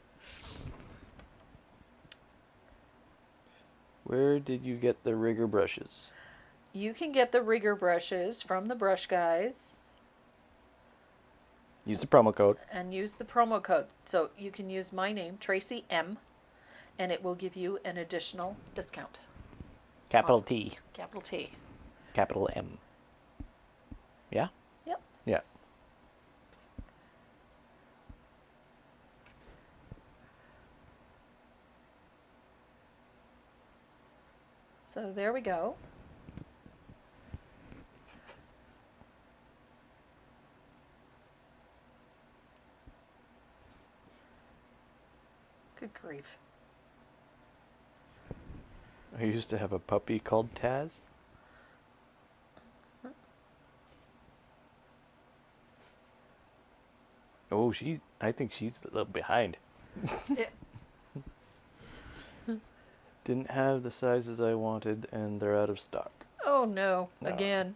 Where did you get the rigger brushes? You can get the rigger brushes from the brush guys Use the promo code. and use the promo code. So you can use my name, Tracy M, and it will give you an additional discount. Capital Awesome. T. Capital T. Capital M. Yeah? Yep. Yeah. So there we go. Good grief. I used to have a puppy called Taz. Oh, I think she's a little behind. It, Didn't have the sizes I wanted, and they're out of stock. oh no, No. again.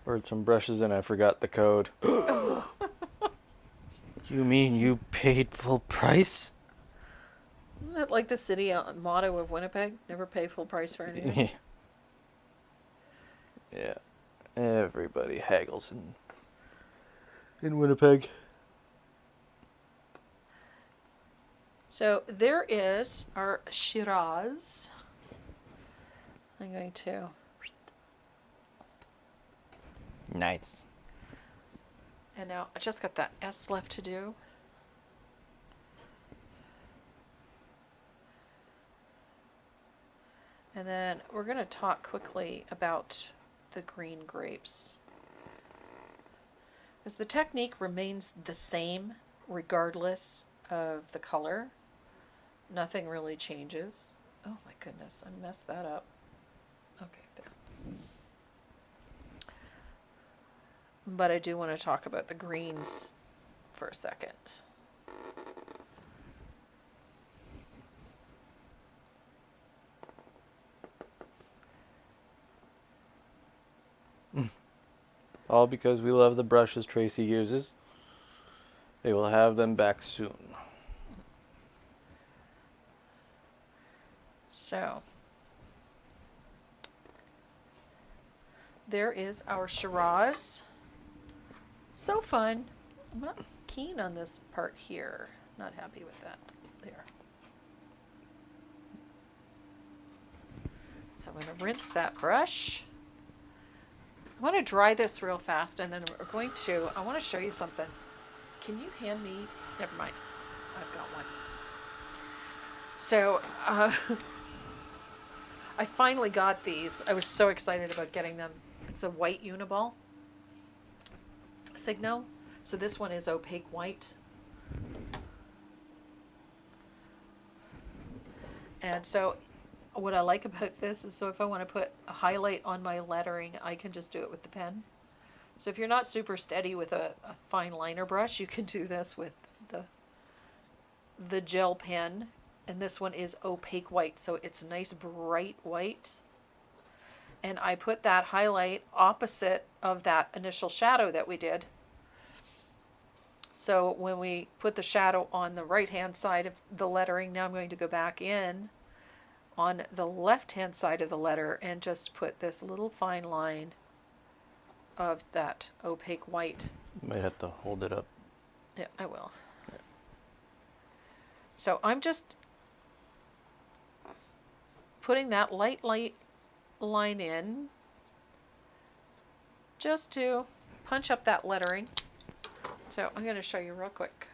Ordered some brushes, and I forgot the code. You mean you paid full price? Isn't that like the city motto of Winnipeg? Never pay full price for anything. Yeah. Everybody haggles in Winnipeg. So there is our Shiraz. I'm going to. Nice. And now I just got that S left to do. And then we're going to talk quickly about the green grapes. Because the technique remains the same regardless of the color. Nothing really changes. Oh my goodness, I messed that up. Okay, there. But I do want to talk about the greens for a second. All because we love the brushes Tracy uses. They will have them back soon. So, there is our Shiraz. So fun. I'm not keen on this part here. Not happy with that. There. So I'm going to rinse that brush. I want to dry this real fast, and then we're going to, I want to show you something. Can you hand me, never mind, I've got one. So, I finally got these. I was so excited about getting them. It's the white Uniball Signo. So this one is opaque white. And so what I like about this is, so if I want to put a highlight on my lettering, I can just do it with the pen. So if you're not super steady with a fine liner brush, you can do this with the gel pen. And this one is opaque white, so it's a nice bright white. And I put that highlight opposite of that initial shadow that we did. So when we put the shadow on the right hand side of the lettering, now I'm going to go back in on the left hand side of the letter and just put this little fine line of that opaque white. You might have to hold it up. Yeah, I will. Yeah. So I'm just putting that light line in just to punch up that lettering. So I'm going to show you real quick.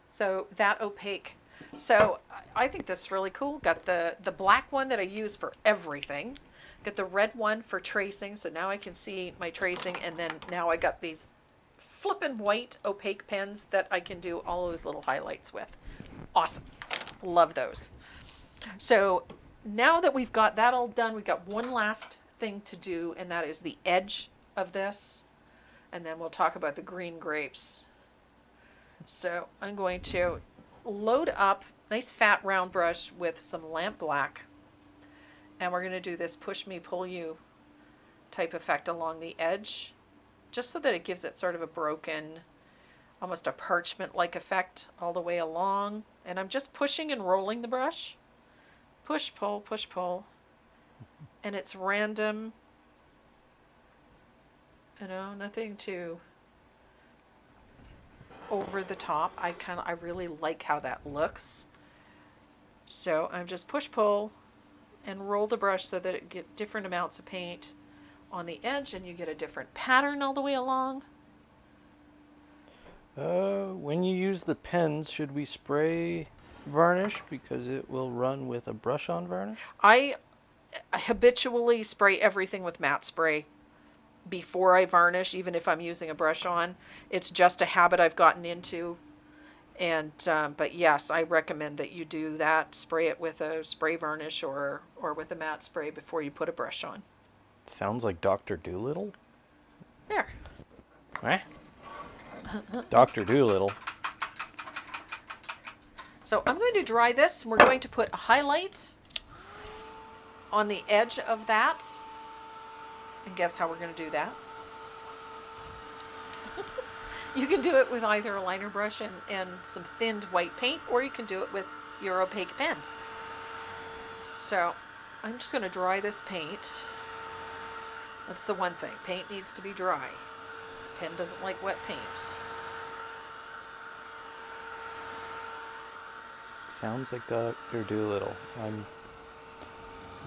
So that opaque. So I think this is really cool. Got the black one that I use for everything. Got the red one for tracing. So now I can see my tracing. And then now I got these flippin' white opaque pens that I can do all those little highlights with. Awesome. Love those. So now that we've got that all done, we've got one last thing to do, and that is the edge of this. And then we'll talk about the green grapes. So I'm going to load up a nice fat round brush with some lamp black. And we're going to do this push me, pull you type effect along the edge, just so that it gives it sort of a broken, almost a parchment-like effect all the way along. And I'm just pushing and rolling the brush. Push, pull, and it's random, you know, nothing too over the top. I really like how that looks. So I'm just push, pull, and roll the brush so that it get different amounts of paint on the edge, and you get a different pattern all the way along. When you use the pens, should we spray varnish because it will run with a brush on varnish? I habitually spray everything with matte spray before I varnish, even if I'm using a brush on. It's just a habit I've gotten into. And but yes, I recommend that you do that. Spray it with a spray varnish or with a matte spray before you put a brush on. Sounds like Dr. Doolittle. There. Eh? Dr. Doolittle. So I'm going to dry this. We're going to put a highlight on the edge of that. And guess how we're going to do that? You can do it with either a liner brush and some thinned white paint, or you can do it with your opaque pen. So I'm just going to dry this paint. That's the one thing. Paint needs to be dry. The pen doesn't like wet paint. Sounds like Dr. Doolittle. I'm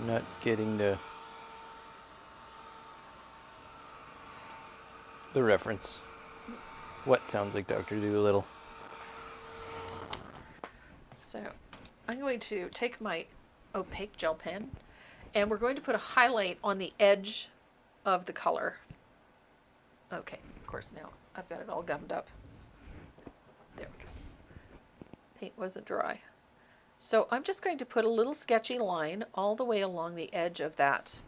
not getting the reference. What sounds like Dr. Doolittle? So I'm going to take my opaque gel pen, and we're going to put a highlight on the edge of the color. Okay, of course now I've got it all gummed up. There we go. Paint wasn't dry. So I'm just going to put a little sketchy line all the way along the edge of that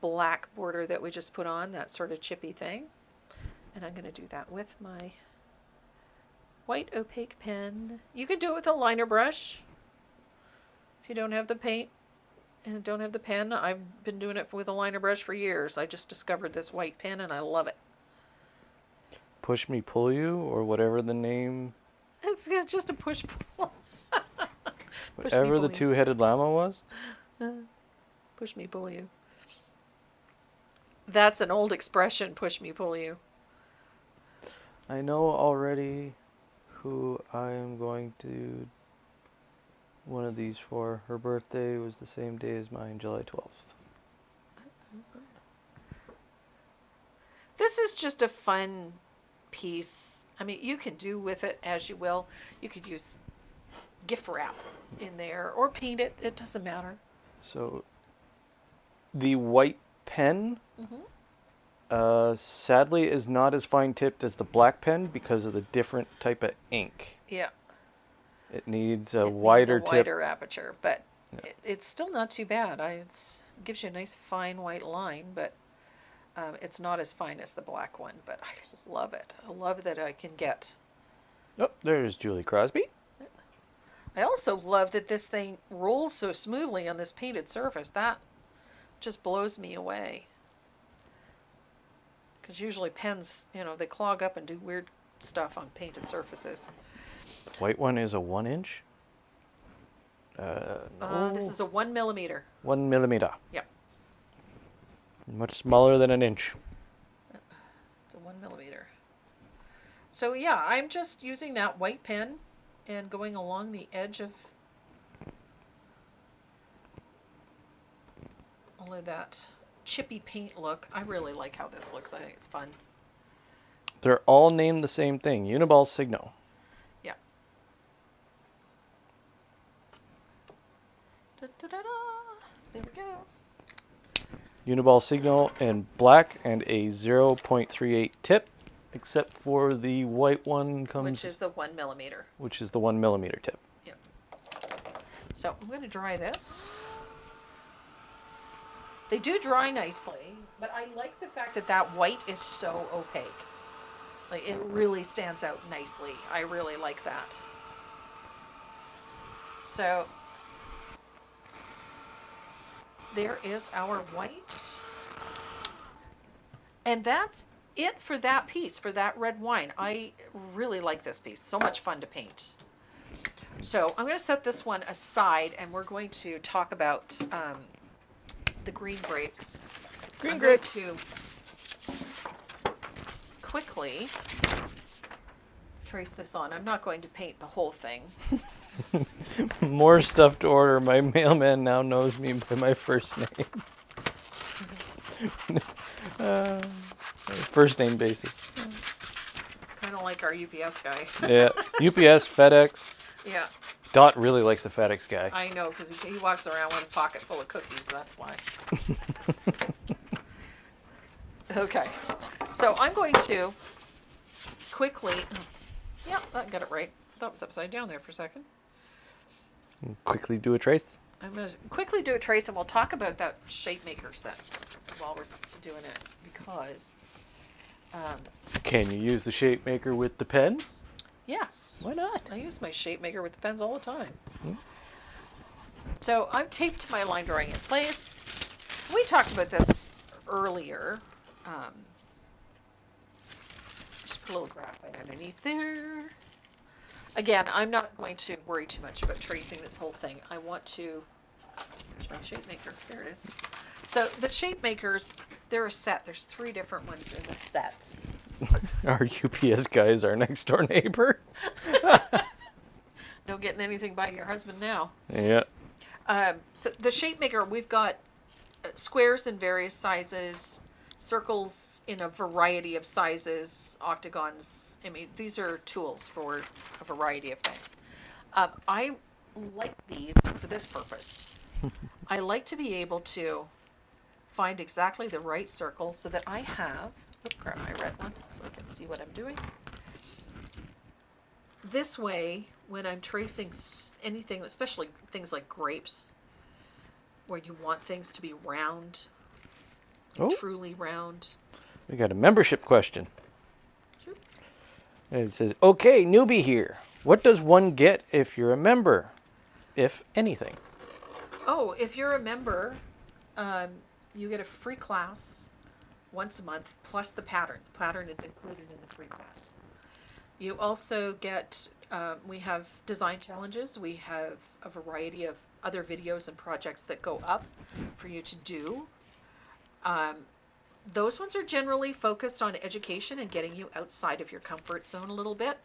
black border that we just put on, that sort of chippy thing. And I'm going to do that with my white opaque pen. You can do it with a liner brush if you don't have the paint and don't have the pen. I've been doing it with a liner brush for years. I just discovered this white pen and I love it. Push me, pull you, or whatever the name. It's just a push pull. Whatever the two-headed llama was? Push me, pull you. That's an old expression, push me, pull you. I know already who I am going to one of these for. Her birthday was the same day as mine, July 12th. This is just a fun piece. I mean, you can do with it as you will. You could use gift wrap in there or paint it. It doesn't matter. So the white pen, sadly, is not as fine tipped as the black pen because of the different type of ink. Yeah. It needs a It wider needs a tip. wider aperture, but it's still not too bad. It gives you a nice fine white line, but it's not as fine as the black one. But I love it. I love that I can get. Oh, there's Julie Crosby. I also love that this thing rolls so smoothly on this painted surface. That just blows me away. Because usually pens, they clog up and do weird stuff on painted surfaces. The white one is a 1 inch. No. This is a 1 millimeter. 1 millimeter. Yep. Much smaller than an inch. It's a 1 millimeter. So yeah, I'm just using that white pen and going along the edge of all of that chippy paint look. I really like how this looks. I think it's fun. They're all named the same thing. Uniball Signo. Yeah. Da-da-da-da. There we go. Uniball Signo in black and a 0.38 tip, except for the white one comes... Which is the 1 millimeter. Which is the 1 millimeter tip. Yep. So I'm going to dry this. They do dry nicely, but I like the fact that that white is so opaque. Like, it really stands out nicely. I really like that. So, there is our white. And that's it for that piece, for that red wine. I really like this piece. So much fun to paint. So, I'm going to set this one aside, and we're going to talk about the green grapes. Green grapes. To quickly trace this on. I'm not going to paint the whole thing. More stuff to order. My mailman now knows me by my first name. First name basis. Kind of like our UPS guy. Yeah. UPS, FedEx. Yeah, Dot really likes the FedEx guy. I know, because he walks around with a pocket full of cookies. That's why. Okay, so I'm going to quickly. Yeah, I got it right. Thought it was upside down there for a second. Quickly do a trace. I'm going to quickly do a trace, and we'll talk about that shape maker set while we're doing it, because Can you use the shape maker with the pens? yes, Why not? I use my shape maker with the pens all the time. So I've taped my line drawing in place. We talked about this earlier. Just put a little graphite underneath there. Again, I'm not going to worry too much about tracing this whole thing. I want to... Where's my shape maker? There it is. So the shape makers, they're a set. There's 3 different ones in the set. Our UPS guy is our next door neighbor. No getting anything by your husband now. Yeah. So the shape maker, we've got squares in various sizes, circles in a variety of sizes, octagons. I mean, these are tools for a variety of things. I like these for this purpose. I like to be able to find exactly the right circle so that I have, grab my red one so I can see what I'm doing. This way, when I'm tracing anything, especially things like grapes, where you want things to be round, truly round. We got a membership question. Sure. And it says, okay, newbie here. What does one get if you're a member? If anything. Oh, if you're a member, you get a free class once a month, plus the pattern. The pattern is included in the free class. You also get, we have design challenges. We have a variety of other videos and projects that go up for you to do. Those ones are generally focused on education and getting you outside of your comfort zone a little bit.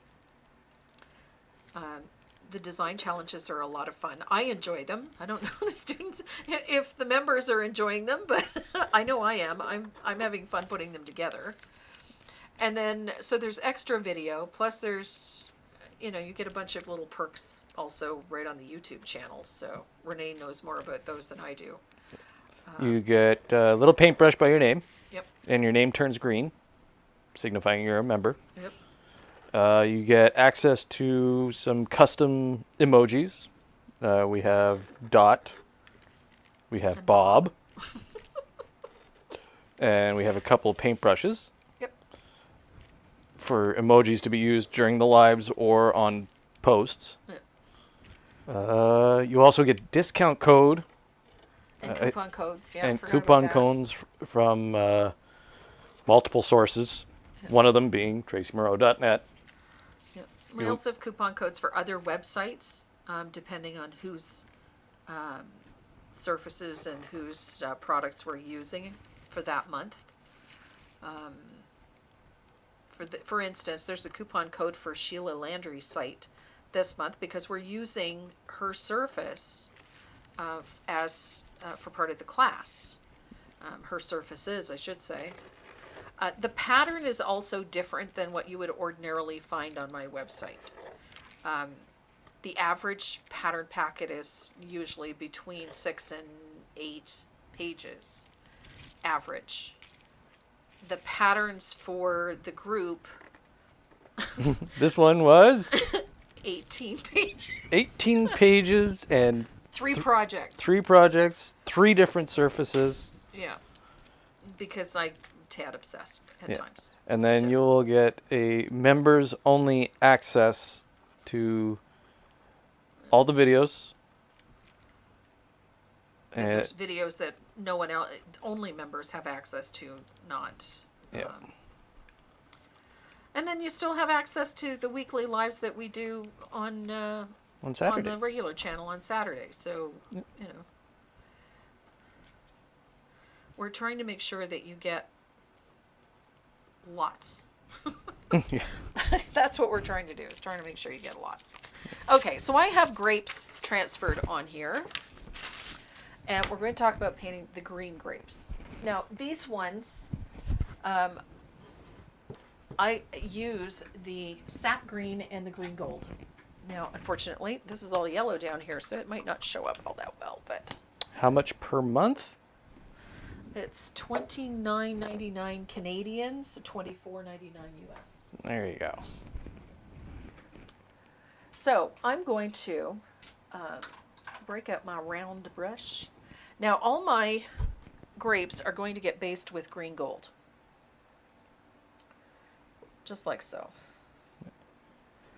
The design challenges are a lot of fun. I enjoy them. I don't know the students if the members are enjoying them, but I know I am. I'm having fun putting them together. And then so there's extra video, plus there's, you know, you get a bunch of little perks also right on the YouTube channel. So Renee knows more about those than I do. You get a little paintbrush by your name. Yep. And your name turns green, signifying you're a member. Yep. You get access to some custom emojis. We have Dot. We have Bob. And we have a couple of paintbrushes. Yep. For emojis to be used during the lives or on posts. Yep. You also get discount code. And coupon codes, yeah. And forgot coupon about that. codes from multiple sources. Yep. One of them being tracymoreau.net. Yep. We also have coupon codes for other websites, depending on whose surfaces and whose products we're using for that month. For instance, there's a coupon code for Sheila Landry's site this month because we're using her surface as for part of the class. Her surfaces, I should say. The pattern is also different than what you would ordinarily find on my website. The average pattern packet is usually between 6 and 8 pages, average. The patterns for the group, This one was 18 pages. 18 pages and 3 projects. 3 projects, 3 different surfaces. Yeah. Because I'm tad obsessed at times. And then So- you'll get a members only access to all the videos. 'Cause there's videos that no one else, only members have access to, not. Yeah. And then you still have access to the weekly lives that we do on on on Saturdays. the regular channel on Saturday. So, you know, we're trying to make sure that you get lots. Yeah. That's what we're trying to do, is trying to make sure you get lots. Okay, so I have grapes transferred on here. And we're going to talk about painting the green grapes. Now, these ones, I use the sap green and the green gold. Now, unfortunately, this is all yellow down here, so it might not show up all that well, but How much per month? it's $29.99 Canadian, so $24.99 US. There you go. So I'm going to break out my round brush. Now all my grapes are going to get based with green gold. Just like so.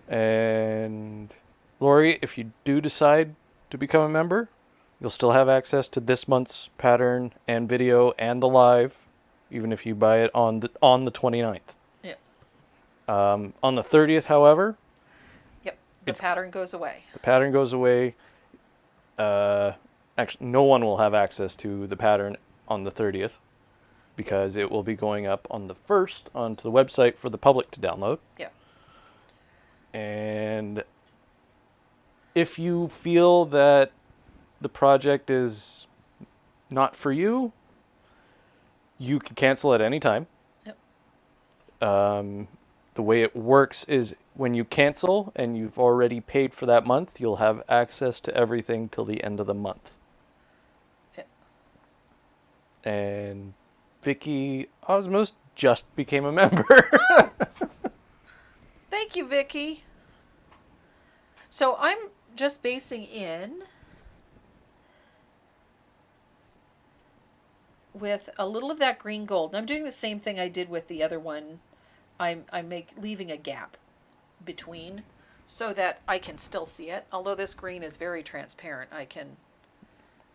And Lori, if you do decide to become a member, you'll still have access to this month's pattern and video and the live, even if you buy it on the 29th. Yeah. On the 30th, however, Yep. The pattern goes away. the pattern goes away. Actually, no one will have access to the pattern on the 30th because it will be going up on the 1st onto the website for the public to download. Yeah. And if you feel that the project is not for you, you can cancel at any time. Yep. The way it works is when you cancel and you've already paid for that month, you'll have access to everything till the end of the month. Yep. And Vicky Osmos just became a member. Thank you, Vicky. So I'm just basing in with a little of that green gold. And I'm doing the same thing I did with the other one. I'm leaving a gap between so that I can still see it. Although this green is very transparent, I can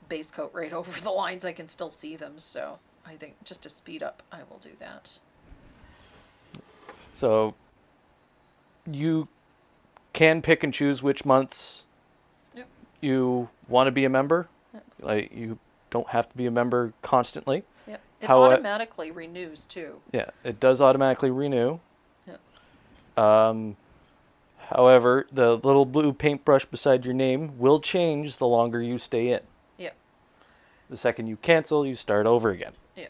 base coat right over the lines. I can still see them. So I think just to speed up, I will do that. So you can pick and choose which months Yep. you want to be a member. Yep. Like you don't have to be a member constantly. Yep. It automatically renews too. Yeah, it does automatically renew. Yeah. However, the little blue paintbrush beside your name will change the longer you stay in. Yeah. The second you cancel, you start over again. Yeah.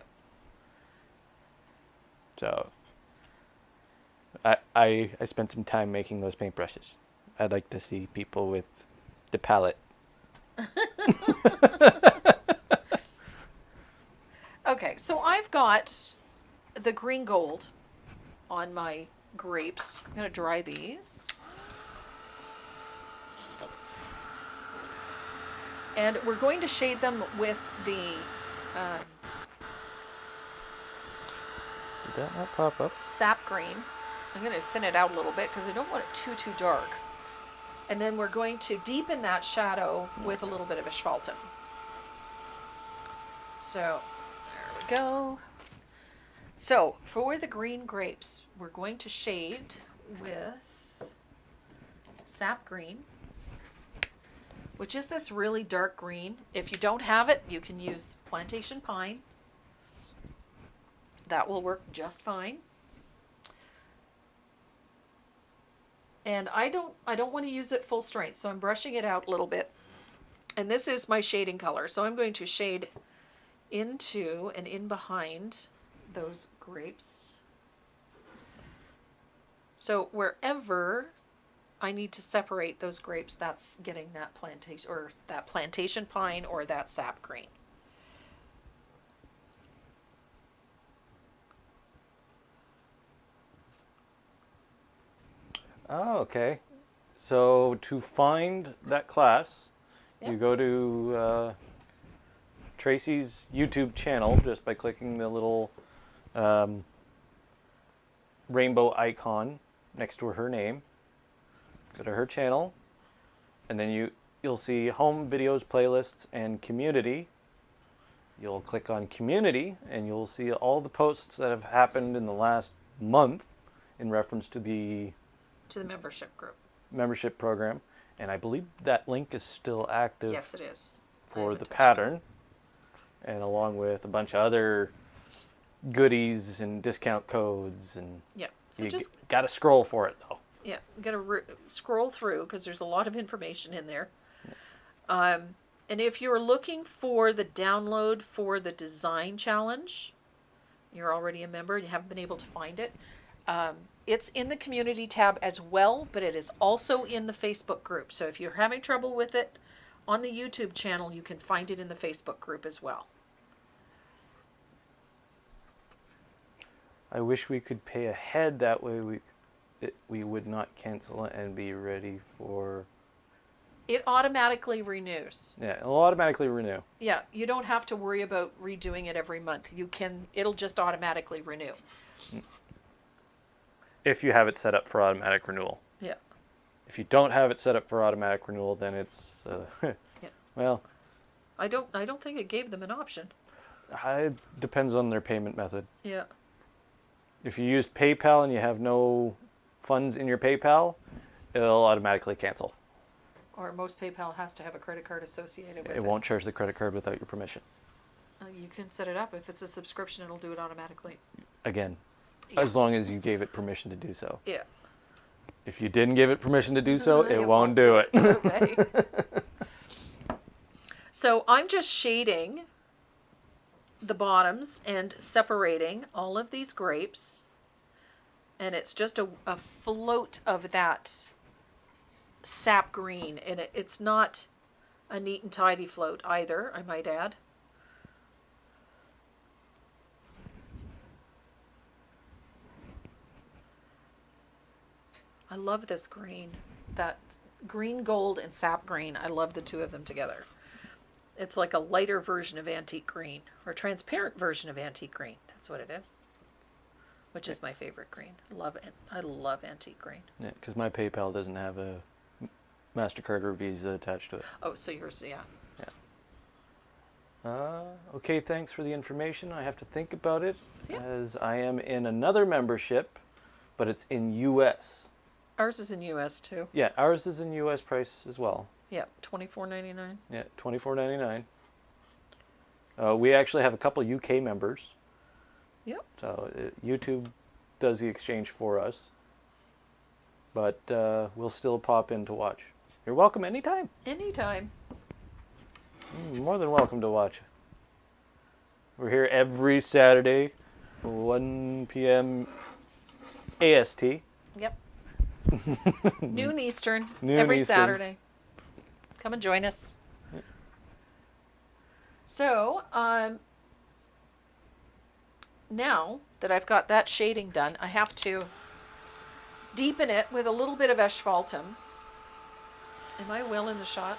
So, I spent some time making those paintbrushes. I'd like to see people with the palette. Okay, so I've got the green gold on my grapes. I'm going to dry these. And we're going to shade them with the... Did that not pop up? sap green. I'm going to thin it out a little bit because I don't want it too dark. And then we're going to deepen that shadow with a little bit of asphaltum. So, there we go. So, for the green grapes, we're going to shade with sap green, which is this really dark green. If you don't have it, you can use plantation pine. That will work just fine. And I don't want to use it full strength, so I'm brushing it out a little bit. And this is my shading color, so I'm going to shade into and in behind those grapes. So wherever I need to separate those grapes, that's getting that plantation pine or that sap green. Oh, okay. So to find that class, Yep. you go to Tracy's YouTube channel just by clicking the little rainbow icon next to her name. Go to her channel, and then you'll see home videos, playlists, and community. You'll click on community, and you'll see all the posts that have happened in the last month in reference to the membership group. membership program, and I believe that link is still active. Yes, it is. For the pattern, and along with a bunch of other goodies and discount codes, and Yeah. So you just gotta scroll for it though. yeah, you gotta scroll through because there's a lot of information in there. And if you're looking for the download for the design challenge, you're already a member and you haven't been able to find it. It's in the community tab as well, but it is also in the Facebook group. So if you're having trouble with it on the YouTube channel, you can find it in the Facebook group as well. I wish we could pay ahead, that way we would not cancel it and be ready for... It automatically renews. Yeah, it'll automatically renew. Yeah, you don't have to worry about redoing it every month. It'll just automatically renew. If you have it set up for automatic renewal. Yeah. If you don't have it set up for automatic renewal, then it's Yeah. well, I don't think it gave them an option. it depends on their payment method. Yeah. If you use PayPal and you have no funds in your PayPal, it'll automatically cancel. Or most PayPal has to have a credit card associated with it. It won't charge the credit card without your permission. You can set it up. If it's a subscription, it'll do it automatically. Again, Yeah. as long as you gave it permission to do so. Yeah. If you didn't give it permission to do so, it won't do it. Okay. So I'm just shading the bottoms and separating all of these grapes. And it's just a float of that sap green. And it's not a neat and tidy float either, I might add. I love this green. That green gold and sap green. I love the two of them together. It's like a lighter version of antique green, or transparent version of antique green. That's what it is. Which is my favorite green. I love antique green. Yeah, because my PayPal doesn't have a MasterCard or Visa attached to it. Oh, so yours, yeah. Okay, thanks for the information. I have to think about it, Yeah. as I am in another membership, but it's in U.S. Ours is in U.S. too. Yeah, ours is in U.S. price as well. Yeah, $24.99. Yeah, $24.99. We actually have a couple UK members. Yep. So YouTube does the exchange for us, but we'll still pop in to watch. You're welcome anytime. Anytime. More than welcome to watch. We're here every Saturday, 1 p.m. AST. Yep. Noon Eastern. Noon every Eastern. Saturday. Come and join us. So, now that I've got that shading done, I have to deepen it with a little bit of asphaltum. Am I well in the shot?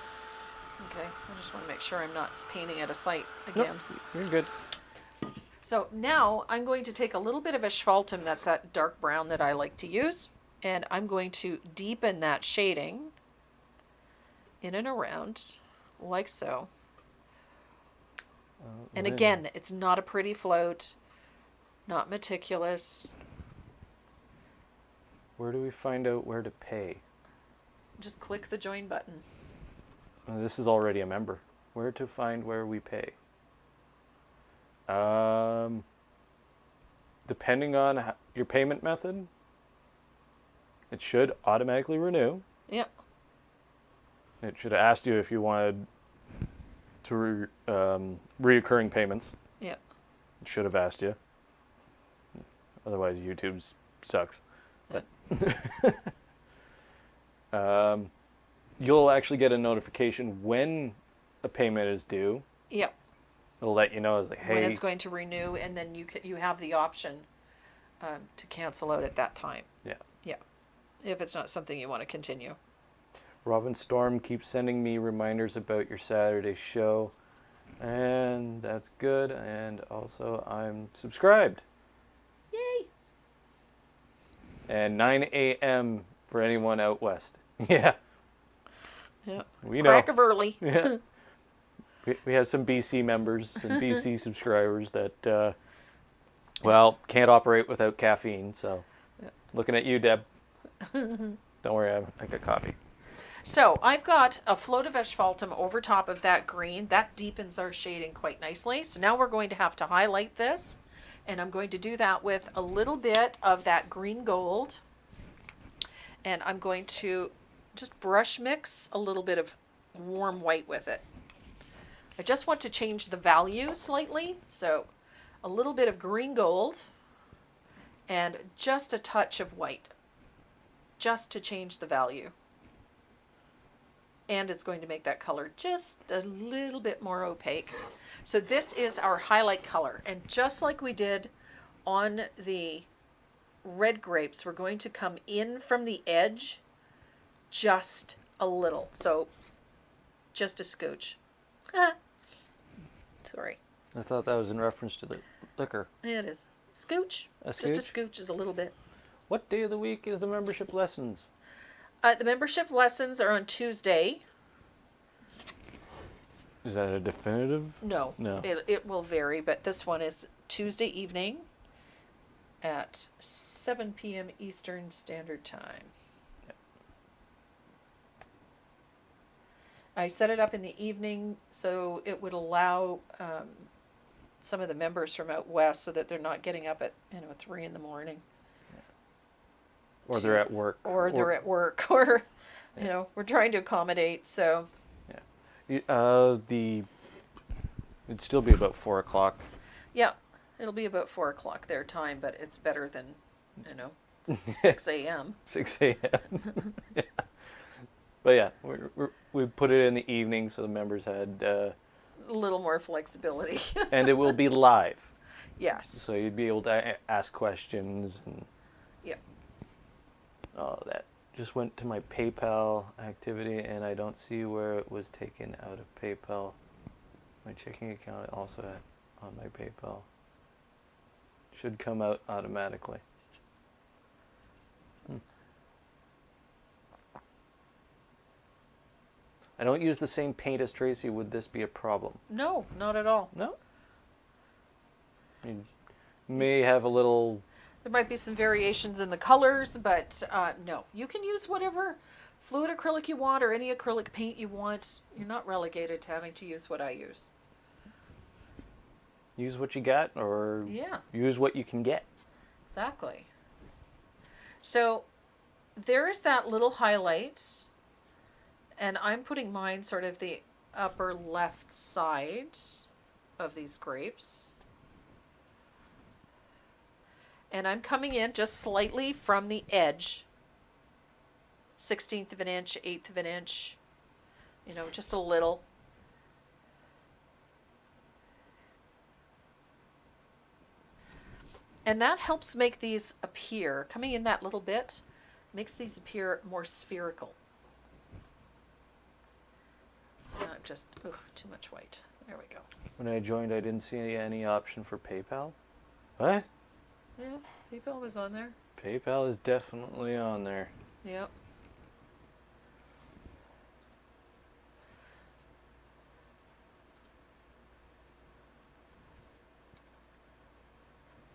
Okay, I just want to make sure I'm not painting at a site again. Nope, you're good. So now I'm going to take a little bit of asphaltum, that's that dark brown that I like to use, and I'm going to deepen that shading in and around, like so. And again, it's not a pretty float, not meticulous. Where do we find out where to pay? Just click the join button. This is already a member. Where to find where we pay? Depending on your payment method, it should automatically renew. Yep. It should have asked you if you wanted to reoccurring payments. Yep. It should have asked you. Otherwise, YouTube sucks. But you'll actually get a notification when a payment is due. Yep. It'll let you know, it's like, hey, When it's going to renew, and then you have the option to cancel out at that time. Yeah. Yeah. If it's not something you want to continue. Robin Storm keeps sending me reminders about your Saturday show, and that's good. And also, I'm subscribed. Yay! And 9 a.m. for anyone out west. Yeah, Yeah. we know. Crack of early. Yeah. We have some BC members and BC subscribers that, well, can't operate without caffeine. So, Yeah. looking at you, Deb. Don't worry, I got coffee. So I've got a float of asphaltum over top of that green. That deepens our shading quite nicely. So now we're going to have to highlight this. And I'm going to do that with a little bit of that green gold. And I'm going to just brush mix a little bit of warm white with it. I just want to change the value slightly. So a little bit of green gold and just a touch of white. Just to change the value. And it's going to make that color just a little bit more opaque. So this is our highlight color. And just like we did on the red grapes, we're going to come in from the edge just a little. So just a scooch. Sorry. I thought that was in reference to the liquor. It is. Scooch. A Just a scooch is a little bit. What day of the week is the membership lessons? The membership lessons are on Tuesday. Is that a definitive? No. No. It will vary, but this one is Tuesday evening at 7 p.m. Eastern Standard Time. I set it up in the evening so it would allow some of the members from out west so that they're not getting up at 3 in the morning. Or they're at work. Or they're at work, or we're trying to accommodate. So it'd still be about 4 o'clock. yeah, it'll be about 4 o'clock their time, but it's better than 6 a.m. 6 a.m. Yeah. But yeah, we put it in the evening so the members had A little more flexibility. and it will be live. Yes. So you'd be able to ask questions and Yep. oh, that just went to my PayPal activity and I don't see where it was taken out of PayPal. My checking account also had on my PayPal. Should come out automatically. I don't use the same paint as Tracy. Would this be a problem? No, not at all. No? You may have a little... There might be some variations in the colors, but no. You can use whatever fluid acrylic you want or any acrylic paint you want. You're not relegated to having to use what I use. use what you got or Yeah. use what you can get. Exactly. So there's that little highlight, and I'm putting mine sort of the upper left side of these grapes. And I'm coming in just slightly from the edge, 1/16 of an inch, 1/8 of an inch, you know, just a little. And that helps make these appear, coming in that little bit, makes these appear more spherical. Just, too much white. There we go. When I joined, I didn't see any option for PayPal. What? Yeah, PayPal was on there. PayPal is definitely on there. Yep.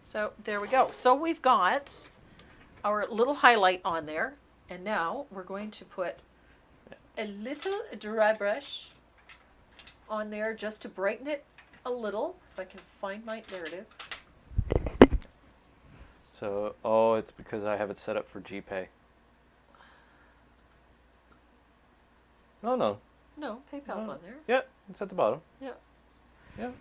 So there we go. So we've got our little highlight on there. And now we're going to put a little dry brush on there just to brighten it a little. If I can find my, there it is. So, it's because I have it set up for GPay. Oh, no. No, PayPal's on there. Yeah, it's at the bottom. Yeah. Yeah.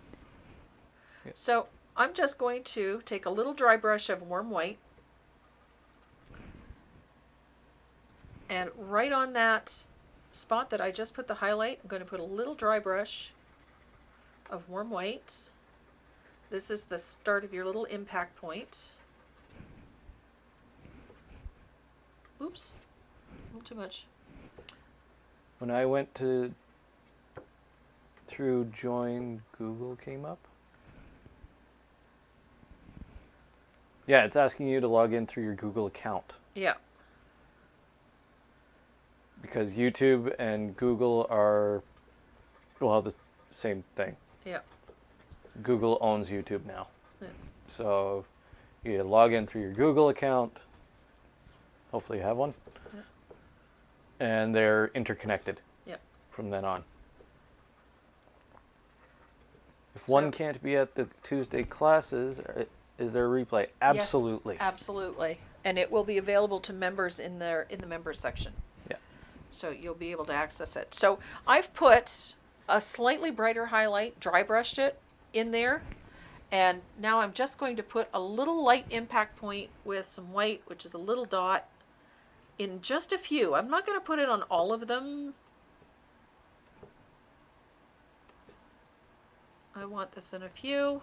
So I'm just going to take a little dry brush of warm white, and right on that spot that I just put the highlight, I'm going to put a little dry brush of warm white. This is the start of your little impact point. Oops, a little too much. When I went through join, Google came up. Yeah, it's asking you to log in through your Google account. Yeah. Because YouTube and Google are, well, the same thing. Yeah. Google owns YouTube now. Yeah. So you log in through your Google account. Hopefully you have one. Yeah. And they're interconnected. Yeah. From then on. If So- one can't be at the Tuesday classes, is there a replay? Absolutely. Yes, absolutely. And it will be available to members in the members section. Yeah. So you'll be able to access it. So I've put a slightly brighter highlight, dry brushed it in there. And now I'm just going to put a little light impact point with some white, which is a little dot, in just a few. I'm not going to put it on all of them. I want this in a few.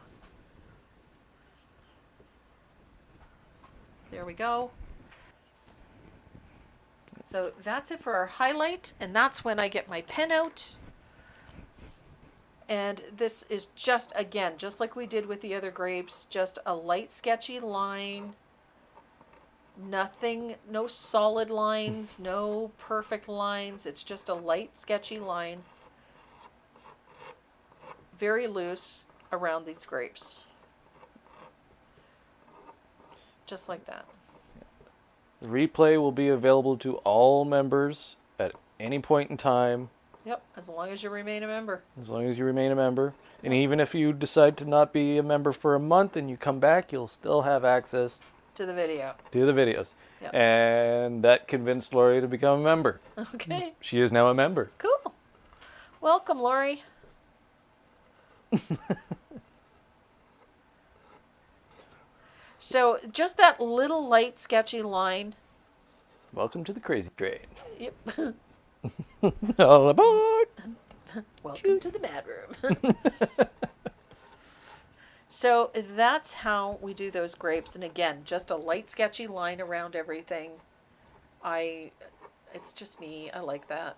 There we go. So that's it for our highlight, and that's when I get my pen out. And this is just, again, just like we did with the other grapes, just a light sketchy line. Nothing, no solid lines, no perfect lines. It's just a light sketchy line. Very loose around these grapes. Just like that. The replay will be available to all members at any point in time. Yep, as long as you remain a member. As long as you remain a member. And even if you decide to not be a member for a month and you come back, you'll still have access To the video. to the videos. Yep. And that convinced Lori to become a member. Okay, She is now a member. cool. Welcome, Lori. So just that little light sketchy line. Welcome to the crazy train. Yep. All aboard! Welcome to the bad room. So that's how we do those grapes. And again, just a light sketchy line around everything. It's just me. I like that.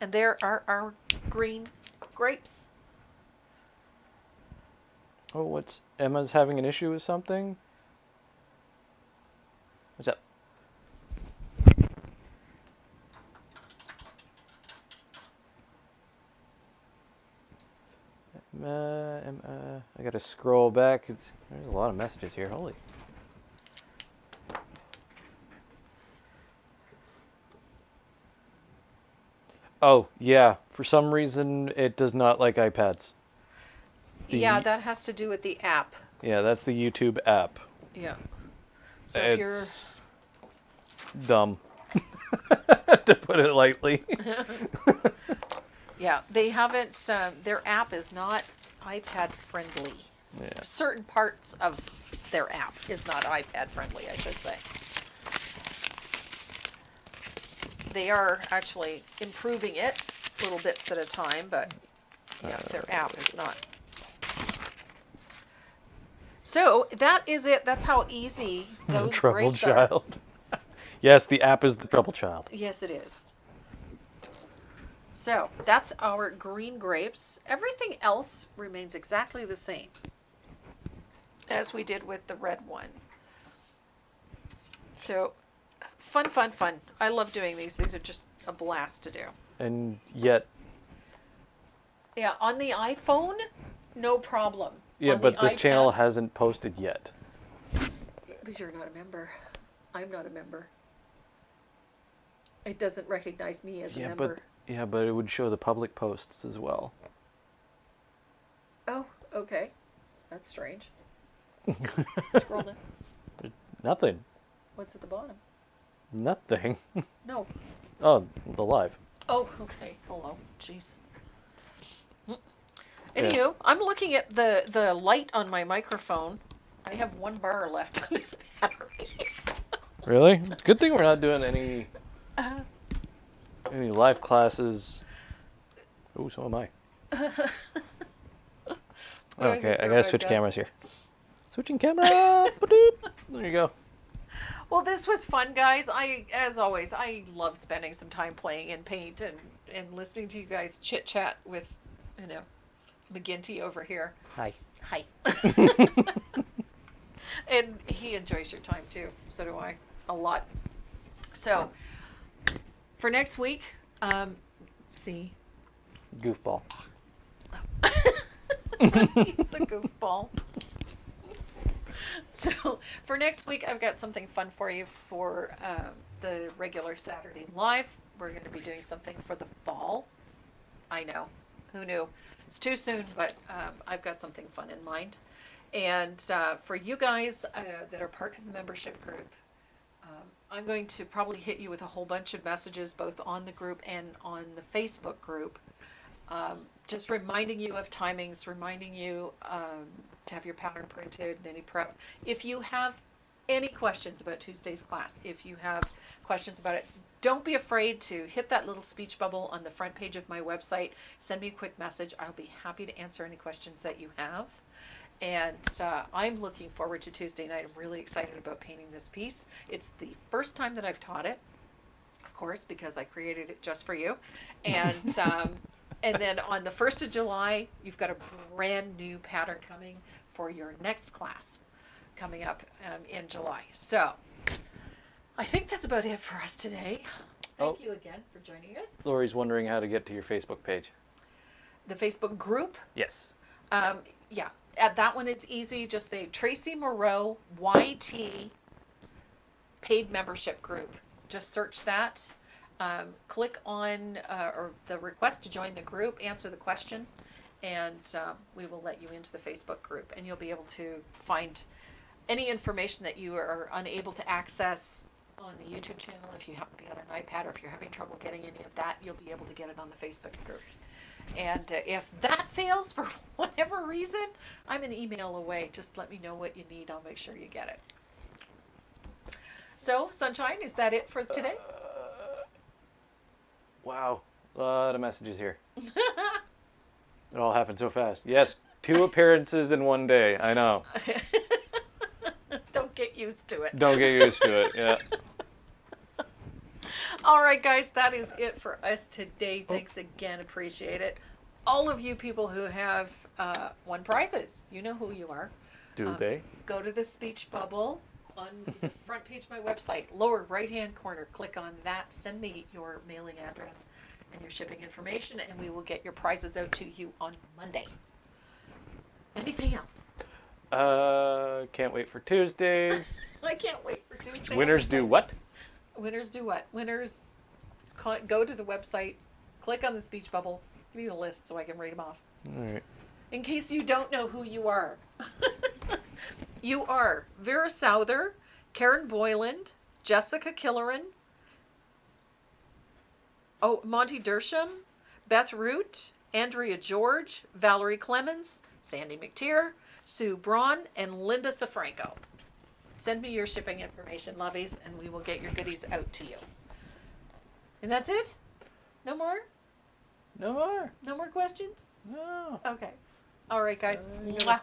And there are our green grapes. Oh, what's Emma's having an issue with something? What's up? Emma, I gotta scroll back. There's a lot of messages here. Holy. Oh, yeah. For some reason, it does not like iPads. Yeah, that has to do with the app. Yeah, that's the YouTube app. Yeah. So if you're... It's dumb, to put it lightly. Yeah, they haven't, their app is not iPad friendly. Yeah. Certain parts of their app is not iPad friendly, I should say. They are actually improving it little bits at a time, but yeah, their app is not. So that is it. That's how easy those Trouble grapes are. child. Yes, the app is the trouble child. Yes, it is. So that's our green grapes. Everything else remains exactly the same as we did with the red one. So fun, fun, fun. I love doing these. These are just a blast to do. And yet, Yeah, on the iPhone, no problem. yeah, On but the this iPad- channel hasn't posted yet. Because you're not a member. I'm not a member. It doesn't recognize me as a member. But it would show the public posts as well. Oh, okay. That's strange. Scroll down. Nothing. What's at the bottom? Nothing. No. Oh, the live. Oh, okay. Hello. Jeez. Yeah. Anywho, I'm looking at the light on my microphone. I have 1 bar left on this battery. Really? Good thing we're not doing any live classes. Oh, so am I. Okay, I gotta switch cameras here. Switching camera. Ba-doop. There you go. Well, this was fun, guys. As always, I love spending some time playing in paint and listening to you guys chit chat with, McGinty over here. Hi. Hi. And he enjoys your time too. So do I. A lot. So, for next week, see. Goofball. He's a goofball. So, for next week, I've got something fun for you for the regular Saturday Live. We're going to be doing something for the fall. I know. Who knew? It's too soon, but I've got something fun in mind. And for you guys that are part of the membership group, I'm going to probably hit you with a whole bunch of messages both on the group and on the Facebook group. Just reminding you of timings, reminding you to have your pattern printed and any prep. If you have any questions about Tuesday's class, if you have questions about it, don't be afraid to hit that little speech bubble on the front page of my website. Send me a quick message. I'll be happy to answer any questions that you have. And I'm looking forward to Tuesday night. I'm really excited about painting this piece. It's the first time that I've taught it, of course, because I created it just for you. And and then on the 1st of July, you've got a brand new pattern coming for your next class coming up in July. So I think that's about it for us today. Thank you again for joining us. Lori's wondering how to get to your Facebook page. The Facebook group? Yes. Yeah. At that one, it's easy. Just say Tracy Moreau YT paid membership group. Just search that. Click on or the request to join the group, answer the question, and we will let you into the Facebook group. And you'll be able to find any information that you are unable to access on the YouTube channel. If you happen to be on an iPad or if you're having trouble getting any of that, you'll be able to get it on the Facebook group. And if that fails for whatever reason, I'm an email away. Just let me know what you need. I'll make sure you get it. So, Sunshine, is that it for today? Wow. A lot of messages here. It all happened so fast. Yes, 2 appearances in one day. I know. Don't get used to it. Don't get used to it. Yeah. All right, guys, that is it for us today. Thanks again. Appreciate it. All of you people who have won prizes, you know who you are. Do they? Go to the speech bubble on the front page of my website, lower right-hand corner. Click on that. Send me your mailing address and your shipping information, and we will get your prizes out to you on Monday. Anything else? Can't wait for Tuesdays. I can't wait for Tuesday. Winners do what? Winners do what? Winners go to the website, click on the speech bubble, give me the list so I can read them off. All right. in case you don't know who you are. You are Vera Souther, Karen Boyland, Jessica Killeran, Monty Dersham, Beth Root, Andrea George, Valerie Clemens, Sandy McTeer, Sue Braun, and Linda Safranco. Send me your shipping information, lovies, and we will get your goodies out to you. And that's it? No more? No more. No more questions? No. Okay. All right, guys. Mwah.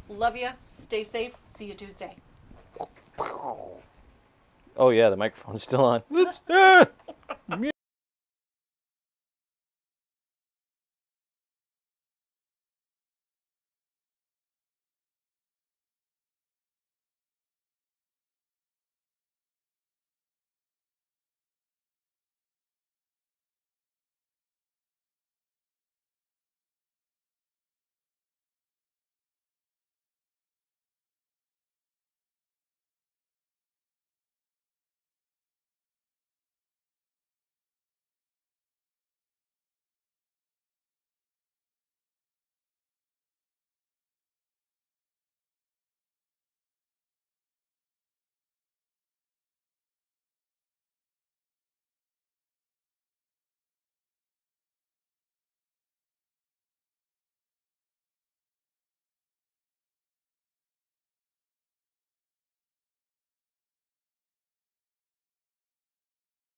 Love you. Stay safe. See you Tuesday. Oh yeah, the microphone's still on. Whoops. Ah!